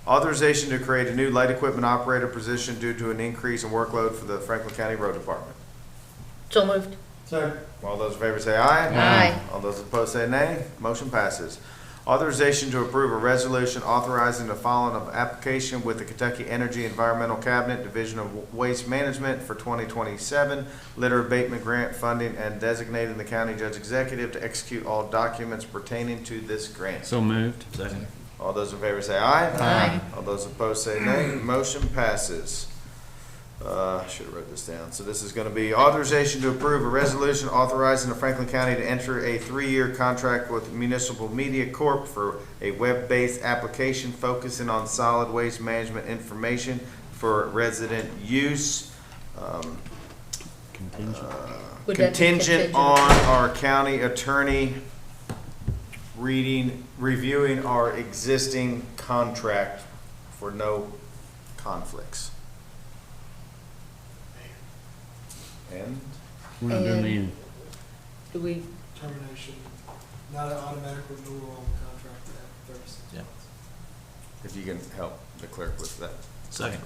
Authorization to create a new light equipment operator position due to an increase in workload for the Franklin County Road Department. So moved. Second. All those in favor say aye. Aye. All those opposed say nay. Motion passes. Authorization to approve a resolution authorizing the filing of application with the Kentucky Energy Environmental Cabinet Division of Waste Management for 2027 litter abatement grant funding and designating the county judge executive to execute all documents pertaining to this grant. So moved. Second. All those in favor say aye. Aye. All those opposed say nay. Motion passes. Should have wrote this down. So this is going to be authorization to approve a resolution authorizing the Franklin County to enter a 3-year contract with Municipal Media Corp. for a web-based application focusing on solid waste management information for resident use. Would that be Contingent on our county attorney reviewing our existing contract for no conflicts. And We're not doing And- any, Do we, Termination, not an automatic renewal on the contract at 36 Yeah. months. if you can help the clerk with that. Second.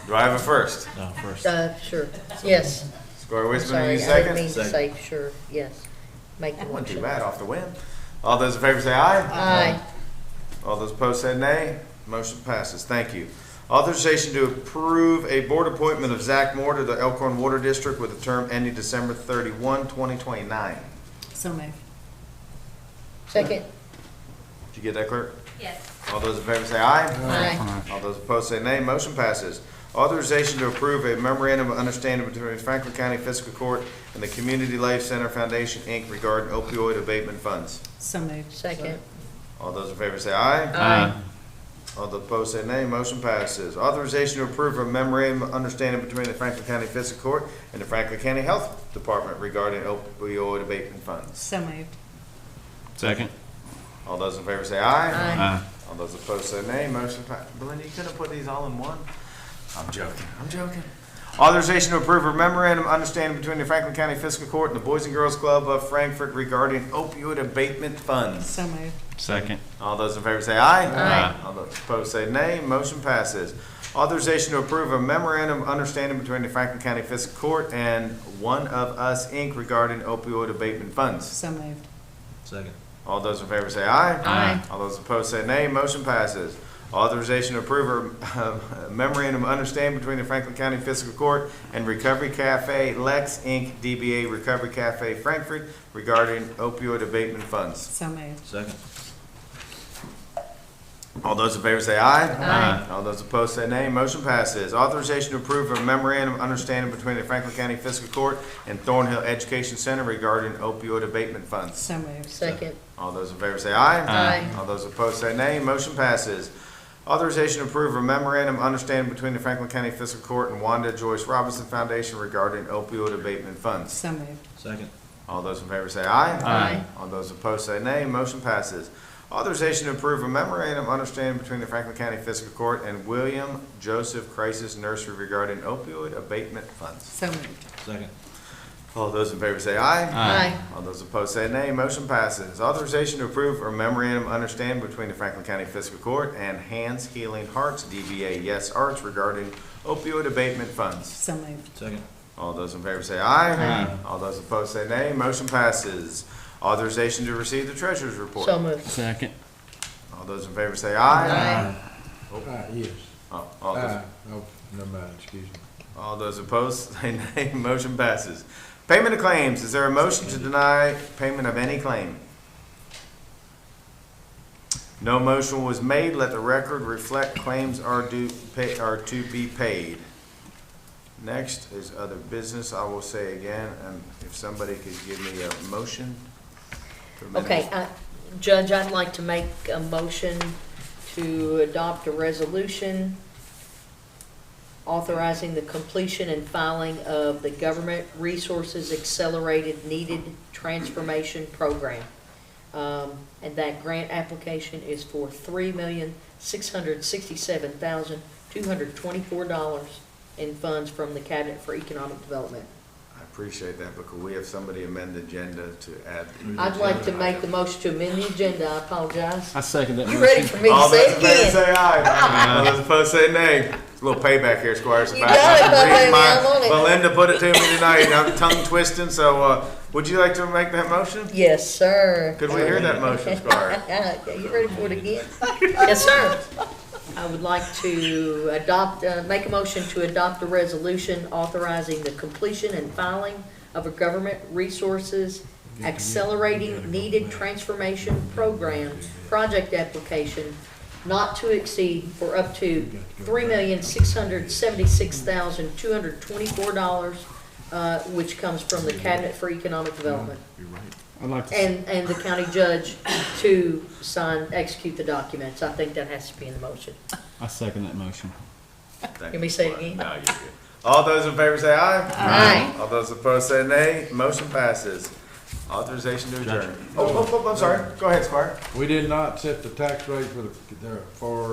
Do I have a first? No, first. sure, yes. Squire I'm Wisman, are you sorry, I didn't second? mean to say sure, yes. Make the That wasn't too motion. bad off the whim. All those in favor say aye. Aye. All those opposed say nay. Motion passes. Thank you. Authorization to approve a board appointment of Zach Moore to the Elkhorn Water District with a term ending December 31, 2029. So moved. Second. Did you get that, clerk? Yes. All those in favor say aye. Aye. All those opposed say nay. Motion passes. Authorization to approve a memorandum of understanding between Franklin County Fiscal Court and the Community Life Center Foundation, Inc. regarding opioid abatement funds. So moved. Second. All those in favor say aye. Aye. All those opposed say nay. Motion passes. Authorization to approve a memorandum of understanding between the Franklin County Fiscal Court and the Franklin County Health Department regarding opioid abatement funds. So moved. Second. All those in favor say aye. Aye. All those opposed say nay. Motion passes. Belinda, you couldn't put these all in one? I'm joking. Authorization to approve a memorandum of understanding between the Franklin County Fiscal Court and the Boys and Girls Club of Frankfort regarding opioid abatement funds. So moved. Second. All those in favor say aye. Aye. All those opposed say nay. Motion passes. Authorization to approve a memorandum of understanding between the Franklin County Fiscal Court and One of Us, Inc. regarding opioid abatement funds. So moved. Second. All those in favor say aye. Aye. All those opposed say nay. Motion passes. Authorization to approve a memorandum of understanding between the Franklin County Fiscal Court and Recovery Cafe Lex, Inc., DBA Recovery Cafe Frankfort regarding opioid abatement funds. So moved. Second. All those in favor say aye. Aye. All those opposed say nay. Motion passes. Authorization to approve a memorandum of understanding between the Franklin County Fiscal Court and Thornhill Education Center regarding opioid abatement funds. So moved. Second. All those in favor say aye. Aye. All those opposed say nay. Motion passes. Authorization to approve a memorandum of understanding between the Franklin County Fiscal Court and Wanda Joyce Robinson Foundation regarding opioid abatement funds. So moved. Second. All those in favor say aye. Aye. All those opposed say nay. Motion passes. Authorization to approve a memorandum of understanding between the Franklin County Fiscal Court and William Joseph Crisis Nursery regarding opioid abatement funds. So moved. Second. All those in favor say aye. Aye. All those opposed say nay. Motion passes. Authorization to approve a memorandum of understanding between the Franklin County Fiscal Court and Hands Healing Hearts, DBA Yes Arts, regarding opioid abatement funds. So moved. Second. All those in favor say aye. Aye. All those opposed say nay. Motion passes. Authorization to receive the treasurer's report. So moved. Second. All those in favor say aye. Aye. Yes. All those, Oh, never mind, excuse me. all those opposed say nay. Motion passes. Payment of claims. Is there a motion to deny payment of any claim? No motion was made. Let the record reflect claims are to be paid. Next is other business. I will say again, and if somebody could give me a motion. for minutes. Okay, Judge, I'd like to make a motion to adopt a resolution authorizing the completion and filing of the Government Resources Accelerated Needed Transformation Program. And that grant application is for $3,667,224 in funds from the Cabinet for Economic Development. I appreciate that, but could we have somebody amend the agenda to add? I'd like to make the motion to amend the agenda. I apologize. I second that You motion. ready for me to All say those it in favor again? say aye. All those opposed say nay. A little payback here, Squire. You got it, Belinda, I'm on it. Belinda put it to me tonight, and I'm tongue twisting, so, would you like to make that motion? Yes, sir. Could we hear that motion, Squire? Yeah, you ready for it again? Yes, sir. I would like to adopt, make a motion to adopt a resolution authorizing the completion and filing of a Government Resources Accelerating Needed Transformation Program project application not to exceed for up to $3,676,224, which comes from the Cabinet for Economic Development. You're right. I'd like to, And the county judge to sign, execute the documents. I think that has to be in the motion. I second that motion. Can we say it again? No, you're good. All those in favor say aye. Aye. All those opposed say nay. Motion passes. Authorization to adjourn. Oh, I'm sorry. Go ahead, Squire. We did not set the tax rate for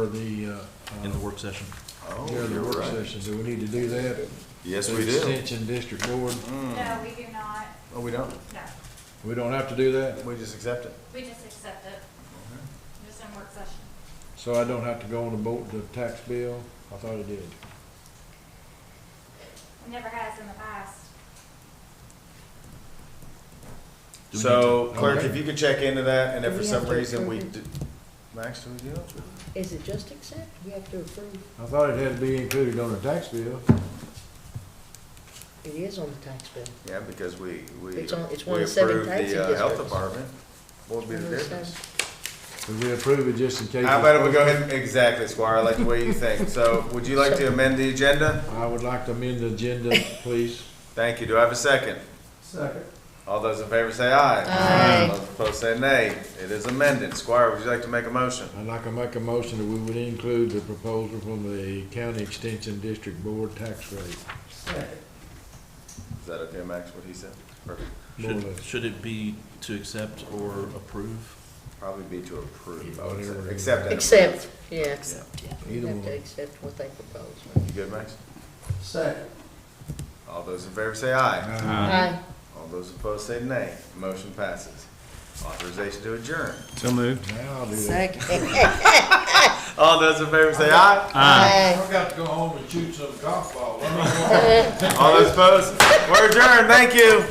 In the work session. Oh, the you're work right. session. Do we need to do that? Yes, The we do. Extension District Board, No, we do not. Oh, we don't? No, we don't have to do that? We just accept it. we just accept it. Just in work session. So I don't have to go on the tax bill? I thought it did. It never has in the past. Do we So, to- clerk, Okay. if you could check into that, and if Do for we some have to reason we approve do, Max, do we do it? Is it just accept? We have to approve. I thought it had to be included on the tax bill. It is on the tax bill. Yeah, because we It's one we of the seven approved taxing the health districts. department. What would be the One of the difference? If we approve it just in case. How about if we go ahead, exactly, Squire, I like the way you think. So, would you like to amend the agenda? I would like to amend the agenda, please. Thank you. Do I have a second? Second. All those in favor say aye. Aye. Those opposed say nay. It is amended. Squire, would you like to make a motion? I'd like to make a motion that we would include the proposal from the County Extension District Board tax rate. Second. Is that okay, Max, what he said? Perfect. More or less. Should it be to accept or approve? Probably be to approve, I would say. Whatever. Accept and Accept, yeah. Either You have one. to accept what they propose. approve. You good, Max? Second. All those in favor say aye. Aye. All those opposed say nay. Motion passes. Authorization to adjourn. So moved. Now I'll do that. Second. All those in favor say aye. Aye. I've got to go home and shoot some golf balls. All those opposed? We're adjourned. Thank you.